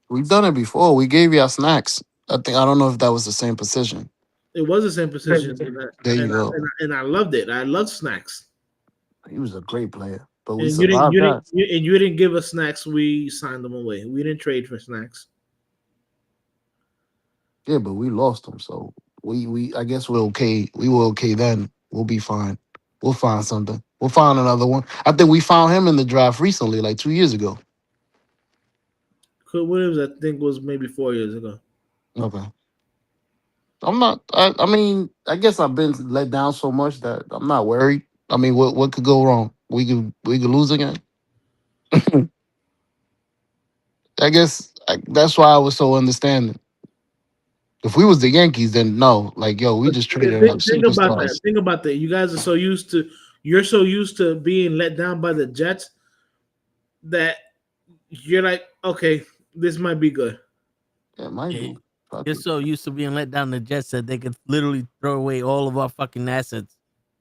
We've done it before. We gave you our snacks. I don't know if that was the same position. It was the same position, There you go. and I loved it. I loved Snacks. He was a great player, but we And survived that. you didn't give us Snacks. We signed them away. We didn't trade for Snacks. Yeah, but we lost him, so we I guess we're okay. We were okay then. We'll be fine. We'll find something. We'll find another one. I think we found him in the draft recently, like 2 years ago. Quentin Williams, I think, was maybe 4 years ago. Okay. I'm not. I mean, I guess I've been let down so much that I'm not worried. I mean, what could go wrong? We could lose again. I guess that's why I was so understanding. If we was the Yankees, then no, like yo, we just traded our superstars. Think about that. You guys are so used to. You're so used to being let down by the Jets that you're like, okay, this might be good. Yeah, it might be. You're so used to being let down the Jets that they could literally throw away all of our fucking assets,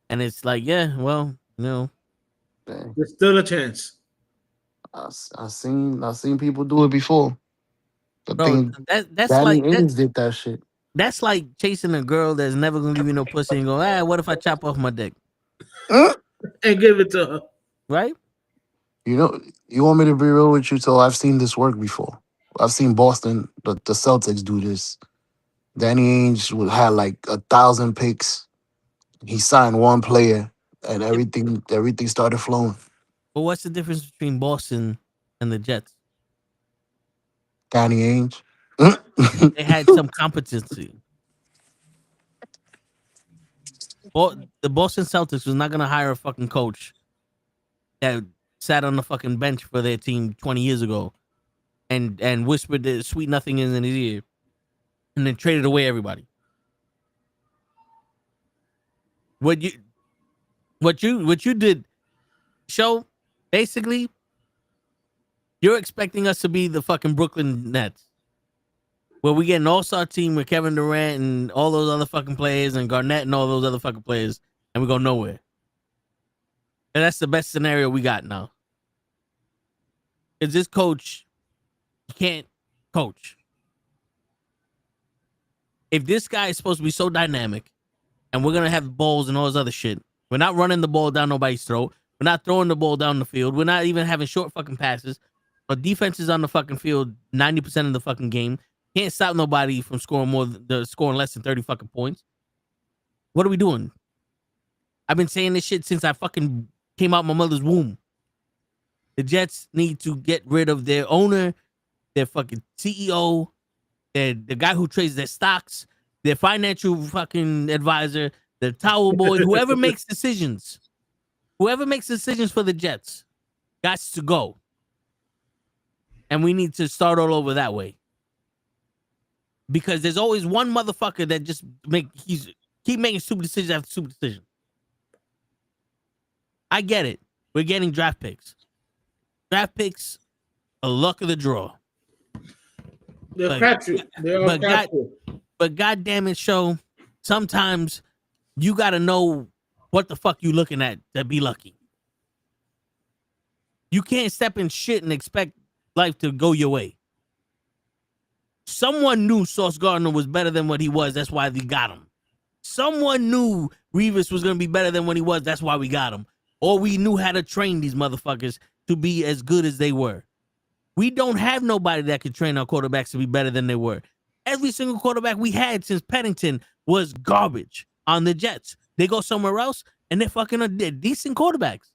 and it's like, yeah, well, no, there's still a chance. I seen people do it before. Bro, that's Danny like Ainge did that shit. That's like chasing a girl that's never gonna give you no pussy and go, what if I chop off my dick? And give it to her. Right? You know, you want me to be real with you? So I've seen this work before. I've seen Boston, the Celtics do this. Danny Ainge had like 1,000 picks. He signed one player, and everything started flowing. But what's the difference between Boston and the Jets? Danny Ainge. They had some competency. The Boston Celtics was not gonna hire a fucking coach that sat on the fucking bench for their team 20 years ago and whispered the sweet nothing in his ear and then traded away everybody. What you did show basically you're expecting us to be the fucking Brooklyn Nets, where we get an all-star team with Kevin Durant and all those other fucking players and Garnett and all those other fucking players, and we go nowhere. And that's the best scenario we got now. Because this coach, he can't coach. If this guy is supposed to be so dynamic, and we're going to have balls and all this other shit, we're not running the ball down nobody's throat. We're not throwing the ball down the field. We're not even having short fucking passes. Our defense is on the fucking field 90% of the fucking game. Can't stop nobody from scoring scoring less than 30 fucking points. What are we doing? I've been saying this shit since I fucking came out my mother's womb. The Jets need to get rid of their owner, their fucking CEO, the guy who trades their stocks, their financial fucking advisor, the towel boy, whoever makes decisions. Whoever makes decisions for the Jets got to go. And we need to start all over that way. Because there's always one motherfucker that just keep making stupid decisions after stupid decision. I get it. We're getting draft picks. Draft picks are luck of the draw. They're crapshoot. But goddamn it, show. Sometimes you gotta know what the fuck you looking at to be lucky. You can't step in shit and expect life to go your way. Someone knew Sauce Gardner was better than what he was. That's why we got him. Someone knew Revis was going to be better than what he was. That's why we got him. Or we knew how to train these motherfuckers to be as good as they were. We don't have nobody that could train our quarterbacks to be better than they were. Every single quarterback we had since Pennington was garbage on the Jets. They go somewhere else and they're decent quarterbacks.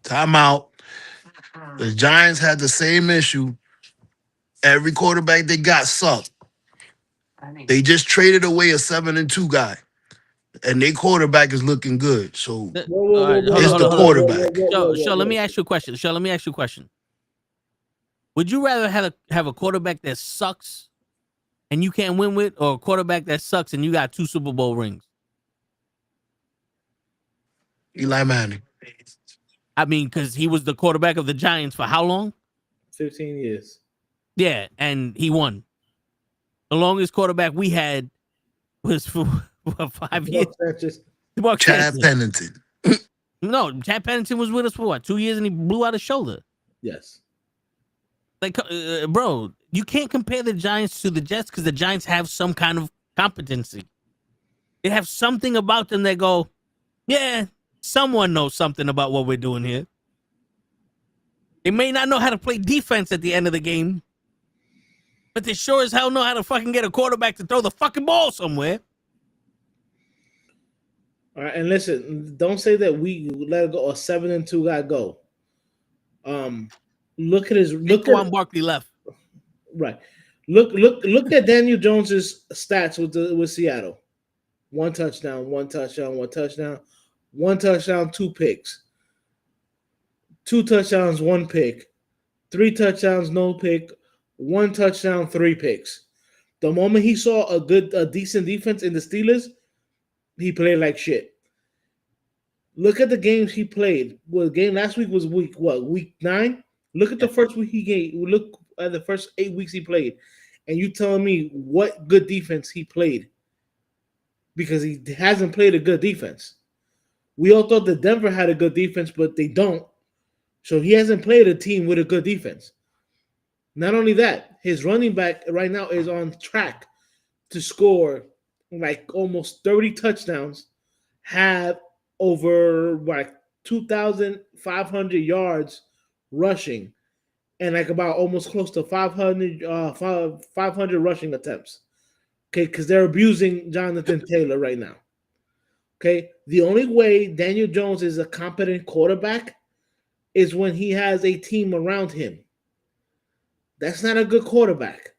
Time out. The Giants had the same issue. Every quarterback they got sucked. They just traded away a 7-2 guy, and their quarterback is looking good. So it's the quarterback. So let me ask you a question. Would you rather have a quarterback that sucks and you can't win with, or a quarterback that sucks and you got 2 Super Bowl rings? Eli Manning. I mean, because he was the quarterback of the Giants for how long? 15 years. Yeah, and he won. The longest quarterback we had was for 5 years. Mark Chad Sanchez. Pennington. No, Chad Pennington was with us for what, 2 years, and he blew out his shoulder. Yes. Like, bro, you can't compare the Giants to the Jets because the Giants have some kind of competency. They have something about them that go, yeah, someone knows something about what we're doing here. They may not know how to play defense at the end of the game, but they sure as hell know how to fucking get a quarterback to throw the fucking ball somewhere. All right, and listen, don't say that we let it go. A 7-2 got to go. Look at Saquon Barkley left. Right. Look at Daniel Jones's stats with Seattle. 1 touchdown, 1 touchdown, 1 touchdown, 1 touchdown, 2 picks. 2 touchdowns, 1 pick. 3 touchdowns, no pick. 1 touchdown, 3 picks. The moment he saw a decent defense in the Steelers, he played like shit. Look at the games he played. Well, the game last week was week 9? Look at the first week he gave. Look at the first 8 weeks he played. And you telling me what good defense he played. Because he hasn't played a good defense. We all thought that Denver had a good defense, but they don't. So he hasn't played a team with a good defense. Not only that, his running back right now is on track to score like almost 30 touchdowns, have over like 2,500 yards rushing, and like about almost close to 500 rushing attempts. Okay, because they're abusing Jonathan Taylor right now. Okay, the only way Daniel Jones is a competent quarterback is when he has a team around him. That's not a good quarterback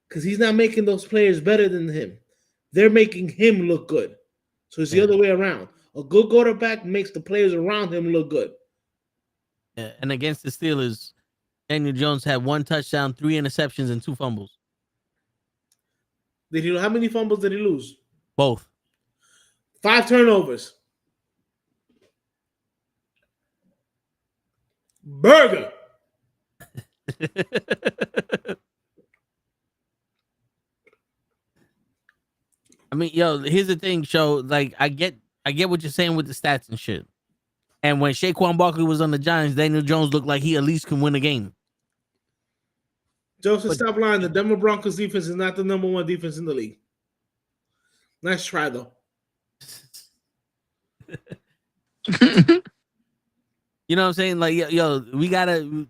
because he's not making those players better than him. They're making him look good. So it's the other way around. A good quarterback makes the players around him look good. Yeah, and against the Steelers, Daniel Jones had 1 touchdown, 3 interceptions, and 2 fumbles. How many fumbles did he lose? Both. 5 turnovers. Burger. I mean, yo, here's the thing, Show. Like, I get what you're saying with the stats and shit. And when Saquon Barkley was on the Giants, Daniel Jones looked like he at least can win a game. Joseph, stop lying. The Denver Broncos defense is not the number 1 defense in the league. Nice try, though. You know what I'm saying? Like, yo, we gotta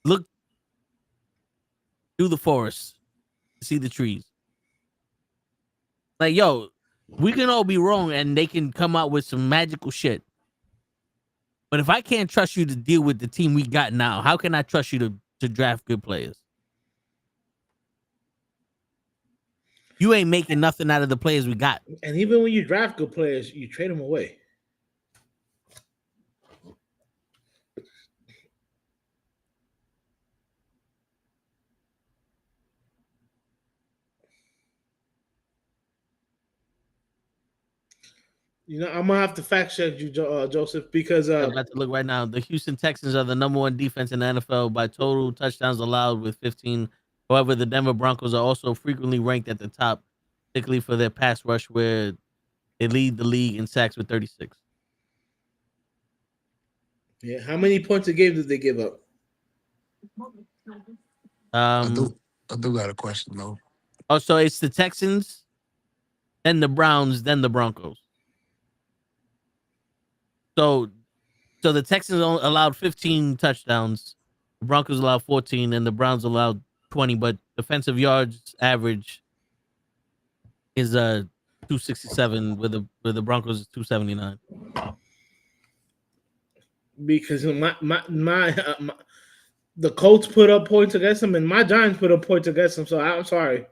look through the forest to see the trees. Like, yo, we can all be wrong and they can come out with some magical shit. But if I can't trust you to deal with the team we got now, how can I trust you to draft good players? You ain't making nothing out of the players we got. And even when you draft good players, you trade them away. You know, I'm gonna have to fact check you, Joseph, because I'm about to look right now. The Houston Texans are the number 1 defense in the NFL by total touchdowns allowed with 15. However, the Denver Broncos are also frequently ranked at the top, particularly for their pass rush, where they lead the league in sacks with 36. yeah, how many points a game did they give up? I do got a question though. Oh, so it's the Texans, then the Browns, then the Broncos. So the Texans allowed 15 touchdowns, the Broncos allowed 14, and the Browns allowed 20. But defensive yards average is 267, with the Broncos is 279. Because the Colts put up points against them, and my Giants put up points against them. So I'm sorry,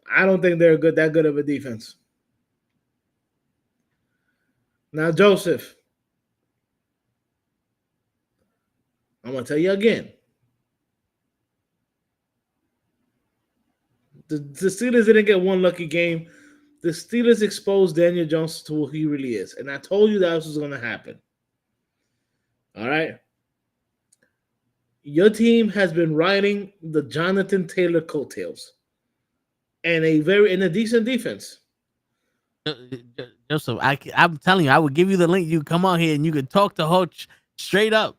I don't think they're that good of a defense. Now, Joseph, I'm going to tell you again. The Steelers didn't get one lucky game. the Steelers exposed Daniel Jones to who he really is. And I told you that was going to happen. All right. Your team has been riding the Jonathan Taylor coattails and a decent defense. Joseph, I'm telling you, I would give you the link. You come on here and you could talk to Hoch straight up.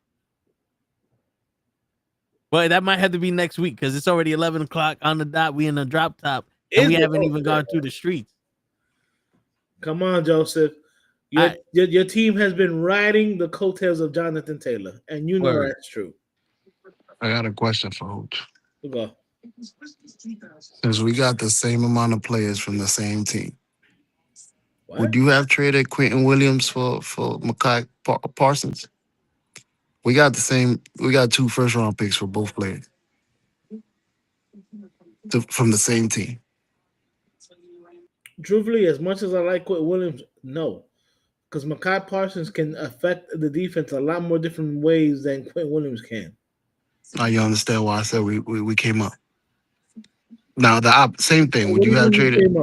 But that might have to be next week because it's already 11 o'clock on the dot. We in the drop top and we haven't even gone through the streets. Come on, Joseph. Your team has been riding the coattails of Jonathan Taylor, and you know that's true. I got a question for Hoach. Go. Since we got the same amount of players from the same team, What? would you have traded Quentin Williams for Mekhi Parsons? We got the same. We got 2 first-round picks for both players from the same team. Truthfully, as much as I like Quentin Williams, no. Because Mekhi Parsons can affect the defense a lot more different ways than Quentin Williams can. Now you understand why I said we came up. Now the same thing. Would you have traded?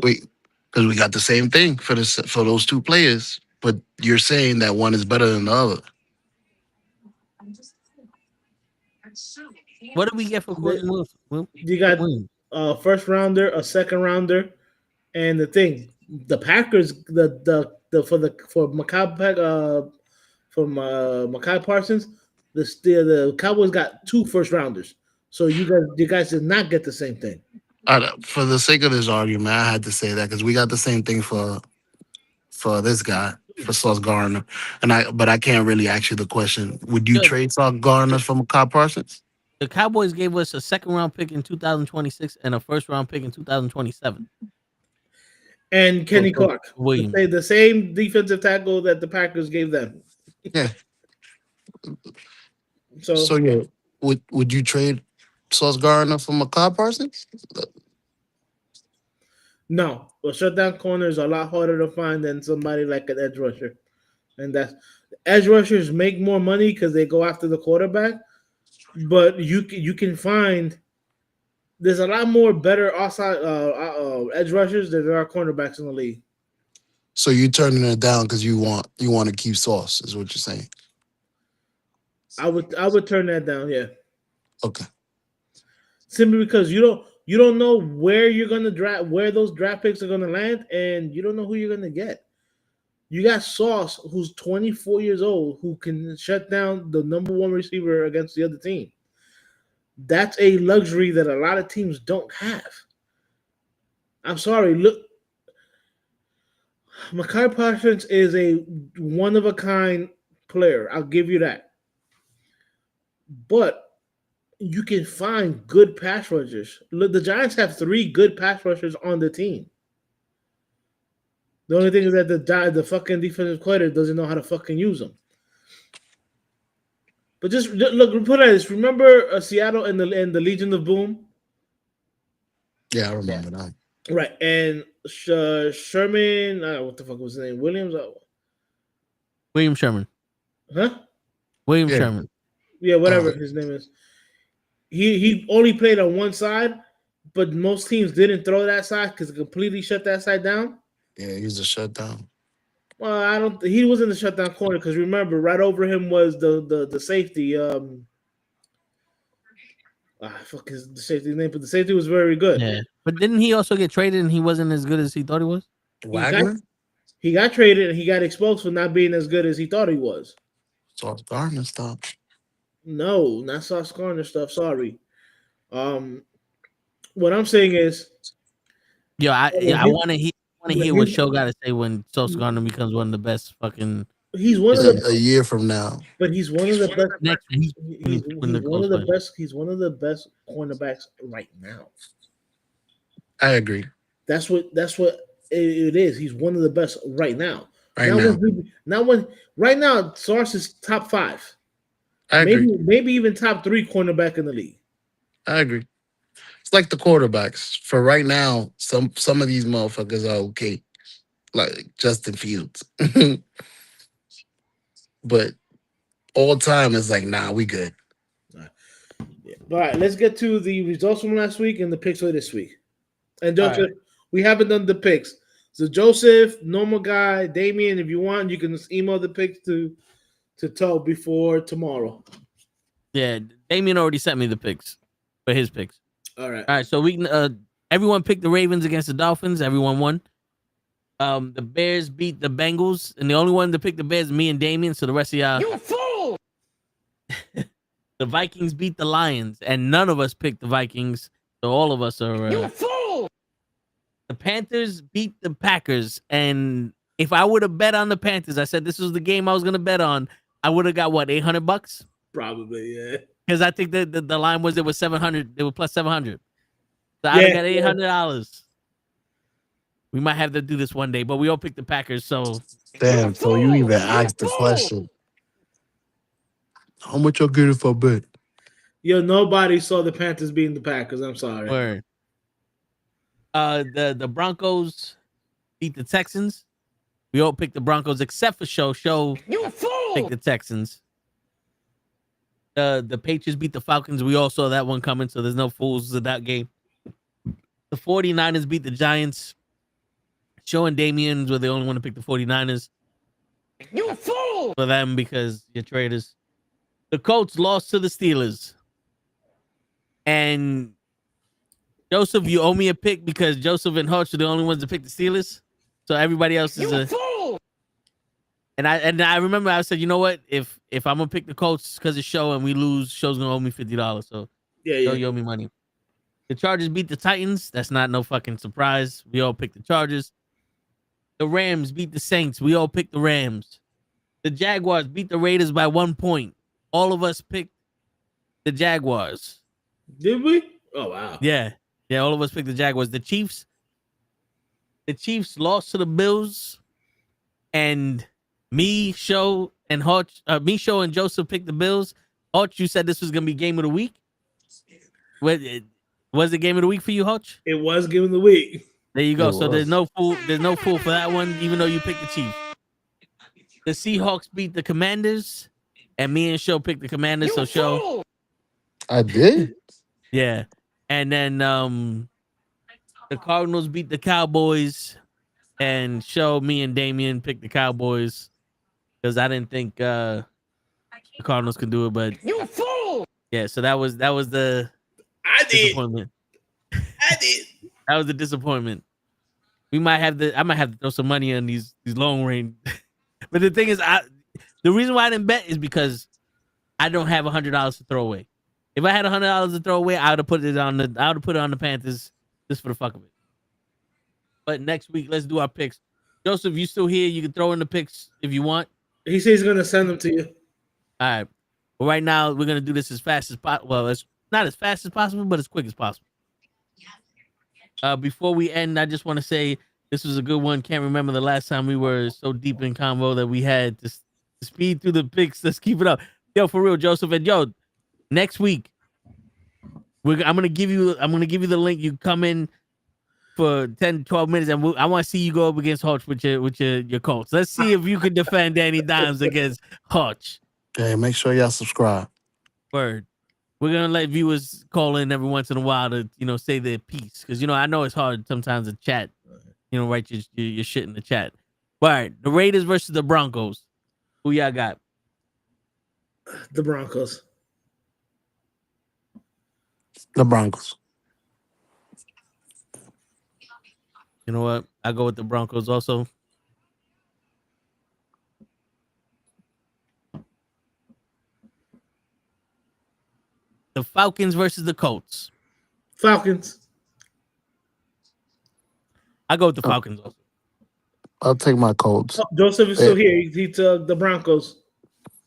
Wait, because we got the same thing for those 2 players, but you're saying that one is better than the other. What did we get for Quentin Williams? You got a first rounder, a second rounder, and the Packers for Mekhi Parsons, the Cowboys got 2 first rounders. So you guys did not get the same thing. For the sake of this argument, I had to say that because we got the same thing for this guy, for Sauce Gardner, but I can't really ask you the question. Would you trade Sauce Gardner for Mekhi Parsons? The Cowboys gave us a second-round pick in 2026 and a first-round pick in 2027. And Kenny Clark, Williams. the same defensive tackle that the Packers gave them. Yeah. So yeah, would you trade Sauce Gardner for Mekhi Parsons? No, a shutdown corner is a lot harder to find than somebody like an edge rusher, and edge rushers make more money because they go after the quarterback. But you can find there's a lot more better outside edge rushers than there are cornerbacks in the league. So you turning it down because you want to keep Sauce, is what you're saying? I would turn that down, yeah. Okay. Simply because you don't know where you're gonna draft, where those draft picks are gonna land, and you don't know who you're gonna get. You got Sauce, who's 24 years old, who can shut down the number 1 receiver against the other team. That's a luxury that a lot of teams don't have. I'm sorry. Look, Mekhi Parsons is a one-of-a-kind player. I'll give you that. But you can find good pass rushers. Look, the Giants have 3 good pass rushers on the team. The only thing is that the fucking defensive coordinator doesn't know how to fucking use them. But just look, put it this. Remember Seattle and the Legion of Boom? Yeah, I remember that. Right, and Sherman, what the fuck was his name? William Sherman. Huh? William Sherman. Yeah, whatever his name is. He only played on one side, but most teams didn't throw that side because it completely shut that side down. Yeah, he's a shutdown. Well, he wasn't the shutdown corner because remember, right over him was the safety. Fuck is the safety's name? But the safety was very good. Yeah, but didn't he also get traded and he wasn't as good as he thought he was? Wagner? He got traded and he got exposed for not being as good as he thought he was. Sauce Gardner stuff. No, not Sauce Gardner stuff. Sorry. What I'm saying is, I want to hear what Show got to say when Sauce Gardner becomes one of the best fucking. He's one of a year from now. But he's one of the best. He's one of the best cornerbacks right now. I agree. That's what it is. He's one of the best right now. Right now, Sauce is top 5. I agree. Maybe even top 3 cornerback in the league. I agree. It's like the quarterbacks. For right now, some of these motherfuckers are okay. Like Justin Fields. But all time is like, nah, we good. All right, let's get to the results from last week and the picks for this week. And Joseph, We haven't done the picks. So Joseph, normal guy, Damien, if you want, you can just email the picks to Toe before tomorrow. Yeah, Damien already sent me the picks for his picks. All right. All right, so we can. Everyone picked the Ravens against the Dolphins. Everyone won. The Bears beat the Bengals, and the only one to pick the Bears is me and Damien. So the rest of y'all, You a fool! the Vikings beat the Lions, and none of us picked the Vikings. So all of us are. You a fool! The Panthers beat the Packers, and if I would have bet on the Panthers, I said this was the game I was gonna bet on. I would have got what, $800? Probably, yeah. Because I think the line was, it was 700. It was plus 700. So I got $800. We might have to do this one day, but we all picked the Packers. So Damn, so you even asked the question. How much y'all get if I bet? Yo, nobody saw the Panthers beating the Packers. I'm sorry. word. The Broncos beat the Texans. We all picked the Broncos except for Show. Show You a fool! picked the Texans. The Patriots beat the Falcons. We all saw that one coming, so there's no fools in that game. The 49ers beat the Giants. Show and Damian were the only one to pick the 49ers. You a fool! For them, because you're traders. The Colts lost to the Steelers. And Joseph, you owe me a pick because Joseph and Hutch are the only ones to pick the Steelers. So everybody else is You a fool! And I remember I said, you know what? If I'm gonna pick the Colts because it's Show and we lose, Show's gonna owe me $50. So Yeah, Show, yeah. you owe me money. The Chargers beat the Titans. That's not no fucking surprise. We all picked the Chargers. The Rams beat the Saints. We all picked the Rams. The Jaguars beat the Raiders by 1 point. All of us picked the Jaguars. Did we? Oh wow. Yeah. Yeah, all of us picked the Jaguars. The Chiefs lost to the Bills. And me, Show, and Joseph picked the Bills. Hutch, you said this was gonna be game of the week. Was it game of the week for you, Hutch? It was given the week. There you go. It So was. there's no fool for that one, even though you picked the Chiefs. The Seahawks beat the Commanders, and me and Show picked the Commanders. You So a Show, fool! I did? yeah. And then the Cardinals beat the Cowboys, and Show, me and Damien picked the Cowboys because I didn't think the Cardinals could do it, but You a fool! yeah. So that was the I did. disappointment. I did. That was the disappointment. I might have to throw some money on these long range. But the thing is, the reason why I didn't bet is because I don't have $100 to throw away. If I had $100 to throw away, I would have put it on the Panthers just for the fuck of it. But next week, let's do our picks. Joseph, you still here? You can throw in the picks if you want. He says he's gonna send them to you. All right. But right now, we're gonna do this as fast as possible. Well, it's not as fast as possible, but as quick as possible. Before we end, I just want to say this was a good one. Can't remember the last time we were so deep in combo that we had to speed through the picks. Let's keep it up. Yo, for real, Joseph. And yo, next week, I'm gonna give you the link. You come in for 10, 12 minutes, and I want to see you go up against Hutch with your Colts. Let's see if you can defend Danny Dimes against Hutch. Okay, make sure y'all subscribe. Word. We're gonna let viewers call in every once in a while to say their piece, because I know it's hard sometimes to chat, write your shit in the chat. All right, the Raiders versus the Broncos. Who y'all got? The Broncos. The Broncos. You know what? I go with the Broncos also. The Falcons versus the Colts. Falcons. I go with the Falcons also. I'll take my Colts. Oh, Joseph is still here. He took the Broncos.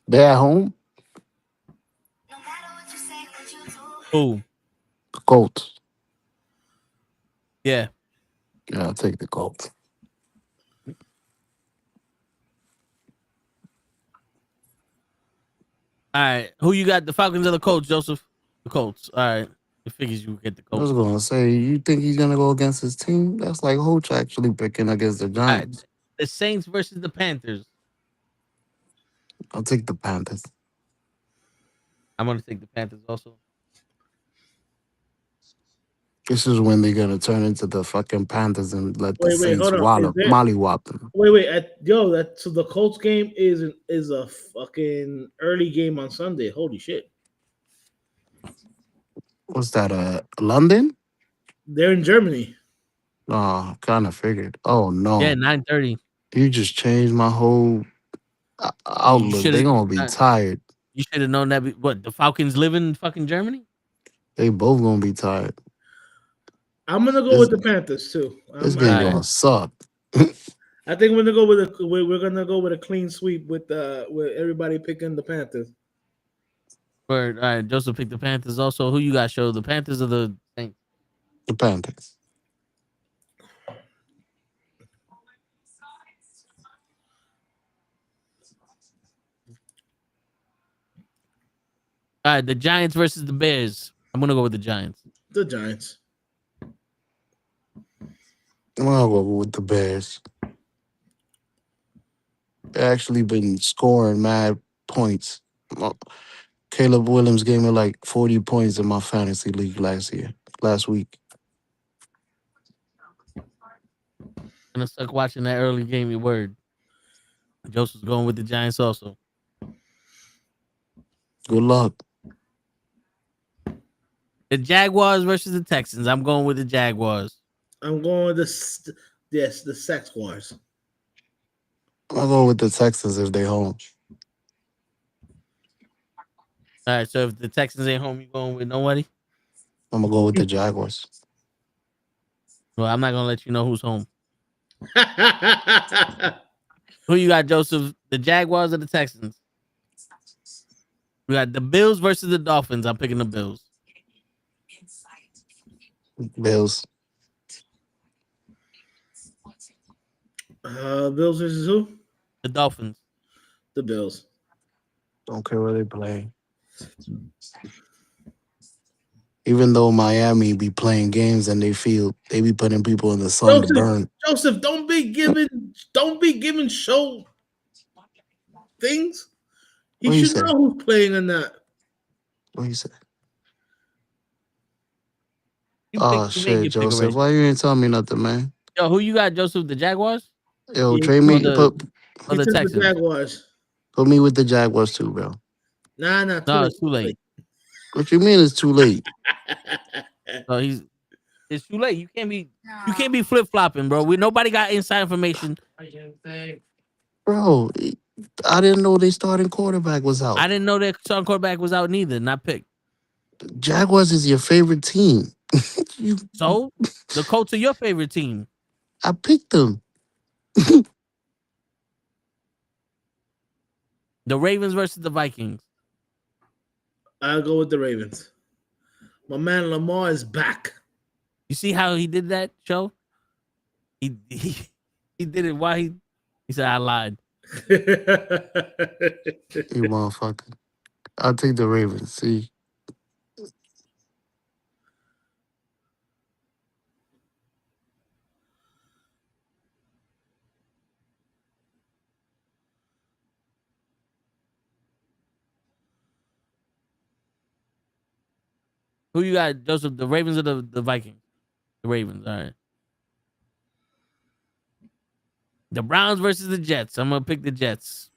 They're at home. Who? The Colts. Yeah. Yeah, I'll take the Colts. All right. Who you got? The Falcons or the Colts, Joseph? The Colts. All right. It figures you would get the I was Colts. gonna say, you think he's gonna go against his team? That's like Hooch actually picking against the All right. Giants. The Saints versus the Panthers. I'll take the Panthers. I'm gonna take the Panthers also. This is when they're gonna turn into the fucking Panthers and let the Wait, Saints hold on. Is there? mollywop them. Wait. That so the Colts game is a fucking early game on Sunday. Holy shit! What's that? London? They're in Germany. Oh, kind of figured. Oh Yeah, no, 9:30. you just changed my whole You outlook. should They have. gonna be tired. You should have known that. What, the Falcons live in fucking Germany? They both gonna be tired. I'm gonna go This with the Panthers too. this game Alright. gonna suck. I think we're gonna go with we're gonna go with a clean sweep with everybody picking the Panthers. Word. All right, Joseph picked the Panthers. Also, who you got? Show the Panthers or the Saints? The Panthers. All right, the Giants versus the Bears. I'm gonna go with the Giants. The Giants. I'll go with the Bears. They actually been scoring mad points. Caleb Williams gave me like 40 points in my fantasy league last week. Gonna suck watching that early game. Your word. Joseph's going with the Giants also. Good luck. The Jaguars versus the Texans. I'm going with the Jaguars. I'm going with the Sex Wars. I'll go with the Texans if they home. All right, so if the Texans ain't home, you going with nobody? I'm gonna go with the Jaguars. Well, I'm not gonna let you know who's home. Who you got, Joseph? The Jaguars or the Texans? We got the Bills versus the Dolphins. I'm picking the Bills. Bills. Bills versus who? The Dolphins. The Bills. Don't care where they play. Even though Miami be playing games and they be putting people in the sun to burn. Joseph, don't be giving show things. What He you should say? know who's playing or not. What you say? You Oh made your shit, pick Joseph. already. Why you ain't telling me nothing, man? Yo, who you got, Joseph? The Jaguars Yo, Yeah, trade or me. the He took the Texans? Jaguars. Put me with the Jaguars too, bro. Nah, No, too it's too late. What you mean it's too late? No, it's too late. You can't be flip flopping, bro. Nobody got inside information. Bro, I didn't know they starting quarterback was out. I didn't know that starting quarterback was out neither. Not picked. Jaguars is your favorite team. So the Colts are your favorite team. I picked them. The Ravens versus the Vikings. I'll go with the Ravens. My man Lamar is back. You see how he did that, Joe? He did it. Why he said I lied. You motherfucker. I'll take the Ravens. See. Who you got, Joseph? The Ravens or the Vikings? The Ravens. All right. The Browns versus the Jets. I'm gonna pick the Jets.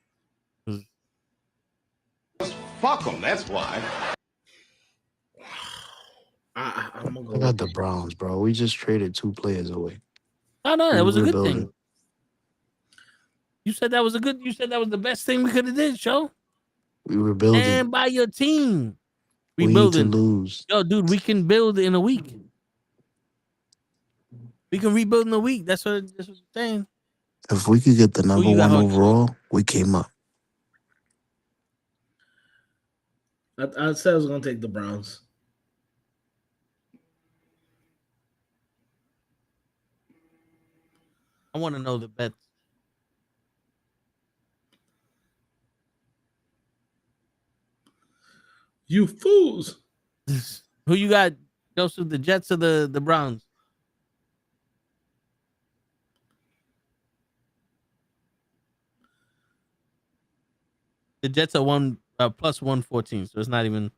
Fuck them, that's why. I'm gonna go I got the Browns, bro. We just traded 2 players away. No, that was a good Rebuilding. thing. You said that was the best thing we could have did, Joe. We were building. And by your team. We need to Rebuilding. lose. Yo, dude, we can build in a week. We can rebuild in a week. That's what I'm saying. If we could get the number you got, 1 Hodge? overall, we came up. I said I was gonna take the Browns. I want to know the bets. You fools. Who you got, Joseph? The Jets or the Browns? The Jets are plus 114, so it's not even.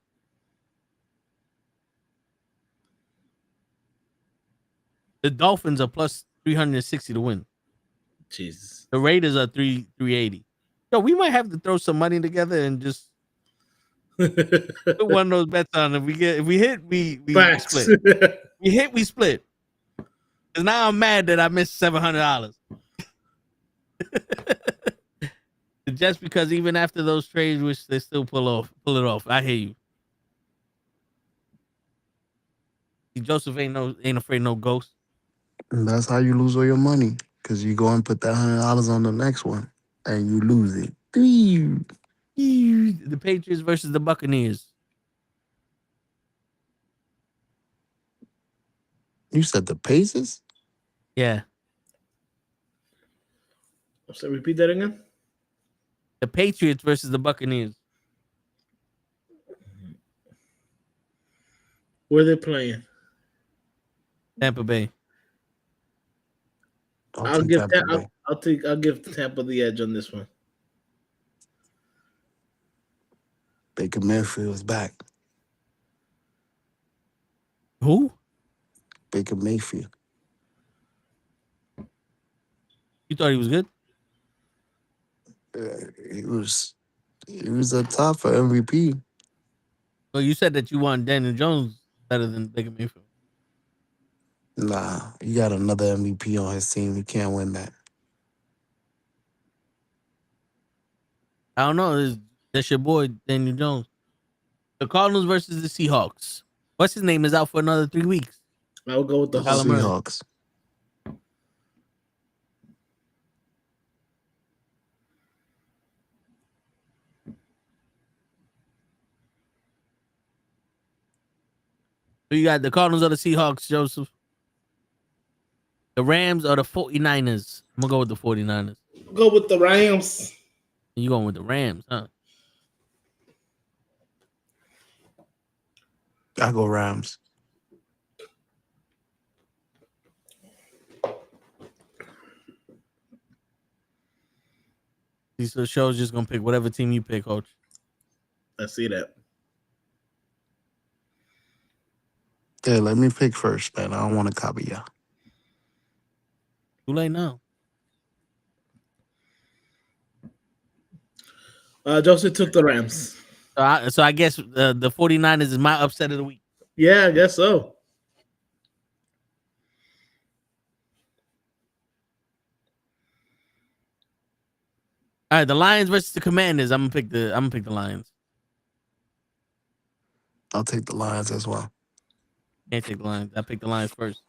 The Dolphins are plus 360 to win. Jesus. The Raiders are 380. So we might have to throw some money together and just put one of those bets on. If we hit, we Facts. split. We hit, we split. Cause now I'm mad that I missed $700. Just because even after those trades, which they still pull it off. I hear you. Joseph ain't afraid no ghost. And that's how you lose all your money. Because you go and put that $100 on the next one and you lose it. The Patriots versus the Buccaneers. You said the Pacers? Yeah. So repeat that again. The Patriots versus the Buccaneers. Where they playing? Tampa Bay. I'll give Tampa the edge on this one. Baker Mayfield's back. Who? Baker Mayfield. You thought he was good? He was a top for MVP. Well, you said that you want Daniel Jones better than Baker Mayfield. Nah, he got another MVP on his team. He can't win that. I don't know. That's your boy, Daniel Jones. The Cardinals versus the Seahawks. What's his name is out for another 3 weeks. I will go with the Kyler Murray. Seahawks. So you got the Cardinals or the Seahawks, Joseph? The Rams or the 49ers? I'm going to go with the 49ers. Go with the Rams. You going with the Rams, huh? I go Rams. These show's just going to pick whatever team you pick, coach. I see that. Yeah, let me pick first, man. I don't want to copy y'all. Too late now. Joseph took the Rams. So I guess the 49ers is my upset of the week. Yeah, I guess so. All right, the Lions versus the Commanders. I'm gonna pick the Lions. I'll take the Lions as well. Can't take the Lions. I picked the Lions first.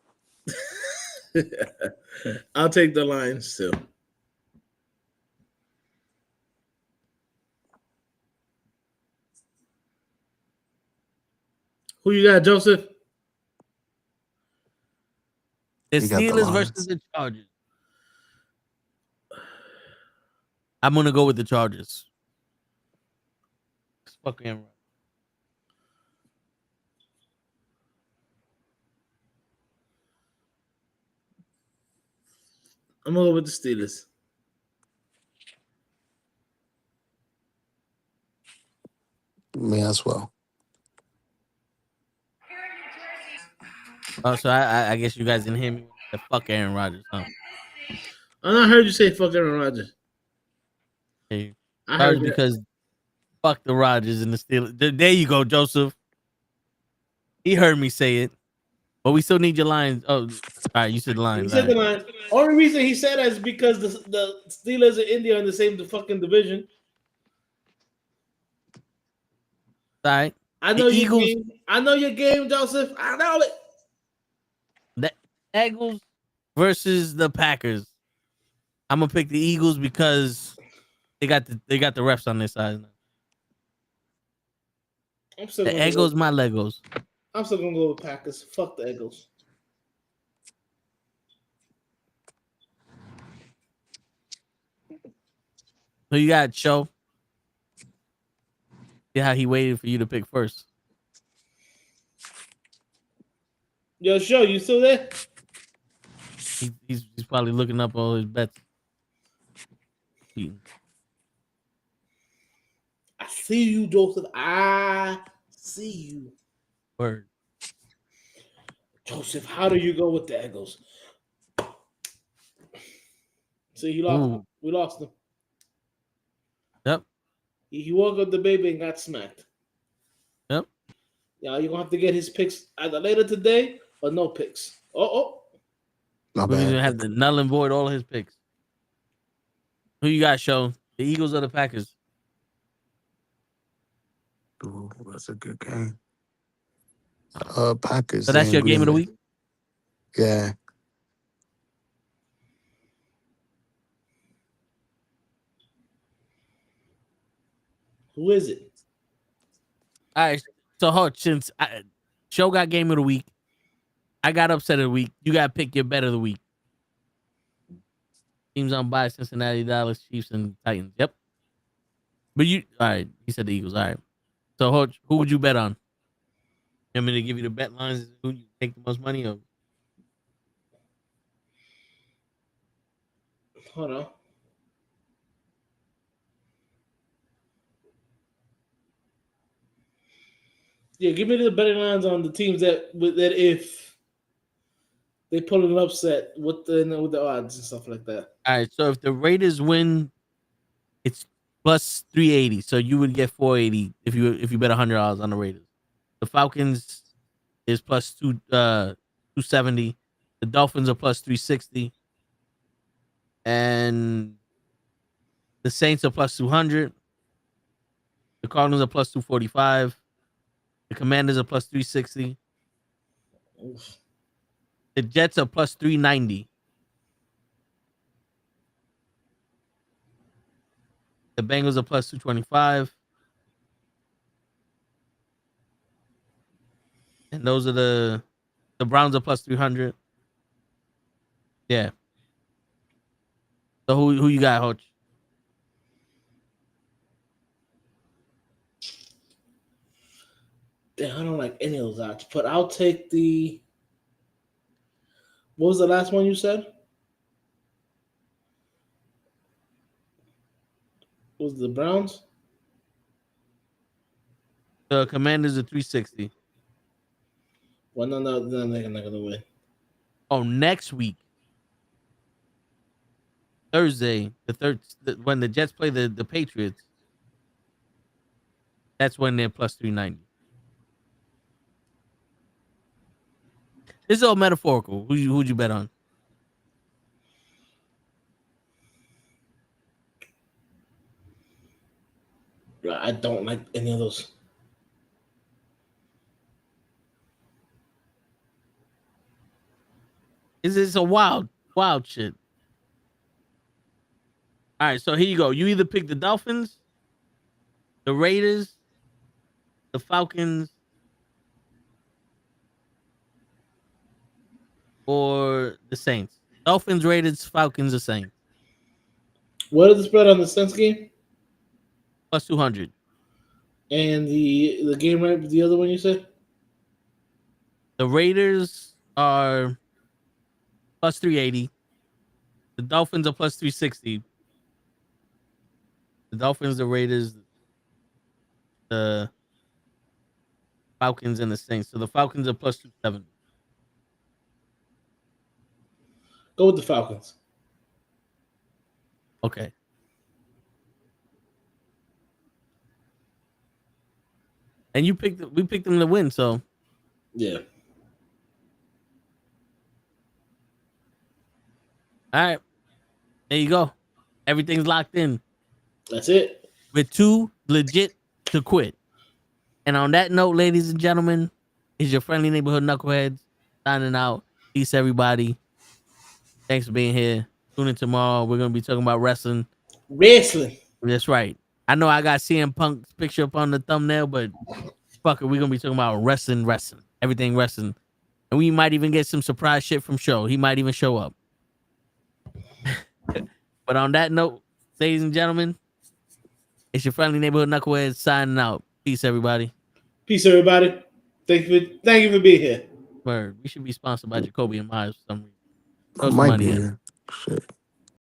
I'll take the Lions too. Who you got, Joseph? The You got the Steelers Lions. versus the Chargers. I'm gonna go with the Chargers. Fuck Aaron Rodgers. I'm gonna go with the Steelers. Me as well. Oh, so I guess you guys didn't hear me. The fuck Aaron Rodgers, huh? I heard you say fuck Aaron Rodgers. Hey, I that was heard that. because fuck the Rodgers and the Steelers. There you go, Joseph. He heard me say it, but we still need your Lions. Oh, all right, you said the Lions. He said the All right. Lions. Only reason he said that is because the Steelers and India are in the same fucking division. All right. I know The your Eagles- game. I know your game, Joseph. I know it. The Eagles versus the Packers. I'm gonna pick the Eagles because they got the refs on their side now. I'm still The gonna Eagles, go, my Legos. I'm still gonna go with Packers. Fuck the Eagles. Who you got, Show? See how he waited for you to pick first. Yo, show you still there? He's probably looking up all his bets. I see you, Joseph. I see you. Word. Joseph, how do you go with the Eagles? See, he lost. Ooh. We lost him. Yep. He woke up the baby and got smacked. Yep. Yeah, you're gonna have to get his picks either later today or no picks. Oh. My We're gonna bad. have to null and void all of his picks. Who you got, Show? The Eagles or the Packers? Ooh, that's a good game. Packers. So that's and your game of the Green Bay. week? Yeah. Who is it? All right. So, Hutch, since Show got game of the week, I got upset of the week. You got to pick your bet of the week. Teams on bye: Cincinnati, Dallas, Chiefs, and Titans. Yep. But all right. You said the Eagles. All right. So, Hutch, who would you bet on? You want me to give you the bet lines? Who you take the most money of? Hold on. Yeah, give me the betting lines on the teams that if they pull an upset with the odds and stuff like that. All right. So if the Raiders win, it's plus 380. So you would get 480 if you bet $100 on the Raiders. The Falcons is plus 270. The Dolphins are plus 360. And the Saints are plus 200. The Cardinals are plus 245. The Commanders are plus 360. Oof. The Jets are plus 390. The Bengals are plus 225. And those are the Browns are plus 300. Yeah. So who you got, Hoach? Damn, I don't like any of those odds, but I'll take the. What was the last one you said? Was it the Browns? The Commanders are 360. Well, no, they're not gonna win. Oh, next week, Thursday, when the Jets play the Patriots, that's when they're plus 390. This is all metaphorical. Who'd you bet on? I don't like any of those. It's a wild shit. All right, so here you go. You either pick the Dolphins, the Raiders, the Falcons, or the Saints. Dolphins, Raiders, Falcons, or Saints. What is the spread on the Saints game? Plus 200. And the game right, the other one you said? The Raiders are plus 380. The Dolphins are plus 360. The Dolphins, the Raiders, the Falcons, and the Saints. So the Falcons are plus 270. Go with the Falcons. Okay. And we picked them to win, so Yeah. all right. There you go. Everything's locked in. That's it. We're too legit to quit. And on that note, ladies and gentlemen, is your friendly neighborhood knuckleheads signing out. Peace, everybody. Thanks for being here. Tune in tomorrow. We're gonna be talking about wrestling. Wrestling. That's right. I know I got CM Punk's picture up on the thumbnail, but fuck it, we're gonna be talking about wrestling, everything wrestling, and we might even get some surprise shit from Show. He might even show up. But on that note, ladies and gentlemen, it's your friendly neighborhood knucklehead signing out. Peace, everybody. Peace, everybody. Thank you for being here. Word. We should be sponsored by Jacoby and Myers for some reason. Throw some Might money be in. here. Shit.